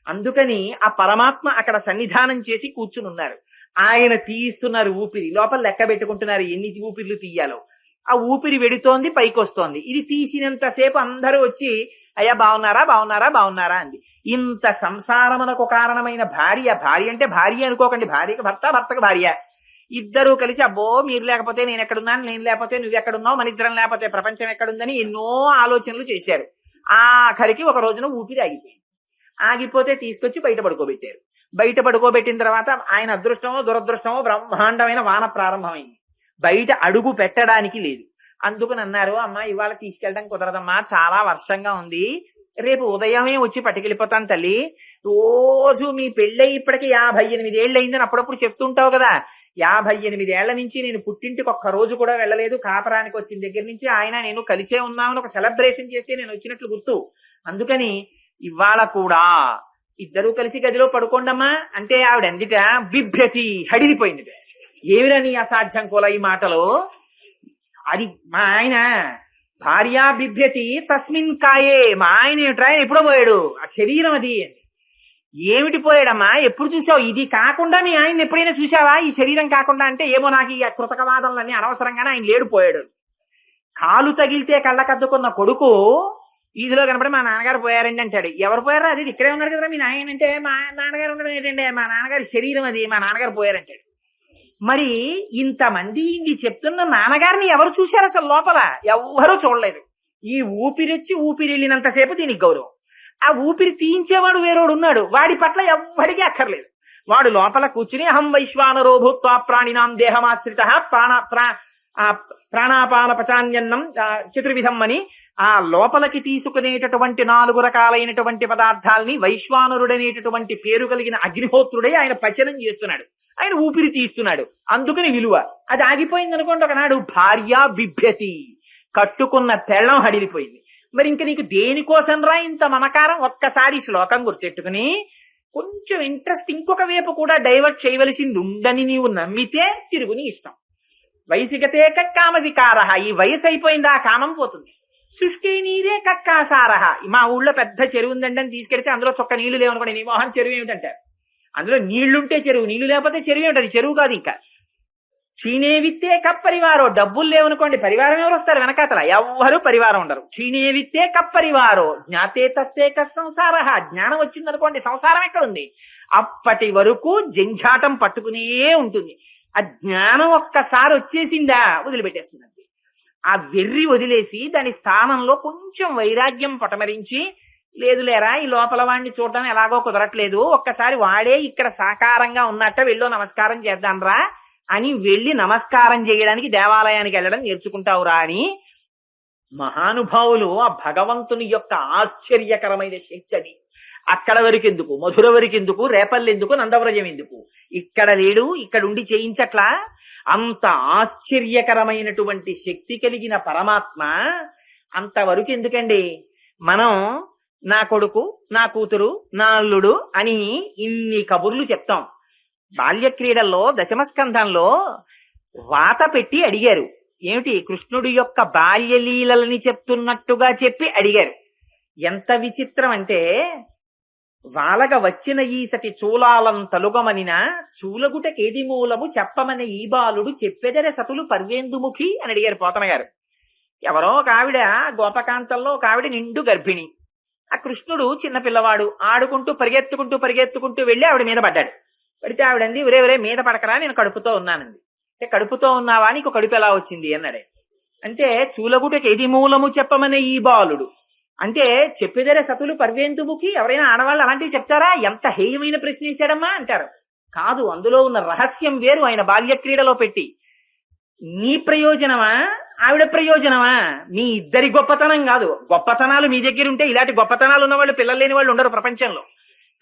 అందుకని ఆ పరమాత్మ అక్కడ సన్నిధానం చేసి కూర్చుని ఉన్నారు. ఆయన తీయిస్తున్నారు ఊపిరి, లోపల లెక్క పెట్టుకుంటున్నారు ఎన్ని ఊపిర్లు తీయాలో. ఆ ఊపిరి వెడుతోంది, పైకి వస్తోంది. ఇది తీసినంతసేపు అందరూ వచ్చి అయ్యా బాగున్నారా బాగున్నారా బాగున్నారా అంది. ఇంత సంసారమునకు కారణమైన భార్య, భార్య అంటే భార్య అనుకోకండి, భార్యకి భర్త, భర్తకు భార్య, ఇద్దరూ కలిసి అబ్బో మీరు లేకపోతే నేను ఎక్కడున్నాను, నేను లేకపోతే నువ్వు ఎక్కడున్నావు, మన ఇద్దరం లేకపోతే ప్రపంచం ఎక్కడుందని ఎన్నో ఆలోచనలు చేశారు. ఆఖరికి ఒక రోజున ఊపిరి ఆగిపోయింది. ఆగిపోతే తీసుకొచ్చి బయట పడుకోబెట్టారు. బయట పడుకోబెట్టిన తర్వాత ఆయన అదృష్టమో దురదృష్టమో బ్రహ్మాండమైన వాన ప్రారంభమైంది. బయట అడుగు పెట్టడానికి లేదు. అందుకని అన్నారు, అమ్మా ఇవాళ తీసుకెళ్ళడం కుదరదమ్మా, చాలా వర్షంగా ఉంది, రేపు ఉదయమే వచ్చి పట్టుకెళ్ళిపోతాను తల్లి. రోజు మీ పెళ్ళై ఇప్పటికి 58 ఏళ్ళు అయిందని అప్పుడప్పుడు చెప్తుంటావు కదా, 58 ఏళ్ల నుంచి నేను పుట్టింటికి ఒక్క రోజు కూడా వెళ్ళలేదు, కాపరానికి వచ్చిన దగ్గర నుంచి ఆయన నేను కలిసే ఉన్నామని ఒక సెలబ్రేషన్ చేస్తే నేను వచ్చినట్లు గుర్తు. అందుకని ఇవాళ కూడా ఇద్దరూ కలిసి గదిలో పడుకోండమ్మా అంటే ఆవిడ ఎందుట బిభ్యతి, హడిలిపోయింది. ఏమిరా నీ అసాధ్యం కూడా ఈ మాటలు? అది మా ఆయన భార్యా బిభ్యతి తస్మిన్ కాయే. మా ఆయన ఏమిట్రా ఎప్పుడో పోయాడు, ఆ శరీరం అది. ఏమిటి పోయాడమ్మా, ఎప్పుడు చూసావు? ఇది కాకుండా మీ ఆయన ఎప్పుడైనా చూసావా ఈ శరీరం కాకుండా? అంటే ఏమో నాకు ఈ కృతకవాదనలన్నీ అనవసరంగానే ఆయన లేడు పోయాడు. కాలు తగిలితే కళ్ళకద్దుకున్న కొడుకు ఈదిలో కనపడి మా నాన్నగారు పోయారండి అంటాడు. ఎవరు పోయారా? అది ఇక్కడే ఉన్నాడు కదా మీ నాయన అంటే. మా నాన్నగారు ఉండడం ఏంటంటే మా నాన్నగారి శరీరం అది, మా నాన్నగారు పోయారంటాడు. మరి ఇంతమంది ఇది చెప్తున్న నాన్నగారిని ఎవరు చూశారు అసలు? లోపల ఎవ్వరూ చూడలేదు. ఈ ఊపిరొచ్చి ఊపిరి వెళ్ళినంతసేపు దీనికి గౌరవం. ఆ ఊపిరి తీయించేవాడు వేరోడు ఉన్నాడు, వాడి పట్ల ఎవ్వడికి అక్కర్లేదు. వాడు లోపల కూర్చుని అహం వైశ్వానరో భూత్వా ప్రాణినాం దేహమాశ్రిత ప్రాణాపాన పచాన్యన్నం చతుర్విధం అని ఆ లోపలికి తీసుకునేటటువంటి 4 రకాలైనటువంటి పదార్థాలని వైశ్వానరుడనేటటువంటి పేరు కలిగిన అగ్నిహోత్రుడే ఆయన పచనం చేస్తున్నాడు, ఆయన ఊపిరి తీస్తున్నాడు. అందుకని విలువ. అది ఆగిపోయింది అనుకోండి, ఒకనాడు భార్య బిభ్యతి, కట్టుకున్న పెళ్ళం హడిలిపోయింది. మరి ఇంక నీకు దేనికోసం రా ఇంత మమకారం? ఒక్కసారి శ్లోకం గుర్తెట్టుకుని కొంచెం ఇంట్రెస్ట్ ఇంకొక వైపు కూడా డైవర్ట్ చేయవలసింది ఉందని నీవు నమ్మితే తిరుగుని ఇష్టం. వయసిగతే కామ వికార, ఈ వయసు అయిపోయింది, ఆ కామం పోతుంది. శుష్కే నీరే కక్కాసారహ, మా ఊళ్ళో పెద్ద చెరువు ఉందండి అని తీసుకెడితే అందులో చొక్క నీళ్లు లేవనుకోండి, నీ మోహన్ చెరువు ఏమిటంటారు. అందులో నీళ్లుంటే చెరువు, నీళ్లు లేకపోతే చెరువు ఏమిటది? చెరువు కాదు. ఇంకా క్షీణే విత్తే కప్పరివారో, డబ్బులు లేవనుకోండి పరివారం ఎవరు వస్తారు వెనకాతల? ఎవ్వరూ పరివారం ఉండరు. క్షీణే విత్తే కప్పరివారో జ్ఞాతే తత్తే సంసార, జ్ఞానం వచ్చిందనుకోండి సంసారం ఎక్కడుంది? అప్పటి వరకు జంఝాటం పట్టుకునే ఉంటుంది. ఆ జ్ఞానం ఒక్కసారి వచ్చేసిందా వదిలిపెట్టేస్తుందండి. ఆ వెర్రి వదిలేసి దాని స్థానంలో కొంచెం వైరాగ్యం పటమరించి, లేదు లేరా ఈ లోపల వాడిని చూడడం ఎలాగో కుదరట్లేదు, ఒక్కసారి వాడే ఇక్కడ సాకారంగా ఉన్నట్ట వెళ్ళు నమస్కారం చేద్దాంరా అని వెళ్ళి నమస్కారం చేయడానికి దేవాలయానికి వెళ్ళడం నేర్చుకుంటావురా అని మహానుభావులు ఆ భగవంతుని యొక్క ఆశ్చర్యకరమైన శక్తి అది. అక్కడ వరకు ఎందుకు, మధుర వరకు ఎందుకు, రేపల్లి ఎందుకు, నందవ్రజం ఎందుకు? ఇక్కడ లేడు, ఇక్కడ ఉండి చేయించట్లా? అంత ఆశ్చర్యకరమైనటువంటి శక్తి కలిగిన పరమాత్మ అంతవరకు ఎందుకండి? మనం నా కొడుకు, నా కూతురు, నా అల్లుడు అని ఇన్ని కబుర్లు చెప్తాం. బాల్యక్రీడల్లో దశమస్కంధంలో వాత పెట్టి అడిగారు, ఏమిటి కృష్ణుడి యొక్క బాల్యలీలని చెప్తున్నట్టుగా చెప్పి అడిగారు. ఎంత విచిత్రం అంటే, వాలగ వచ్చిన ఈసటి చూలాలం తలుగమనిన చూలగుటకేది మూలము చెప్పమన ఈ బాలుడు చెప్పెదర సతులు పర్వేందుముఖి అని అడిగారు పోతన గారు. ఎవరో ఒక ఆవిడ గోపకాంతంలో ఒక ఆవిడ నిండు గర్భిణి, ఆ కృష్ణుడు చిన్న పిల్లవాడు ఆడుకుంటూ పరిగెత్తుకుంటూ వెళ్ళి ఆవిడ మీద పడ్డాడు. పడితే ఆవిడంది, ఒరే మీద పడకరా, నేను కడుపుతో ఉన్నానంది. అంటే కడుపుతో ఉన్నావా, నీకు కడుపు ఎలా వచ్చింది అన్నాడే. అంటే చూలగుటకి ఏది మూలము చెప్పమనే ఈ బాలుడు అంటే చెప్పేదరే సతులు పర్వేంతుముఖి, ఎవరైనా ఆడవాళ్ళు అలాంటివి చెప్తారా? ఎంత హేయమైన ప్రశ్న వేశాడమ్మా అంటారు. కాదు, అందులో ఉన్న రహస్యం వేరు. ఆయన బాల్యక్రీడలో పెట్టి, నీ ప్రయోజనమా ఆవిడ ప్రయోజనమా? మీ ఇద్దరి గొప్పతనం కాదు. గొప్పతనాలు మీ దగ్గర ఉంటే ఇలాంటి గొప్పతనాలు ఉన్నవాళ్ళు పిల్లలు లేని వాళ్ళు ఉండరు ప్రపంచంలో.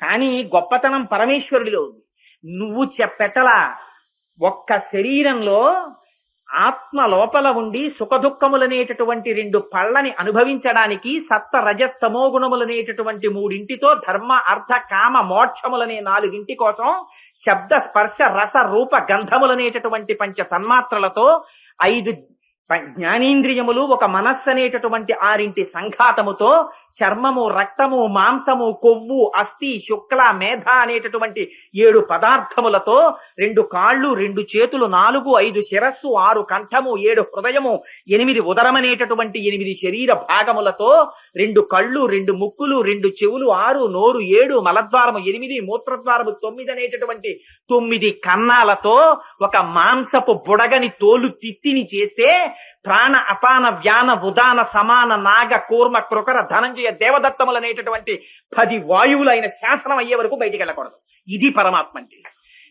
కానీ గొప్పతనం పరమేశ్వరుడిలో ఉంది. నువ్వు చెప్పెట్టలా. ఒక్క శరీరంలో ఆత్మ లోపల ఉండి సుఖదుఖములనేటటువంటి 2 పళ్ళని అనుభవించడానికి సత్వ రజస్తమో గుణములనేటటువంటి 3 ధర్మ అర్థ కామ మోక్షములనే 4 కోసం శబ్ద స్పర్శ రస రూప గంధములనేటటువంటి 5 తన్మాత్రలతో 5 జ్ఞానేంద్రియములు, ఒక మనస్సు అనేటటువంటి 6 సంఘాతముతో చర్మము, రక్తము, మాంసము, కొవ్వు, అస్థి, శుక్ల, మేధ అనేటటువంటి 7 పదార్థములతో 2 కాళ్ళు, 2 చేతులు, 4, 5 శిరస్సు, 6 కంఠము, 7 హృదయము, 8 ఉదరమనేటటువంటి 8 శరీర భాగములతో 2 కళ్ళు, 2 ముక్కులు, 2 చెవులు, 6 నోరు, 7 మలద్వారము, 8 మూత్రద్వారము, 9 అనేటటువంటి 9 కన్నాలతో ఒక మాంసపు బుడగని తోలు తిత్తిని చేస్తే ప్రాణ అపాన వ్యాన ఉదాన సమాన నాగ కూర్మ కృకర ధనంజయ దేవదత్తములనేటటువంటి 10 వాయువులైన శాసనం అయ్యే వరకు బయటికి వెళ్ళకూడదు. ఇది పరమాత్మ అంటే.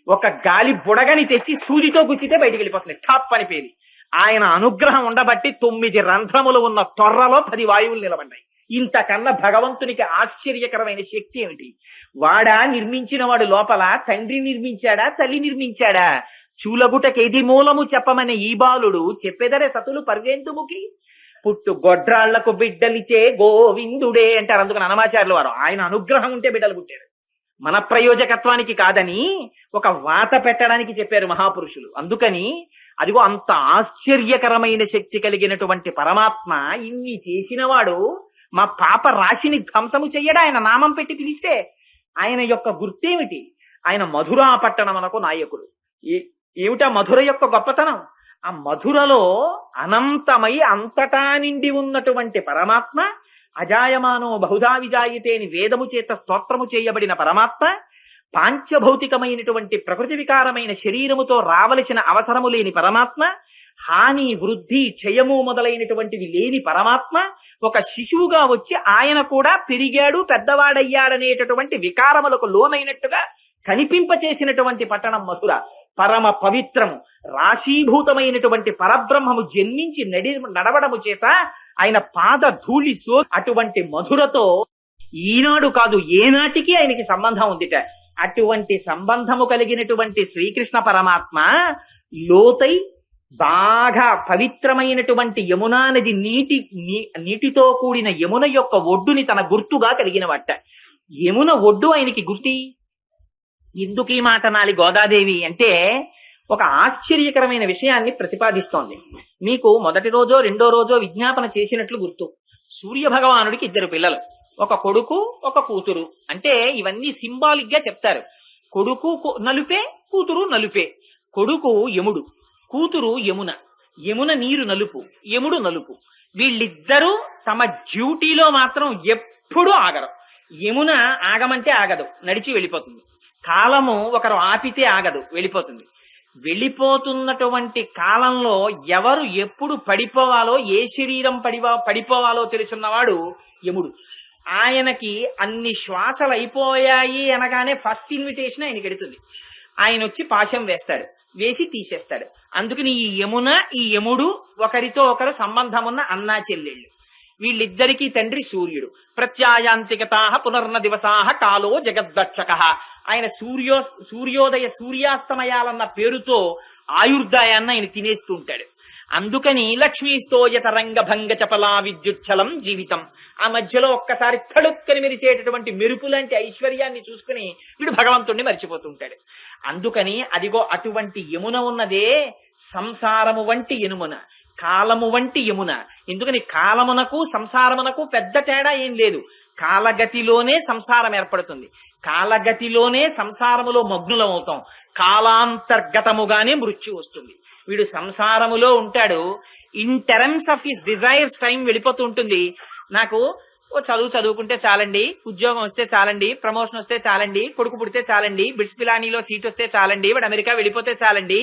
ఒక గాలి బుడగని తెచ్చి సూదితో గుచ్చితే బయటికి వెళ్ళిపోతుంది ఠాప్ అని పేలి. ఆయన అనుగ్రహం ఉండబట్టి 9 రంధ్రములు ఉన్న తొర్రలో 10 వాయువులు నిలబడ్డాయి. ఇంతకన్నా భగవంతునికి ఆశ్చర్యకరమైన శక్తి ఏమిటి? వాడా నిర్మించిన వాడు లోపల తండ్రి నిర్మించాడా, తల్లి నిర్మించాడా? చూలగుటకేది మూలము చెప్పమనే ఈ బాలుడు చెప్పేదరే సతులు పర్వేంతుముఖి. పుట్టు గొడ్రాళ్లకు బిడ్డలిచే గోవిందుడే అంటారు. అందుకని అన్నమాచార్యుల వారు ఆయన అనుగ్రహం ఉంటే బిడ్డలు పుట్టారు, మన ప్రయోజకత్వానికి కాదని ఒక వాత పెట్టడానికి చెప్పారు మహాపురుషులు. అందుకని అదిగో అంత ఆశ్చర్యకరమైన శక్తి కలిగినటువంటి పరమాత్మ ఇన్ని చేసినవాడు మా పాప రాశిని ధ్వంసము చెయ్యడా? ఆయన నామం పెట్టి పిలిస్తే ఆయన యొక్క గుర్తేమిటి? ఆయన మధురా పట్టణమునకు నాయకుడు. ఏమిటా మధుర యొక్క గొప్పతనం? ఆ మధురలో అనంతమై అంతటా నిండి ఉన్నటువంటి పరమాత్మ, అజాయమానో బహుధా విజాయితే అని వేదము చేత స్తోత్రము చేయబడిన పరమాత్మ, పాంచభౌతికమైనటువంటి ప్రకృతి వికారమైన శరీరముతో రావలసిన అవసరము లేని పరమాత్మ, హాని వృద్ధి క్షయము మొదలైనటువంటివి లేని పరమాత్మ, ఒక శిశువుగా వచ్చి ఆయన కూడా పెరిగాడు పెద్దవాడయ్యాడనేటటువంటి వికారములకు లోనైనట్టుగా కనిపింపచేసినటువంటి పట్టణం మధుర. పరమ పవిత్రము, రాశీభూతమైనటువంటి పరబ్రహ్మము జన్మించి నడవడము చేత ఆయన పాద ధూళి అటువంటి మధురతో ఈనాడు కాదు ఏనాటికి ఆయనకి సంబంధం ఉందిట. అటువంటి సంబంధము కలిగినటువంటి శ్రీకృష్ణ పరమాత్మ లోతై బాగా పవిత్రమైనటువంటి యమునా నది నీటితో కూడిన యమున యొక్క ఒడ్డుని తన గుర్తుగా కలిగిన వట్ట. యమున ఒడ్డు ఆయనకి గుర్తి. ఎందుకు ఈ మాట నాలి గోదాదేవి అంటే ఒక ఆశ్చర్యకరమైన విషయాన్ని ప్రతిపాదిస్తోంది. మీకు మొదటి రోజో రెండో రోజో విజ్ఞాపన చేసినట్లు గుర్తు. సూర్య భగవానుడికి 2 పిల్లలు, ఒక కొడుకు ఒక కూతురు. అంటే ఇవన్నీ సింబాలిక్ గా చెప్తారు. కొడుకు నలుపే, కూతురు నలుపే. కొడుకు యముడు, కూతురు యమున. యమున నీరు నలుపు, యముడు నలుపు. వీళ్ళిద్దరూ తమ డ్యూటీలో మాత్రం ఎప్పుడూ ఆగరు. యమున ఆగమంటే ఆగదు, నడిచి వెళ్ళిపోతుంది. కాలము ఒకరు ఆపితే ఆగదు, వెళ్ళిపోతుంది. వెళ్ళిపోతున్నటువంటి కాలంలో ఎవరు ఎప్పుడు పడిపోవాలో, ఏ శరీరం పడిపోవాలో తెలుసున్నవాడు యముడు. ఆయనకి అన్ని శ్వాసలు అయిపోయాయి అనగానే ఫస్ట్ ఇన్విటేషన్ ఆయనకి ఎడుతుంది. ఆయన వచ్చి పాశం వేస్తాడు, వేసి తీసేస్తాడు. అందుకని ఈ యమున ఈ యముడు ఒకరితో ఒకరు సంబంధం ఉన్న అన్నా చెల్లెళ్ళు. వీళ్ళిద్దరికీ తండ్రి సూర్యుడు. ప్రత్యాయాంతికతాః పునర్న దివసాః కాలో జగద్దక్షక. ఆయన సూర్యోదయ సూర్యాస్తమయాలన్న పేరుతో ఆయుర్దాయాన్ని ఆయన తినేస్తూ ఉంటాడు. అందుకని లక్ష్మీస్తోయత రంగభంగ చపలా విద్యుచ్చలం జీవితం. ఆ మధ్యలో ఒక్కసారి తళుక్కని మెరిసేటటువంటి మెరుపు లాంటి ఐశ్వర్యాన్ని చూసుకుని వీడు భగవంతుణ్ణి మర్చిపోతుంటాడు. అందుకని అదిగో అటువంటి యమున ఉన్నదే సంసారము వంటి యమున, కాలము వంటి యమున. ఎందుకని కాలమునకు సంసారమునకు పెద్ద తేడా ఏం లేదు. కాలగతిలోనే సంసారం ఏర్పడుతుంది, కాలగతిలోనే సంసారములో మగ్నులం అవుతాం, కాలాంతర్గతముగానే మృత్యు వస్తుంది. వీడు సంసారములో ఉంటాడు. In terms of his desires time వెళ్ళిపోతూ ఉంటుంది. నాకు చదువుకుంటే చాలండి, ఉద్యోగం వస్తే చాలండి, ప్రమోషన్ వస్తే చాలండి, కొడుకు పుడితే చాలండి, బిట్స్ పిలానీలో సీట్ వస్తే చాలండి, వాడు అమెరికా వెళ్ళిపోతే చాలండి.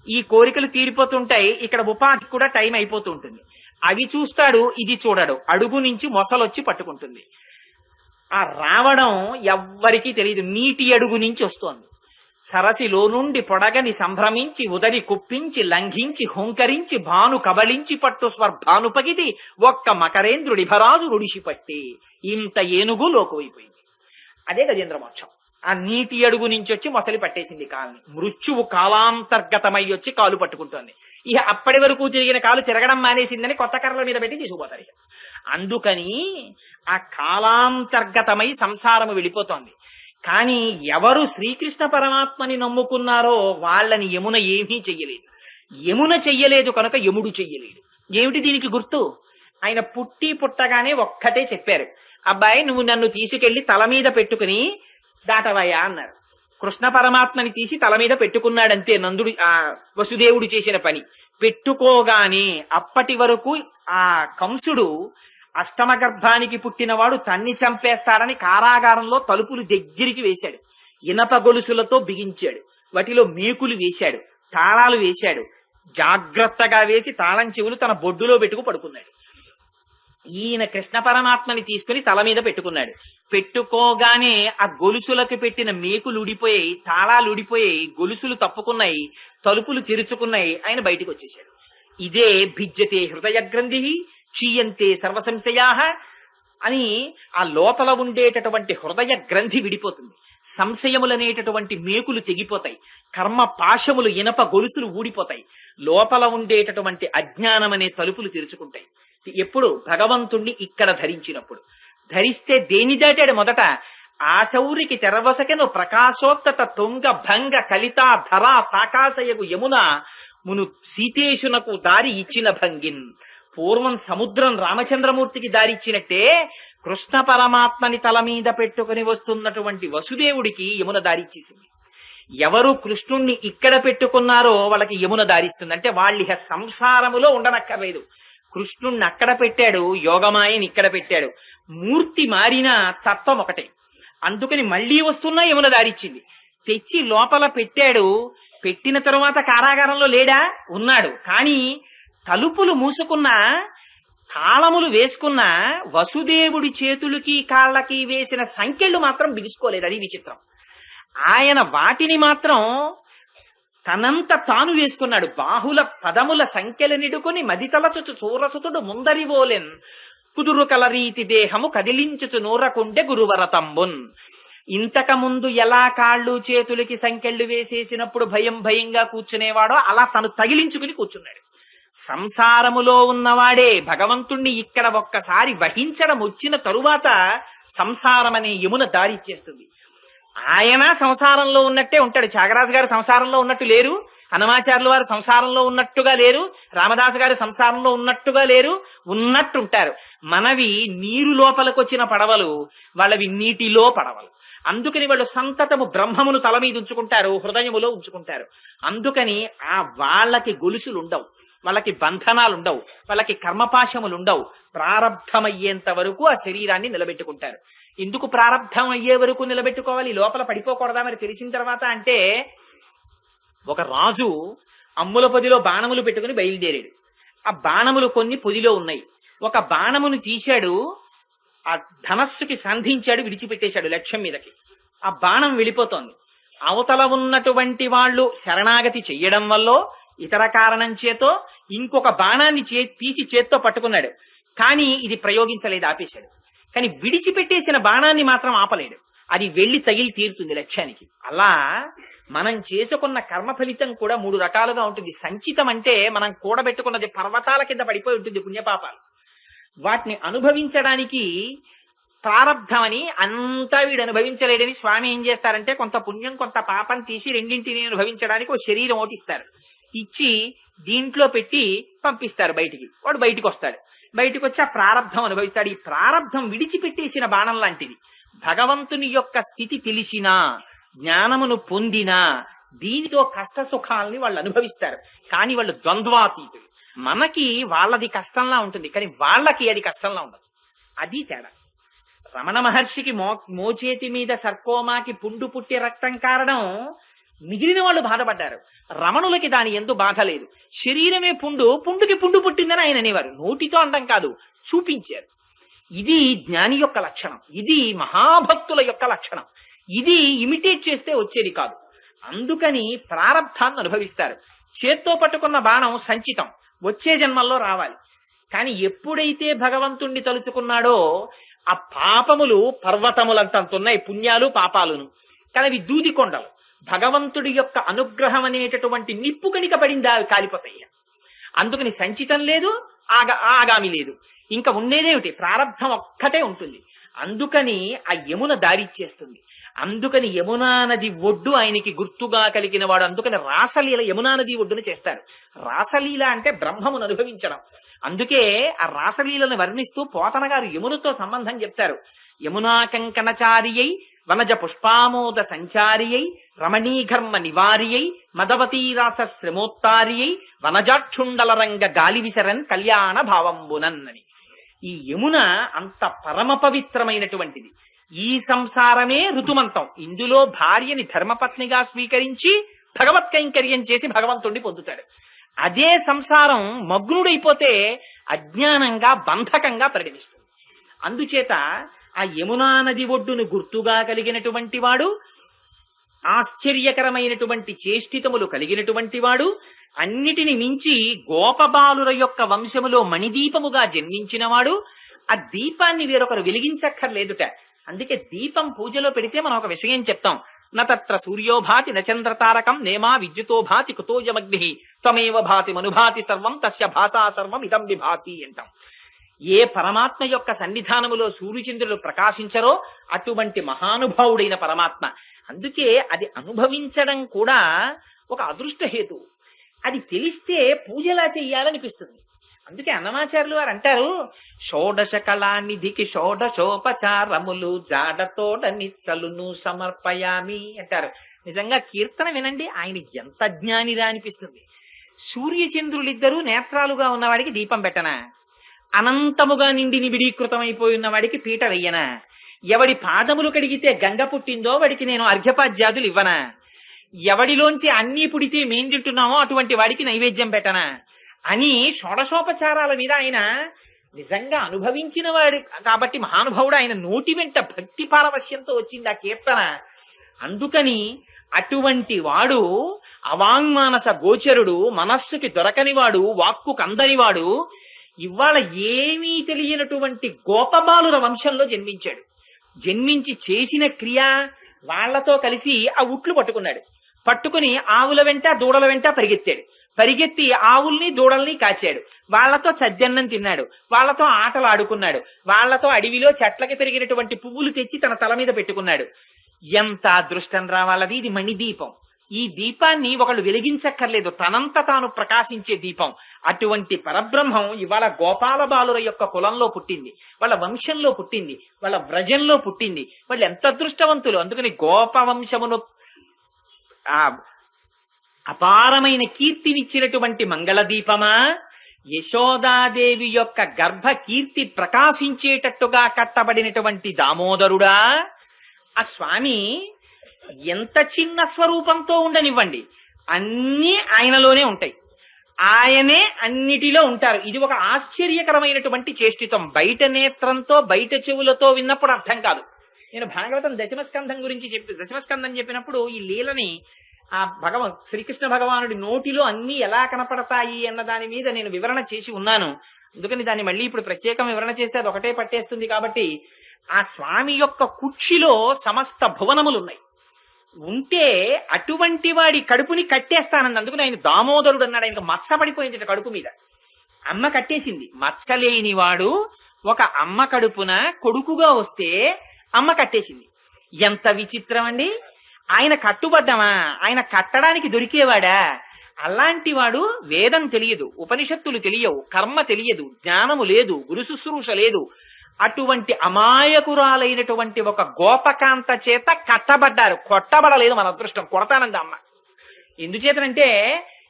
ఈ కోరికలు తీరిపోతుంటాయి. ఇక్కడ ఉపాధి కూడా టైం అయిపోతూ ఉంటుంది. అవి చూస్తాడు, ఇది చూడడు. అడుగు నుంచి మొసలొచ్చి పట్టుకుంటుంది. ఆ రావడం ఎవ్వరికీ తెలియదు. నీటి అడుగు నుంచి వస్తోంది. సరసిలో నుండి పొడగని సంభ్రమించి ఉదరి కుప్పించి లంఘించి హుంకరించి భాను కబలించి పట్టు స్వర్భానుపగిది ఒక్క మకరేంద్రుడి భరాజు రుడిసి పట్టి. ఇంత ఏనుగు లోకువైపోయింది. అదే గజేంద్ర మోక్షం. ఆ నీటి అడుగు నుంచి వచ్చి మొసలి పట్టేసింది కాలుని. మృత్యువు కాలాంతర్గతమై వచ్చి కాలు పట్టుకుంటోంది. ఇక అప్పటి వరకు తిరిగిన కాలు తిరగడం మానేసిందని కొత్త కర్రల మీద పెట్టి తీసుకుపోతారు. అందుకని ఆ కాలాంతర్గతమై సంసారము వెళ్ళిపోతోంది. కానీ ఎవరు శ్రీకృష్ణ పరమాత్మని నమ్ముకున్నారో వాళ్ళని యమున ఏమీ చెయ్యలేదు. యమున చెయ్యలేదు కనుక యముడు చెయ్యలేదు. ఏమిటి దీనికి గుర్తు? ఆయన పుట్టగానే ఒక్కటే చెప్పారు, అబ్బాయి నువ్వు నన్ను తీసుకెళ్లి తల మీద పెట్టుకుని దాటవయ్యా అన్నారు. కృష్ణ పరమాత్మని తీసి తల మీద పెట్టుకున్నాడంతే. నందుడు వసుదేవుడు చేసిన పని. పెట్టుకోగానే అప్పటి వరకు ఆ కంసుడు అష్టమ గర్భానికి పుట్టినవాడు తన్ని చంపేస్తాడని కారాగారంలో తలుపులు దగ్గరికి వేశాడు. ఇనప గొలుసులతో బిగించాడు, వాటిలో మేకులు వేశాడు, తాళాలు వేశాడు. జాగ్రత్తగా వేసి తాళం చెవులు తన బొడ్డులో పెట్టుకు పడుకున్నాడు. ఈయన కృష్ణ పరమాత్మని తీసుకుని తల మీద పెట్టుకున్నాడు. పెట్టుకోగానే ఆ గొలుసులకు పెట్టిన మేకులు ఊడిపోయాయి, తాళాలు ఊడిపోయాయి, గొలుసులు తప్పుకున్నాయి, తలుపులు తెరుచుకున్నాయి. ఆయన బయటకు వచ్చేశాడు. ఇదే భిజ్యతే హృదయ గ్రంథి క్షీయంతే సర్వసంశయా అని ఆ లోపల ఉండేటటువంటి హృదయ గ్రంథి విడిపోతుంది. సంశయములనేటటువంటి మేకులు తెగిపోతాయి, కర్మ పాశములు ఇనప గొలుసులు ఊడిపోతాయి, లోపల ఉండేటటువంటి అజ్ఞానం అనే తలుపులు తెరుచుకుంటాయి. ఎప్పుడు? భగవంతుణ్ణి ఇక్కడ ధరించినప్పుడు. ధరిస్తే దేని దాటాడు? మొదట ఆశౌరికి తెరవసకెను ప్రకాశోత్తత తొంగ భంగ కలితా ధరా సాకాశయగు యమున మును సీతేశునకు దారి ఇచ్చిన భంగిన్. పూర్వం సముద్రం రామచంద్రమూర్తికి దారిచ్చినట్టే కృష్ణ పరమాత్మని తల మీద పెట్టుకుని వస్తున్నటువంటి వసుదేవుడికి యమున దారిచ్చేసింది. ఎవరు కృష్ణుణ్ణి ఇక్కడ పెట్టుకున్నారో వాళ్ళకి యమున దారిస్తుంది. అంటే వాళ్ళ సంసారములో ఉండనక్కర్లేదు. కృష్ణుణ్ణి అక్కడ పెట్టాడు, యోగమాయని ఇక్కడ పెట్టాడు. మూర్తి మారిన తత్వం ఒకటే. అందుకని మళ్లీ వస్తున్నా యమున దారిచ్చింది. తెచ్చి లోపల పెట్టాడు. పెట్టిన తరువాత కారాగారంలో లేడా? ఉన్నాడు. కానీ తలుపులు మూసుకున్నా, తాళములు వేసుకున్నా వసుదేవుడి చేతులకి కాళ్ళకి వేసిన సంఖ్యలు మాత్రం బిగుసుకోలేదు. అది విచిత్రం. ఆయన వాటిని మాత్రం తనంత తాను వేసుకున్నాడు. బాహుల పదముల సంఖ్యల నిడుకొని మదితలచుచు చూరసుతుడు ముందరివోలెన్ కుదురు కలరీతి దేహము కదిలించుచు నూరకుండె గురువరతంబున్. ఇంతకు ముందు ఎలా కాళ్ళు చేతులకి సంకెళ్ళు వేసేసినప్పుడు భయంగా కూర్చునేవాడో అలా తను తగిలించుకుని కూర్చున్నాడు. సంసారములో ఉన్నవాడే భగవంతుణ్ణి ఇక్కడ ఒక్కసారి వహించడం వచ్చిన తరువాత సంసారం అనే యమున దారిచ్చేస్తుంది. ఆయన సంసారంలో ఉన్నట్టే ఉంటాడు. త్యాగరాజు గారు సంసారంలో ఉన్నట్టు లేరు, హనుమాచార్యుల వారు సంసారంలో ఉన్నట్టుగా లేరు, రామదాసు గారి సంసారంలో ఉన్నట్టుగా లేరు, ఉన్నట్టుంటారు. మనవి నీరు లోపలికి వచ్చిన పడవలు, వాళ్ళవి నీటిలో పడవలు. అందుకని వాళ్ళు సంతతము బ్రహ్మమును తల మీద ఉంచుకుంటారు, హృదయములో ఉంచుకుంటారు. అందుకని వాళ్ళకి గొలుసులు ఉండవు, వాళ్ళకి బంధనాలు ఉండవు, వాళ్ళకి కర్మపాశములు ఉండవు. ప్రారబ్ధమయ్యేంత వరకు ఆ శరీరాన్ని నిలబెట్టుకుంటారు. ఎందుకు ప్రారబ్ధం అయ్యే వరకు నిలబెట్టుకోవాలి? లోపల పడిపోకూడదా మరి తెలిసిన తర్వాత? అంటే ఒక రాజు అమ్ముల పొదిలో బాణములు పెట్టుకుని బయలుదేరాడు. ఆ బాణములు కొన్ని పొదిలో ఉన్నాయి. ఒక బాణమును తీశాడు, ఆ ధనస్సుకి సంధించాడు, విడిచిపెట్టేశాడు లక్ష్యం మీదకి. ఆ బాణం వెళ్ళిపోతోంది. అవతల ఉన్నటువంటి వాళ్ళు శరణాగతి చెయ్యడం వల్ల ఇతర కారణం చేతో ఇంకొక బాణాన్ని తీసి చేత్తో పట్టుకున్నాడు. కానీ ఇది ప్రయోగించలేదు, ఆపేశాడు. కానీ విడిచిపెట్టేసిన బాణాన్ని మాత్రం ఆపలేడు. అది వెళ్లి తగిలి తీరుతుంది లక్ష్యానికి. అలా మనం చేసుకున్న కర్మ ఫలితం కూడా 3 రకాలుగా ఉంటుంది. సంచితం అంటే మనం కూడబెట్టుకున్నది పర్వతాల కింద పడిపోయి ఉంటుంది, పుణ్యపాపాలు. వాటిని అనుభవించడానికి ప్రారబ్ధమని అంతా వీడు అనుభవించలేడని స్వామి ఏం చేస్తారంటే కొంత పుణ్యం కొంత పాపం తీసి రెండింటిని అనుభవించడానికి ఒక శరీరం ఓటిస్తారు. ఇచ్చి దీంట్లో పెట్టి పంపిస్తారు బయటికి. వాడు బయటికి వస్తాడు. బయటికి వచ్చి ఆ ప్రారబ్ధం అనుభవిస్తాడు. ఈ ప్రారబ్ధం విడిచిపెట్టేసిన బాణం లాంటిది. భగవంతుని యొక్క స్థితి తెలిసినా, జ్ఞానమును పొందినా దీనితో కష్ట సుఖాలని వాళ్ళు అనుభవిస్తారు. కానీ వాళ్ళు ద్వంద్వాతీతులు. మనకి వాళ్ళది కష్టంలా ఉంటుంది, కానీ వాళ్ళకి అది కష్టంలా ఉండదు. అది తేడా. రమణ మహర్షికి మోచేతి మీద సర్కోమాకి పుండు పుట్టి రక్తం కారణం మిగిలిన వాళ్ళు బాధపడ్డారు. రమణులకి దాని ఎందు బాధ లేదు. శరీరమే పుండుకి పుండు పుట్టిందని ఆయన అనేవారు. నోటితో అనడం కాదు, చూపించారు. ఇది జ్ఞాని యొక్క లక్షణం, ఇది మహాభక్తుల యొక్క లక్షణం. ఇది ఇమిటేట్ చేస్తే వచ్చేది కాదు. అందుకని ప్రారబ్ధాన్ని అనుభవిస్తారు. చేత్తో పట్టుకున్న బాణం సంచితం, వచ్చే జన్మల్లో రావాలి. కానీ ఎప్పుడైతే భగవంతుణ్ణి తలుచుకున్నాడో ఆ పాపములు పర్వతములంతంతున్నాయి, పుణ్యాలు పాపాలును. కానీ అవి దూదికొండలు. భగవంతుడి యొక్క అనుగ్రహం అనేటటువంటి నిప్పు కణిక పడిందా కాలిపోతాయి. అందుకని సంచితం లేదు, ఆగామి లేదు. ఇంకా ఉండేదేమిటి? ప్రారబ్ధం ఒక్కటే ఉంటుంది. అందుకని ఆ యమున దారిచ్చేస్తుంది. అందుకని యమునా నది ఒడ్డు ఆయనకి గుర్తుగా కలిగిన వాడు. అందుకని రాసలీల యమునా నది ఒడ్డున చేస్తారు. రాసలీల అంటే బ్రహ్మమును అనుభవించడం. అందుకే ఆ రాసలీలను వర్ణిస్తూ పోతన గారు యమునతో సంబంధం చెప్తారు. యమునా కంకణచారియై వనజ పుష్పామోద సంచారియై రమణీఘర్మ నివారియై మదవతీరాస శ్రమోత్తారియై వనజాక్షుండల రంగ గాలి విసరన్ కళ్యాణ భావంబునన్నని. ఈ యమున అంత పరమ పవిత్రమైనటువంటిది. ఈ సంసారమే ఋతుమంతం. ఇందులో భార్యని ధర్మపత్నిగా స్వీకరించి భగవత్ కైంకర్యం చేసి భగవంతుణ్ణి పొందుతాడు. అదే సంసారం మగ్నుడైపోతే అజ్ఞానంగా బంధకంగా పరిగణిస్తుంది. అందుచేత ఆ యమునా నది ఒడ్డును గుర్తుగా కలిగినటువంటి వాడు, ఆశ్చర్యకరమైనటువంటి చేష్టితములు కలిగినటువంటి వాడు, అన్నిటిని మించి గోపబాలుల యొక్క వంశములో మణిదీపముగా జన్మించినవాడు. ఆ దీపాన్ని వేరొకరు వెలిగించక్కర్లేదుట. అందుకే దీపం పూజలో పెడితే మనం ఒక విషయం చెప్తాం. నత్ర సూర్యోభాతి నచంద్రతారకం నేమా విద్యుతో భాతి కుతోజమగ్ని త్వమేవ భాతి మనుభాతి సర్వం తస్య భాషా సర్వం ఇదం విభాతి అంటాం. ఏ పరమాత్మ యొక్క సన్నిధానములో సూర్యచంద్రులు ప్రకాశించరో అటువంటి మహానుభావుడైన పరమాత్మ. అందుకే అది అనుభవించడం కూడా ఒక అదృష్ట హేతు. అది తెలిస్తే పూజలా చెయ్యాలనిపిస్తుంది. అందుకే అన్నమాచార్యులు వారు అంటారు, షోడశ కళానిధికి షోడశోపచారములు జాడతోడ నిచ్చలును సమర్పయామి అంటారు. నిజంగా కీర్తన వినండి, ఆయన ఎంత జ్ఞానిరా అనిపిస్తుంది. సూర్యచంద్రులిద్దరూ నేత్రాలుగా ఉన్నవాడికి దీపం పెట్టనా? అనంతముగా నిండి నిబిడీకృతమైపోయి ఉన్నవాడికి పీట వెయ్యనా? ఎవడి పాదములు కడిగితే గంగ పుట్టిందో వాడికి నేను అర్ఘ్యపాద్యాదులు ఇవ్వనా? ఎవడిలోంచి అన్నీ పుడితే మేం తింటున్నామో అటువంటి వాడికి నైవేద్యం పెట్టనా అని షోడశోపచారాల మీద ఆయన నిజంగా అనుభవించిన వాడు కాబట్టి మహానుభావుడు. ఆయన నోటి వెంట భక్తి పారవశ్యంతో వచ్చింది ఆ కీర్తన. అందుకని అటువంటి వాడు అవాంగ్మానస గోచరుడు, మనస్సుకి దొరకనివాడు, వాక్కు కందనివాడు ఇవాళ ఏమీ తెలియనటువంటి గోపబాలుర వంశంలో జన్మించాడు. జన్మించి చేసిన క్రియ వాళ్లతో కలిసి ఆ ఉట్లు పట్టుకున్నాడు. పట్టుకుని ఆవుల వెంట దూడల వెంట పరిగెత్తాడు. పరిగెత్తి ఆవుల్ని దూడల్ని కాచాడు. వాళ్లతో చద్దన్నం తిన్నాడు. వాళ్లతో ఆటలు ఆడుకున్నాడు. వాళ్లతో అడవిలో చెట్లకి పెరిగినటువంటి పువ్వులు తెచ్చి తన తల మీద పెట్టుకున్నాడు. ఎంత అదృష్టం రావాలది! ఇది మణిదీపం. ఈ దీపాన్ని ఒకళ్ళు వెలిగించక్కర్లేదు, తనంత తాను ప్రకాశించే దీపం. అటువంటి పరబ్రహ్మం ఇవాళ గోపాల బాలుర యొక్క కులంలో పుట్టింది, వాళ్ళ వంశంలో పుట్టింది, వాళ్ళ వ్రజంలో పుట్టింది. వాళ్ళు ఎంత అదృష్టవంతులు! అందుకని గోపవంశమును అపారమైన కీర్తినిచ్చినటువంటి మంగళదీపమా, యశోదాదేవి యొక్క గర్భ కీర్తి ప్రకాశించేటట్టుగా కట్టబడినటువంటి దామోదరుడా, ఆ స్వామి ఎంత చిన్న స్వరూపంతో ఉండనివ్వండి, అన్నీ ఆయనలోనే ఉంటాయి. ఆయనే అన్నిటిలో ఉంటారు. ఇది ఒక ఆశ్చర్యకరమైనటువంటి చేష్టితం. బయట నేత్రంతో బయట చెవులతో విన్నప్పుడు అర్థం కాదు. నేను భాగవతం దశమస్కందం చెప్పినప్పుడు ఈ లీలని ఆ శ్రీకృష్ణ భగవానుడి నోటిలో అన్ని ఎలా కనపడతాయి అన్న దాని మీద నేను వివరణ చేసి ఉన్నాను. అందుకని దాన్ని మళ్ళీ ఇప్పుడు ప్రత్యేకం వివరణ చేస్తే అది ఒకటే పట్టేస్తుంది. కాబట్టి ఆ స్వామి యొక్క కుక్షిలో సమస్త భువనములున్నాయి. ఉంటే అటువంటి వాడి కడుపుని కట్టేస్తానంది. అందుకని ఆయన దామోదరుడు అన్నాడు. ఆయనకు మచ్చ పడిపోయింది కడుపు మీద. అమ్మ కట్టేసింది. మచ్చలేని వాడు ఒక అమ్మ కడుపున కొడుకుగా వస్తే అమ్మ కట్టేసింది. ఎంత విచిత్రం అండి! ఆయన కట్టుబడ్డమా? ఆయన కట్టడానికి దొరికేవాడా? అలాంటి వాడు వేదం తెలియదు, ఉపనిషత్తులు తెలియవు, కర్మ తెలియదు, జ్ఞానము లేదు, గురు శుశ్రూష లేదు. అటువంటి అమాయకురాలైనటువంటి ఒక గోపకాంత చేత కట్టబడ్డారు. కొట్టబడలేదు. మన అదృష్టం. కొడతానంది అమ్మ. ఎందుచేతనంటే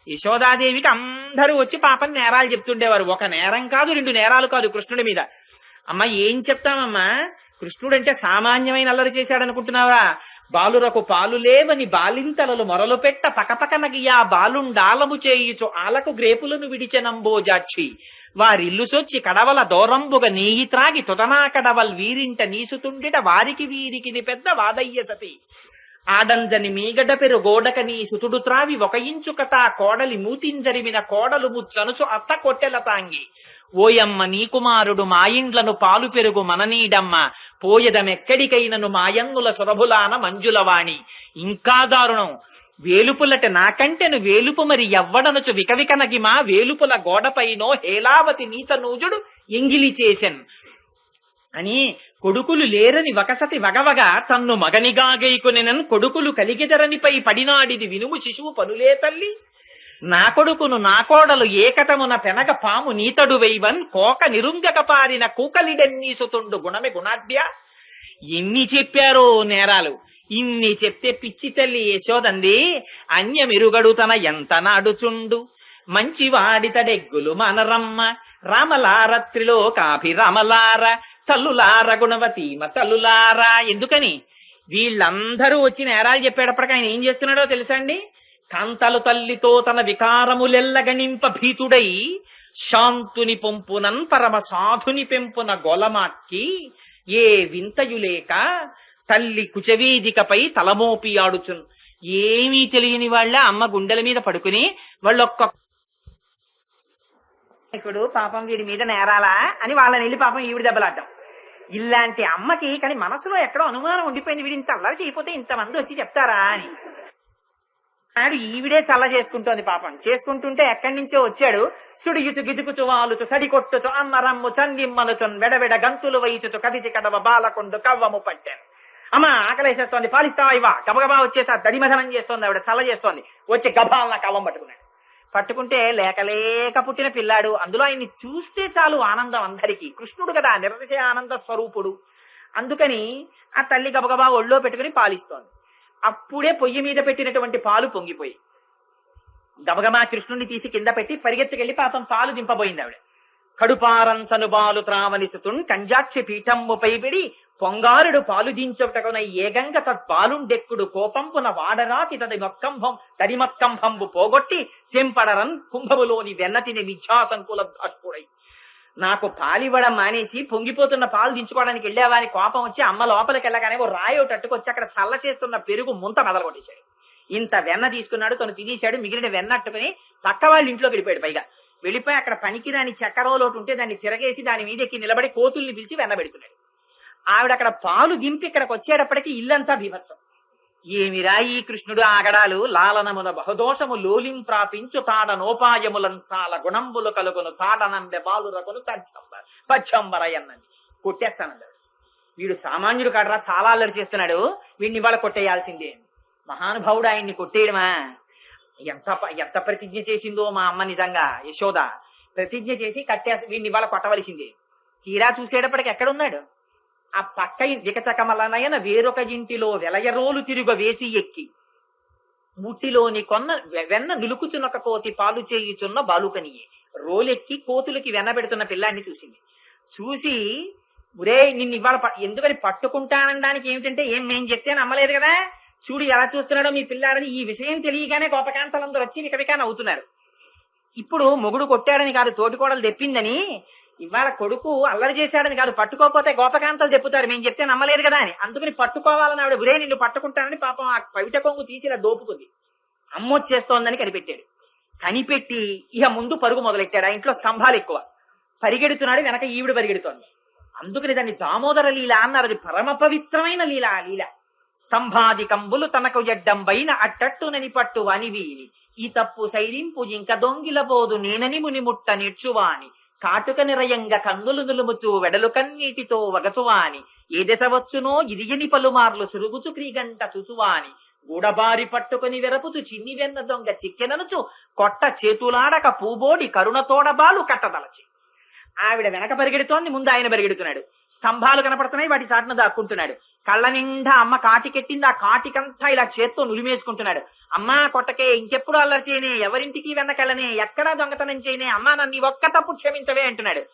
యశోదాదేవికి అందరూ వచ్చి పాపం నేరాలు చెప్తుండేవారు. ఒక నేరం కాదు, 2 నేరాలు కాదు కృష్ణుడి మీద. అమ్మ ఏం చెప్తామమ్మా, కృష్ణుడు అంటే సామాన్యమైన అల్లరి చేశాడనుకుంటున్నావా? బాలురకు పాలు లేవని బాలింతలలు మొరలు పెట్ట పకపకనగియా బాలుండాలము చేయుచు ఆలకు గ్రేపులను విడిచెనంబోజాక్షి వారిల్లు సొచ్చి కడవల దోరంబుగ నీయి త్రాగి తుదనా కడవల్ వీరింట నీసుతుండిట వారికి వీరికి పెద్ద వాదయ్య సతి ఆడంజని మీగడ పెరు గోడక నీ సుతుడు త్రావి ఒక ఇంచుకటా కోడలి మూతింజరిమిన కోడలు ముచ్చనుచు అత్త కొట్టెల తాంగి ఓయమ్మ నీ కుమారుడు మాయిండ్లను పాలు పెరుగు మననీడమ్మ పోయదమెక్కడికైనను మాయన్నుల సురభులాన మంజులవాణి. ఇంకా దారుణం. వేలుపులట నాకంటెను వేలుపు మరి ఎవ్వడనుచు వికవికనగిమా వేలుపుల గోడపైనో హేలావతి నీత నూజుడు ఎంగిలి చేసెన్ అని కొడుకులు లేరని ఒకసతి వగవగా తన్ను మగనిగా గైకొనెనన్ కొడుకులు కలిగిదరనిపై పడినాడిది వినుము శిశువు పనులే తల్లి నా కొడుకును నా కోడలు ఏకతమున పెనగ పాము నీతడు వైవన్ కోక నిరుంగక పారిన కూకలిడెన్నీసుతుండు గుణమే గుణాఢ్య. ఎన్ని చెప్పారో నేరాలు. ఇన్ని చెప్తే పిచ్చి తల్లి యశోదంది అన్యమిరుగడు తన ఎంత నాడుచుండు మంచివాడితడెగ్గులు మనరమ్మ రామలారత్రిలో కాభిరామలార తల్లులార గుణవతీమ తల్లులారా. ఎందుకని వీళ్ళందరూ వచ్చి నేరాలు చెప్పేటప్పటికి ఆయన ఏం చేస్తున్నాడో తెలుసా అండి? కాంతలు తల్లితో తన వికారములెల్లగనింప భీతుడై శాంతుని పొంపునన్ పరమ సాధుని పెంపున గోలమాట్కి ఏ వింతయులేక తల్లి కుచవేదికపై తలమోపి ఆడుచున్. ఏమీ తెలియని వాళ్ళ అమ్మ గుండెల మీద పడుకుని వాళ్ళొక్క పాపం వీడి మీద నేరాలా అని వాళ్ళని వెళ్ళి పాపం ఈవిడి దెబ్బలాడ్డాం. ఇలాంటి అమ్మకి కానీ మనసులో ఎక్కడో అనుమానం ఉండిపోయింది, వీడి ఇంత అల్లరి చేయకపోతే ఇంతమంది వచ్చి చెప్తారా అని. నాడు ఈవిడే చల్ల చేసుకుంటోంది. పాపం చేసుకుంటుంటే ఎక్కడి నుంచో వచ్చాడు. సుడియుతు గిదుకుచు వాలుచు సడి కొట్టుచు అమ్మరమ్ము చంగిమ్మనుచున్ వెడవెడ గంతులు వైచుచు కదిచి కడవ బాలకొండు కవ్వము పట్టాను. అమ్మ ఆకలేసేస్తోంది, పాలిస్తావా ఇవా? గబగబా వచ్చేసా దడిమధనం చేస్తోంది ఆవిడ, చల్ల చేస్తోంది. వచ్చి గబాలన కవ్వం పట్టుకున్నాడు. పట్టుకుంటే లేక పుట్టిన పిల్లాడు. అందులో ఆయన్ని చూస్తే చాలు ఆనందం అందరికీ. కృష్ణుడు కదా, నిరతిశయ ఆనంద స్వరూపుడు. అందుకని ఆ తల్లి గబగబా ఒళ్ళో పెట్టుకుని పాలిస్తోంది. అప్పుడే పొయ్యి మీద పెట్టినటువంటి పాలు పొంగిపోయి గబగబా కృష్ణుడిని తీసి కింద పెట్టి పరిగెత్తుకెళ్లి పాపం పాలు దింపబోయింది ఆవిడ. కడుపారంచను బాలు త్రావలిసుతున్ కంజాక్షి పీఠంబుపై పిడి పొంగారుడు పాలు దించుటకున ఏగంగ తత్పాలుండెక్కుడు కోపంపున వాడరాతి తడిమత్కంభంబు పోగొట్టి తెంపడరన్ కుంభములోని వెన్నతిని మిథ్యాసంకుల అష్టుడై. నాకు పాలివ్వడం మానేసి పొంగిపోతున్న పాలు దించుకోవడానికి వెళ్ళావా అని కోపం వచ్చి అమ్మ లోపలికి వెళ్ళగానే ఓ రాయోటట్టుకొచ్చి అక్కడ చల్ల చేస్తున్న పెరుగు ముంత మొదలుకొట్టేశాడు. ఇంత వెన్న తీసుకున్నాడు, తను తినేశాడు, మిగిలిన వెన్న అట్టుకుని పక్క వాళ్ళ ఇంట్లోకి వెళ్ళిపోయాడు. పైగా వెళ్ళిపోయి అక్కడ పనికిరాని చక్కెరలో ఉంటే దాన్ని తిరగేసి దాని మీద ఎక్కి నిలబడి కోతుల్ని పిలిచి వెన్న పెడుతున్నాడు. ఆవిడ అక్కడ పాలు దింపి ఇక్కడికి వచ్చేటప్పటికి ఇల్లంతా బీభత్సం. ఏమిరా ఈ కృష్ణుడు ఆగడాలు, లాలనమున బహుదోషము లోలిం ప్రాపించు తాడనోపాయములం చాలా గుణంబులు కలుగును తాడనంబె బాలురకును పచ్చంబరయన్నది. కొట్టేస్తానన్నాడు. వీడు సామాన్యుడు కాడరా, చాలా అల్లరి చేస్తున్నాడు, వీడిని ఇవాళ కొట్టేయాల్సిందే. మహానుభావుడు ఆయన్ని కొట్టేయడమా? ఎంత ఎంత ప్రతిజ్ఞ చేసిందో మా అమ్మ, నిజంగా యశోద ప్రతిజ్ఞ చేసి వీడిని ఇవాళ కొట్టవలసిందే. తీరా చూసేటప్పటికి ఎక్కడున్నాడు? ఆ పక్క దికచకమలనయన వేరొక ఇంటిలో వెలయరోలు తిరుగ వేసి ఎక్కి ముట్టిలోని కొన్న వెన్న నిలుకుచున్నొక కోతి పాలు చేయుచున్న బాలుకనియే. రోలెక్కి కోతులకి వెన్న పెడుతున్న పిల్లాన్ని చూసింది. చూసి, ఒరే నిన్ను ఇవాళ ఎందుకని పట్టుకుంటానడానికి ఏమిటంటే, ఏం నేను చెప్తే నమ్మలేదు కదా, చూడు ఎలా చూస్తున్నాడో మీ పిల్లాడని. ఈ విషయం తెలియగానే గోపకాంతలందరూ వచ్చి వికవికాన అవుతున్నారు. ఇప్పుడు మొగుడు కొట్టాడని కాదు, తోటికోడలు తెప్పిందని, ఇవాళ కొడుకు అల్లరి చేశాడని కాదు, పట్టుకోకపోతే గోపకాంతలు తెప్పుతారు, మేము చెప్తే నమ్మలేదు కదా అని. అందుకని పట్టుకోవాలని ఆవిడ ఒరే నిన్ను పట్టుకుంటానని పాపం ఆ పవిట కొంగు తీసి ఇలా దోపుకుంది. అమ్మొచ్చేస్తోందని కనిపెట్టాడు. కనిపెట్టి ఇక ముందు పరుగు మొదలెట్టాడు. ఆ ఇంట్లో స్తంభాలు ఎక్కువ. పరిగెడుతున్నాడు, వెనక ఈవిడ పరిగెడుతోంది. అందుకని దాన్ని దామోదర లీల అన్నారు. అది పరమ పవిత్రమైన లీల. ఆ లీల స్తంభాది కంబులు తనకు ఎడ్డంబైన అట్టట్టునని పట్టు అనివీని ఈ తప్పు సైరింపు ఇంక దొంగిలబోదు నేనని మునిముట్ట నేర్చువాని కాటుక నిరయంగా కన్నులు నులుముచు వెడలు కన్నీటితో వగచువాని ఏ దశ వచ్చునో ఇదియని పలుమార్లు సురుగుచు క్రీగంట చూచువాని గూడబారి పట్టుకుని వెరపుచు చిన్ని వెన్న దొంగ చిక్కెననుచు కొట్ట చేతులాడక పూబోడి కరుణతోడబాలు కట్టదలచి. ఆవిడ వెనక పరిగెడుతోంది, ముందు ఆయన పరిగెడుతున్నాడు. స్తంభాలు కనపడుతున్నాయి, వాటి చాటున దాక్కుంటున్నాడు. కళ్ళ నిండా అమ్మ కాటికెట్టింది, ఆ కాటికంతా ఇలా చేత్తో నులిమేసుకుంటున్నాడు. అమ్మా కొట్టకే, ఇంకెప్పుడు అల్లరి చేయనే, ఎవరింటికి వెన్నకెళ్ళనే, ఎక్కడా దొంగతనం చేయనే, అమ్మా నన్ను ఒక్క తప్పు క్షమించవే అంటున్నాడు.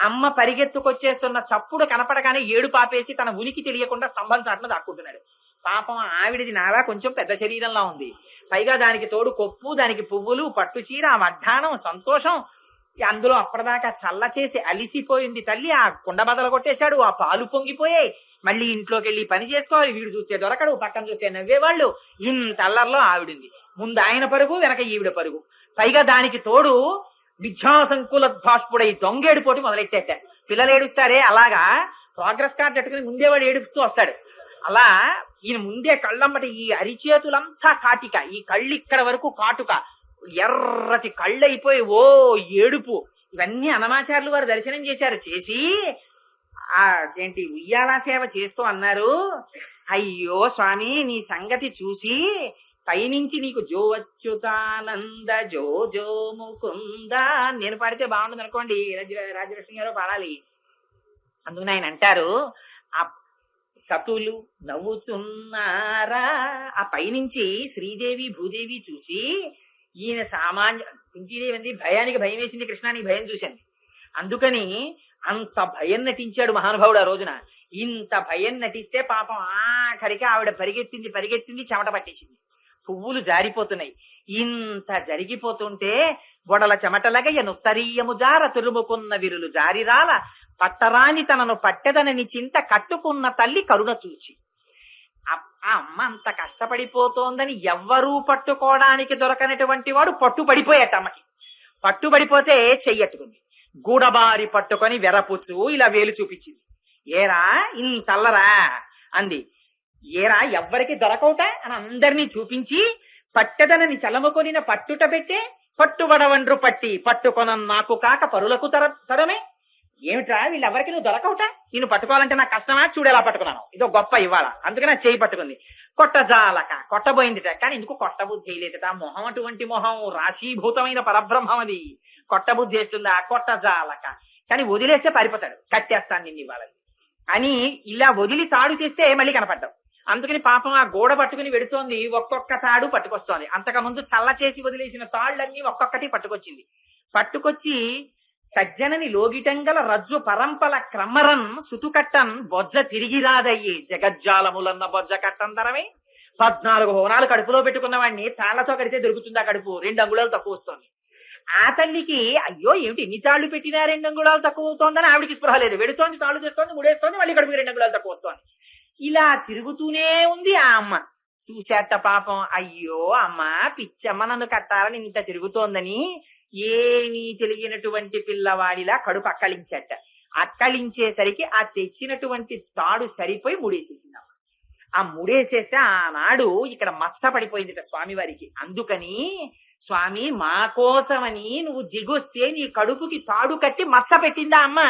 అమ్మ పరిగెత్తుకొచ్చేస్తున్న చప్పుడు కనపడగానే ఏడు పాపేసి తన ఉనికి తెలియకుండా స్తంభం చాటున దాక్కుంటున్నాడు. పాపం ఆవిడది నాలా కొంచెం పెద్ద శరీరంలా ఉంది. పైగా దానికి తోడు కొప్పు, దానికి పువ్వులు, పట్టు చీర, వడ్డానం, సంతోషం. అందులో అప్పటిదాకా చల్ల చేసి అలిసిపోయింది తల్లి. ఆ కుండ బదలు కొట్టేశాడు, ఆ పాలు పొంగిపోయాయి. మళ్ళీ ఇంట్లోకి వెళ్ళి పని చేసుకోవాలి, వీడు చూస్తే దొరకడు, పక్కన చూస్తే నవ్వేవాళ్ళు. ఇంత అల్లర్లో ఆవిడింది. ముందు ఆయన పరుగు, వెనక ఈవిడ పరుగు. పైగా దానికి తోడు విద్యాసంకుల భాష్పుడై దొంగేడుపోటి మొదలెట్టేట. పిల్లలు ఏడుస్తారే అలాగా ప్రోగ్రెస్ కార్డు పెట్టుకుని ముందేవాడు ఏడుస్తూ వస్తాడు. అలా ఈయన ముందే కళ్ళమ్మటి ఈ అరిచేతులంతా కాటిక, ఈ కళ్ళు ఇక్కడ వరకు కాటుక, ఎర్రటి కళ్ళైపోయి ఓ ఏడుపు. ఇవన్నీ అన్నమాచార్యులు వారు దర్శనం చేశారు. చేసి ఆ ఏంటి ఉయ్యాలా సేవ చేస్తూ అన్నారు, అయ్యో స్వామి నీ సంగతి చూసి పైనుంచి నీకు జో అచ్యుతానంద జో జో ముకుంద నేను పాడితే బాగుంటుంది అనుకోండి, రాజలక్ష్మి గారు పాడాలి. అందుకని ఆయన అంటారు, ఆ సతులు నవ్వుతున్నారా. ఆ పైనుంచి శ్రీదేవి భూదేవి చూసి ఈయన సామాన్య కుంతీదేవి భయానికి భయం వేసింది, కృష్ణానికి భయం చూసింది. అందుకని అంత భయం నటించాడు మహానుభావుడు ఆ రోజున. ఇంత భయం నటిస్తే పాపం ఆఖరికి ఆవిడ పరిగెత్తింది చెమట పట్టించింది, పువ్వులు జారిపోతున్నాయి. ఇంత జరిగిపోతుంటే గొడల చెమటలగయ్య నుత్తరీయము జార తురుముకున్న విరులు జారిరాల పట్టరాని తనను పట్టెదనని చింత కట్టుకున్న తల్లి కరుణ చూచి. ఆ అమ్మ అంత కష్టపడిపోతోందని ఎవ్వరూ పట్టుకోవడానికి దొరకనటువంటి వాడు పట్టుబడిపోయాట. అమ్మకి పట్టుబడిపోతే చెయ్యట్టుకుంది, గూడబారి పట్టుకొని వెరపుచ్చు ఇలా వేలు చూపించింది. ఏరా ఇంతల్లరా అంది. ఏరా ఎవ్వరికి దొరకవుట అని అందరినీ చూపించి పట్టెదనని చలముకొనిన పట్టుట పెట్టే పట్టుబడవండ్రు పట్టి పట్టుకొన నాకు కాక పరులకు తరమే. ఏమిట్రా వీళ్ళెవరికి నువ్వు దొరకవుట, నేను పట్టుకోవాలంటే నాకు కష్టమా, చూడు ఎలా పట్టుకున్నాను, ఇదో గొప్ప ఇవాళ. అందుకని నా చేయి పట్టుకుంది. కొట్టజాలక కొట్టబోయిందిట, కానీ ఎందుకు కొట్టబుద్ధి వేయలేదట. మొహం అటువంటి మొహం, రాశీభూతమైన పరబ్రహ్మం అది. కొట్టబుద్ధి వేస్తుందా, కొట్టజాలక. కానీ వదిలేస్తే పారిపోతాడు, కట్టేస్తాను నిన్ను ఇవాళ అని ఇలా వదిలి తాడు తెస్తే మళ్ళీ కనపడ్డావు. అందుకని పాపం ఆ గోడ పట్టుకుని వెడుతోంది, ఒక్కొక్క తాడు పట్టుకొస్తోంది. అంతకుముందు చల్ల చేసి వదిలేసిన తాళ్లన్నీ ఒక్కొక్కటి పట్టుకొచ్చింది. పట్టుకొచ్చి సజ్జనని లోగిటంగల రజ్జు పరంపల క్రమరన్ సుతుకట్టన్ బొజ్జ తిరిగి రాదయ్యి జగజ్జాలములన్న బొజ్జ కట్టందరమే. 14 హోనాలు కడుపులో పెట్టుకున్న వాడిని తాళ్లతో కడితే దొరుకుతుందా కడుపు, 2 అంగుళాలు తక్కువ వస్తోంది. ఆ తల్లికి అయ్యో ఏమిటి ఇన్ని తాళ్లు పెట్టినా 2 అంగుళాలు తక్కువ అవుతోందని ఆవిడికి స్పృహ లేదు. వెడుతోంది, తాళ్లు చేస్తోంది, ముడేస్తోంది, మళ్ళీ కడుపుకి 2 అంగుళాలు తక్కువ వస్తోంది. ఇలా తిరుగుతూనే ఉంది ఆ అమ్మ. చూసేట పాపం, అయ్యో అమ్మా పిచ్చమ్మ నన్ను కట్టాలని ఇంత తిరుగుతోందని ఏమీ తెలియనటువంటి పిల్లవాడిలా కడుపు అక్కలించట. అక్కలించేసరికి ఆ తెచ్చినటువంటి తాడు సరిపోయి ముడేసేసింది. ఆ ముడేసేస్తే ఆనాడు ఇక్కడ మత్స పడిపోయింది స్వామివారికి. అందుకని స్వామి మా కోసమని నువ్వు దిగొస్తే నీ కడుపుకి తాడు కట్టి మత్స పెట్టిందా అమ్మ,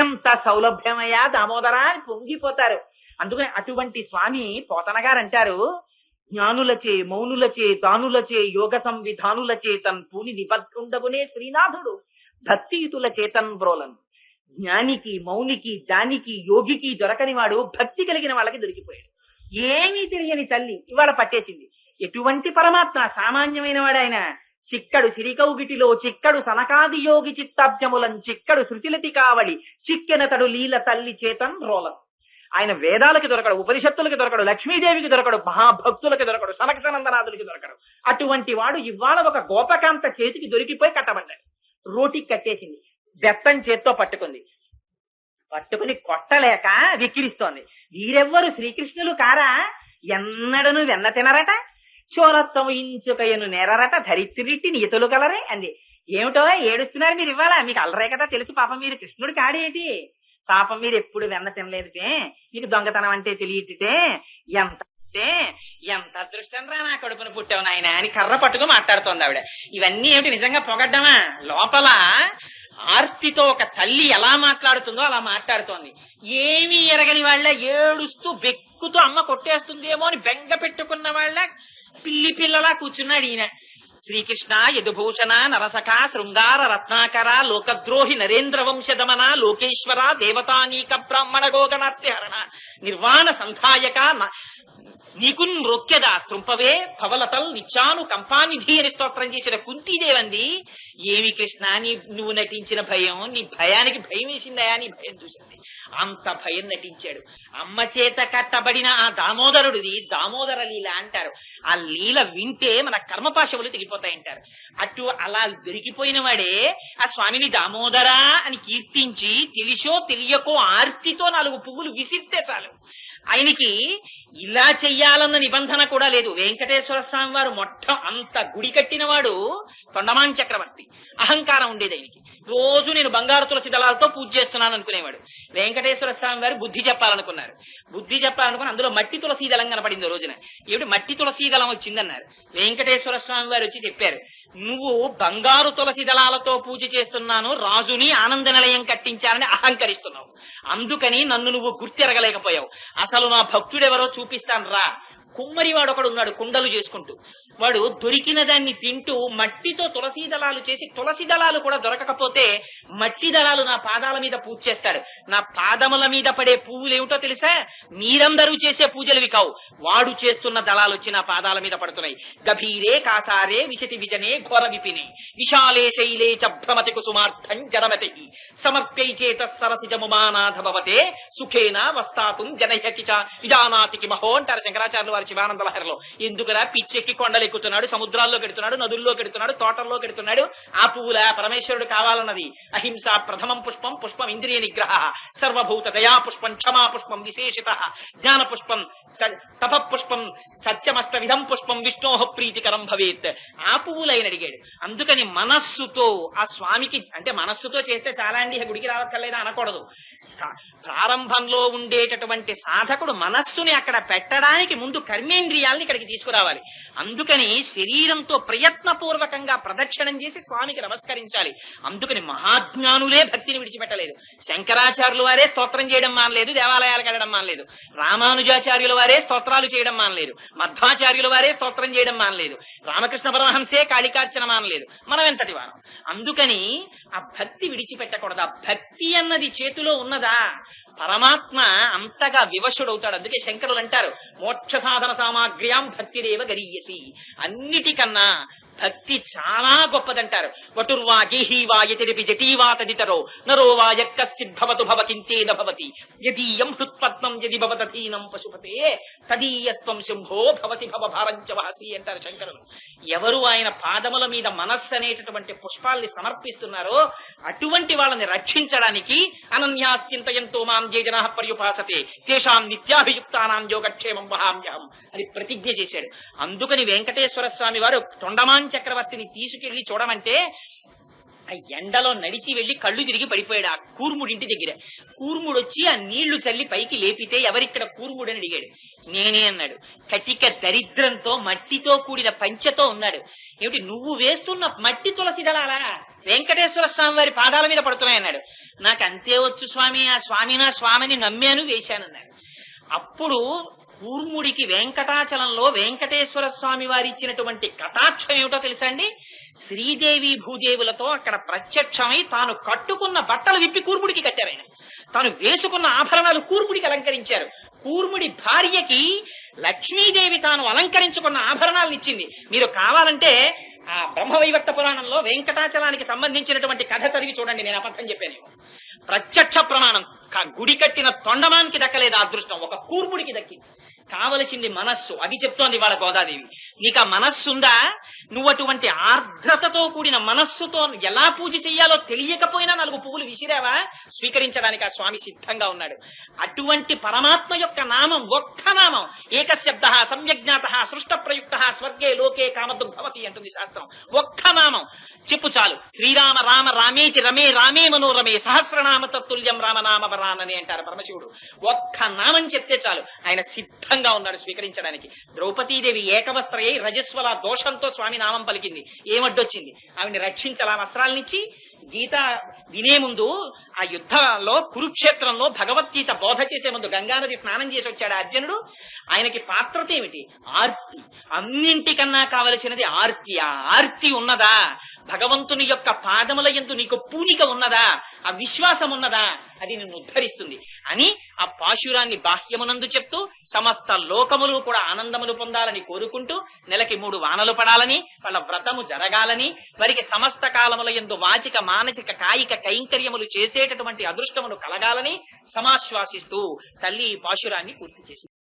ఎంత సౌలభ్యమయ్యా దామోదరా అని పొంగిపోతారు. అందుకని అటువంటి స్వామి పోతన గారు అంటారు, జ్ఞానులచే మౌనులచే దానులచే యోగ సంవిధానుల చేతన్ పూని నిబద్ధుండగునే శ్రీనాథుడు భక్తియుతుల చేతన్ బ్రోలను. జ్ఞానికి మౌనికి దానికి యోగికి దొరకని వాడు భక్తి కలిగిన వాళ్ళకి దొరికిపోయాడు. ఏమీ తెలియని తల్లి ఇవాళ పట్టేసింది. ఎటువంటి పరమాత్మ, సామాన్యమైన వాడు ఆయన. చిక్కడు సిరికౌగిటిలో చిక్కడు సనకాది యోగి చిత్తాబ్జములం చిక్కడు శృతిలతి కావలి చిక్కెనతడు లీల తల్లి చేతన్ రోలం. ఆయన వేదాలకి దొరకడు, ఉపనిషత్తులకి దొరకడు, లక్ష్మీదేవికి దొరకడు, మహాభక్తులకి దొరకడు, సనకసనందనాథులకి దొరకడు. అటువంటి వాడు ఇవాళ ఒక గోపకాంత చేతికి దొరికిపోయి కట్టబడ్డాడు. రోటికి కట్టేసింది, బెత్తం చేత్తో పట్టుకుంది, పట్టుకుని కొట్టలేక విక్కిరిస్తోంది. వీరెవ్వరు శ్రీకృష్ణులు కారా, ఎన్నడను వెన్న తినరట, చోరత్వం ఇంచుకయ్యను నేరరట, ధరిత్రిట్టి నీతులు కలరే అంది. ఏమిటో ఏడుస్తున్నారు మీరు ఇవాళ, మీకు అల్లరే కదా తెలుసు, పాపం మీరు కృష్ణుడు కాడేటి, పాపం మీరు ఎప్పుడు వెన్న తినలేదుటే, మీకు దొంగతనం అంటే తెలియటే, ఎంత అదృష్టం రా నా కడుపున పుట్టావు నాయన అని కర్ర పట్టుకు మాట్లాడుతోంది ఆవిడ. ఇవన్నీ ఏమిటి నిజంగా పొగడ్డమా? లోపల ఆర్తితో ఒక తల్లి ఎలా మాట్లాడుతుందో అలా మాట్లాడుతోంది. ఏమీ ఎరగని వాళ్ళ ఏడుస్తూ బెక్కుతూ అమ్మ కొట్టేస్తుందేమో అని బెంగ పెట్టుకున్న వాళ్ళ పిల్లి పిల్లలా కూర్చున్నాడు ఈయన. శ్రీకృష్ణ యదుభూషణ నరసఖ శృంగార రత్నాకర లోకద్రోహి నరేంద్ర వంశదమన లోకేశ్వర దేవతానీక బ్రాహ్మణ గోగణార్తిహరణ నిర్వాణ సంధాయక నీకున్ రొక్కెద త్రుంపవే భవలతల్ నిత్యాను కంపానిధి అని స్తోత్రం చేసిన కుంతీదేవంది. ఏమి కృష్ణ నువ్వు నటించిన భయం, నీ భయానికి భయం వేసిందయా, నీ భయం చూసింది, అంత భయం నటించాడు. అమ్మ చేత కట్టబడిన ఆ దామోదరుడిది దామోదర లీల అంటారు. ఆ లీల వింటే మన కర్మపాశములు తెగిపోతాయంటారు. అలా దొరికిపోయిన వాడే ఆ స్వామిని దామోదరా అని కీర్తించి తెలిసో తెలియకో ఆర్తితో 4 పువ్వులు విసిరితే చాలు. ఆయనకి ఇలా చెయ్యాలన్న నిబంధన కూడా లేదు. వెంకటేశ్వర స్వామి వారు అంత గుడి కట్టినవాడు తొండమాన్ చక్రవర్తి. అహంకారం ఉండేది ఆయనకి. రోజు నేను బంగారు తులసి దళాలతో పూజ చేస్తున్నాను అనుకునేవాడు. వెంకటేశ్వర స్వామి వారు బుద్ధి చెప్పాలనుకున్నారు. బుద్ధి చెప్పాలనుకుని అందులో మట్టి తులసీ దళం కనపడింది. రోజున ఏమిటి మట్టి తులసీ దళం వచ్చిందన్నారు. వెంకటేశ్వర స్వామి వారు వచ్చి చెప్పారు, నువ్వు బంగారు తులసి దళాలతో పూజ చేస్తున్నాను, రాజుని ఆనంద నిలయం కట్టించాలని అహంకరిస్తున్నావు, అందుకని నన్ను నువ్వు గుర్తెరగలేకపోయావు. అసలు నా భక్తుడెవరో చూపిస్తాను రా. కుమ్మరివాడు ఒకడు ఉన్నాడు కుండలు చేసుకుంటూ. వాడు దొరికిన దాన్ని తింటూ మట్టితో తులసీ దళాలు చేసి, తులసి దళాలు కూడా దొరకకపోతే మట్టి దళాలు నా పాదాల మీద పూజ చేస్తాడు. నా పాదముల మీద పడే పువ్వులు ఏమిటో తెలుసా? మీరందరూ చేసే పూజలవి కావు, వాడు చేస్తున్న దళాలు వచ్చి నా పాదాల మీద పడుతున్నాయి. గభీరే కాసారే విశతి విజనే ఘోర విపినే విశాలే శైలే చ భ్రమతి కుసుమార్థం జడమతి సమర్ప్యై చేత సరసిజముమానాథ భవతే సుఖేన వస్తాతుం జనహ్యకి చ విజానాతికి మహో అంటారు శంకరాచార్యులు వారి శివానంద లహరిలో. ఎందుకురా పిచ్చెక్కి కొండలు ఎక్కుతున్నాడు, సముద్రాల్లో కెడుతున్నాడు, నదుల్లో కెడుతున్నాడు, తోటల్లో కెడుతున్నాడు, ఆ పువ్వుల పరమేశ్వరుడు కావాలన్నది. అహింస ప్రథమం పుష్పం, పుష్పం ఇంద్రియ నిగ్రహ, సర్వభూత దయా పుష్పం, క్షమా పుష్పం విశేషిత, జ్ఞాన పుష్పం, తప పుష్పం, సత్యమష్ట విధం పుష్పం, విష్ణోహ ప్రీతికరం భవేత్. ఆ పువ్వులైన అడిగాడు. అందుకని మనస్సుతో ఆ స్వామికి, అంటే మనస్సుతో చేస్తే చాలా అండి గుడికి రావక్కర్లేదా అనకూడదు. ప్రారంభంలో ఉండేటటువంటి సాధకుడు మనస్సుని అక్కడ పెట్టడానికి ముందు కర్మేంద్రియాలని ఇక్కడికి తీసుకురావాలి. అందుకని శరీరంతో ప్రయత్నపూర్వకంగా ప్రదక్షిణం చేసి స్వామికి నమస్కరించాలి. అందుకని మహాజ్ఞానులే భక్తిని విడిచిపెట్టలేదు. శంకరాచార్యుల వారే స్తోత్రం చేయడం మానలేదు, దేవాలయాలకు వెళ్ళడం మానలేదు. రామానుజాచార్యుల వారే స్తోత్రాలు చేయడం మానలేదు. మధ్వాచార్యుల వారే స్తోత్రం చేయడం మానలేదు. రామకృష్ణ పరమహంసే కాళికార్చన మానలేదు. మనం ఎంతటి వారం. అందుకని ఆ భక్తి విడిచిపెట్టకూడదు. ఆ భక్తి అన్నది చేతిలో ఉన్నదా పరమాత్మ అంతగా వివశుడవుతాడు. అందుకే శంకరులు అంటారు, మోక్ష సాధన సామాగ్ర్యాం భక్తిరేవ గరీయసి. అన్నిటికన్నా భక్తి చాలా గొప్పదంటారు. వటుర్వా గేహీవా యతిరిపి జటీవా తదితరో నరో వా యక్కశ్చిద్భవతు భవకింతేన భవతి యదీయం హృత్పద్మం యది భవదధీనం పశుపతే తదీయస్త్వం శంభో భవసి భవభారంచ వహసి అంటారు శంకరులు. ఎవరు ఆయన పాదముల మీద మనస్సు అనేటటువంటి పుష్పాల్ని సమర్పిస్తున్నారో అటువంటి వాళ్ళని రక్షించడానికి అనన్యాస్చింతయంతో మాం జే జనాః పర్యుపాసతే తేషాం నిత్యాభియుక్తానాం యోగక్షేమం వహామ్యహం అని ప్రతిజ్ఞ చేశాడు. అందుకని వెంకటేశ్వర స్వామి వారు తొండమాన్ చక్రవర్తిని తీసుకెళ్లి చూడమంటే ఆ ఎండలో నడిచి వెళ్లి కళ్ళు తిరిగి పడిపోయాడు ఆ కూర్ముడింటి దగ్గర. కూర్ముడు వచ్చి ఆ నీళ్లు చల్లి పైకి లేపితే ఎవరిక్కడ కూర్ముడు అని అడిగాడు. నేనే అన్నాడు. కటిక దరిద్రంతో మట్టితో కూడిన పంచెతో ఉన్నాడు. ఏమిటి నువ్వు వేస్తున్న మట్టి తులసి దళాలా వెంకటేశ్వర స్వామి వారి పాదాల మీద పడుతున్నాయన్నాడు. నాకు అంతే వచ్చు స్వామి, ఆ స్వామి నా స్వామిని నమ్మాను వేశానన్నాడు. అప్పుడు కూర్ముడికి వెంకటాచలంలో వెంకటేశ్వర స్వామి వారి ఇచ్చినటువంటి కటాక్షం ఏమిటో తెలుసా అండి? శ్రీదేవి భూదేవులతో అక్కడ ప్రత్యక్షమై తాను కట్టుకున్న బట్టలు విప్పి కూర్ముడికి కట్టారు. ఆయన తాను వేసుకున్న ఆభరణాలు కూర్ముడికి అలంకరించారు. కూర్ముడి భార్యకి లక్ష్మీదేవి తాను అలంకరించుకున్న ఆభరణాలను ఇచ్చింది. మీరు కావాలంటే ఆ బ్రహ్మవైవర్త పురాణంలో వెంకటాచలానికి సంబంధించినటువంటి కథ చదివి చూడండి, నేను అబద్ధం చెప్పాను. ప్రత్యక్ష ప్రమాణం. గుడి కట్టిన తొండమానికి దక్కలేదు ఆ అదృష్టం, ఒక కూర్ముడికి దక్కింది. కావలసింది మనస్సు. అది చెప్తోంది వాళ్ళ గోదాదేవి. నీకు ఆ మనస్సుందా? నువ్వు అటువంటి ఆర్ద్రతతో కూడిన మనస్సుతో ఎలా పూజ చెయ్యాలో తెలియకపోయినా 4 పువ్వులు విసిరావా స్వీకరించడానికి ఆ స్వామి సిద్ధంగా ఉన్నాడు. అటువంటి పరమాత్మ యొక్క నామం ఒక్క నామం, ఏకశబ్ద సమ్యజ్ఞాత సృష్ట ప్రయుక్త స్వర్గే లోకే కామదుగ్భవతి అంటుంది శాస్త్రం. ఒక్క నామం చెప్పు చాలు. శ్రీరామ రామ రామేతి రమే రామే మనోరమే సహస్రనామ తత్తుల్యం రామనామ వరానని అంటారు పరమశివుడు. ఒక్క నామం చెప్తే చాలు, ఆయన సిద్ధంగా ఉన్నాడు స్వీకరించడానికి. ద్రౌపదీదేవి ఏకవస్త్రయ్యి రజస్వల దోషంతో స్వామి నామం పలికింది. ఏమడ్డొచ్చింది? ఆవిని రక్షించాల వస్త్రాలనిచ్చి. గీత వినే ముందు ఆ యుద్ధంలో కురుక్షేత్రంలో భగవద్గీత బోధ చేసే ముందు గంగానది స్నానం చేసి వచ్చాడు అర్జునుడు. ఆయనకి పాత్రత ఏమిటి? ఆర్తి. అన్నింటికన్నా కావలసినది ఆర్తి. ఆ ఆర్తి ఉన్నదా? భగవంతుని యొక్క పాదముల యందు నీకు పూనిక ఉన్నదా? ఆ విశ్వాసం ఉన్నదా? అది నిన్ను ఉద్ధరిస్తుంది అని ఆ పాశురాన్ని బాహ్యమునందు చెప్తూ సమస్త లోకములు కూడా ఆనందములు పొందాలని కోరుకుంటూ నెలకి 3 వానలు పడాలని, వాళ్ళ వ్రతము జరగాలని, వారికి సమస్త కాలముల యందు వాచిక మానసిక కాయిక కైంకర్యములు చేసేటటువంటి అదృష్టములు కలగాలని సమాశ్వాసిస్తూ తల్లి పాశురాన్ని పూర్తి చేసింది.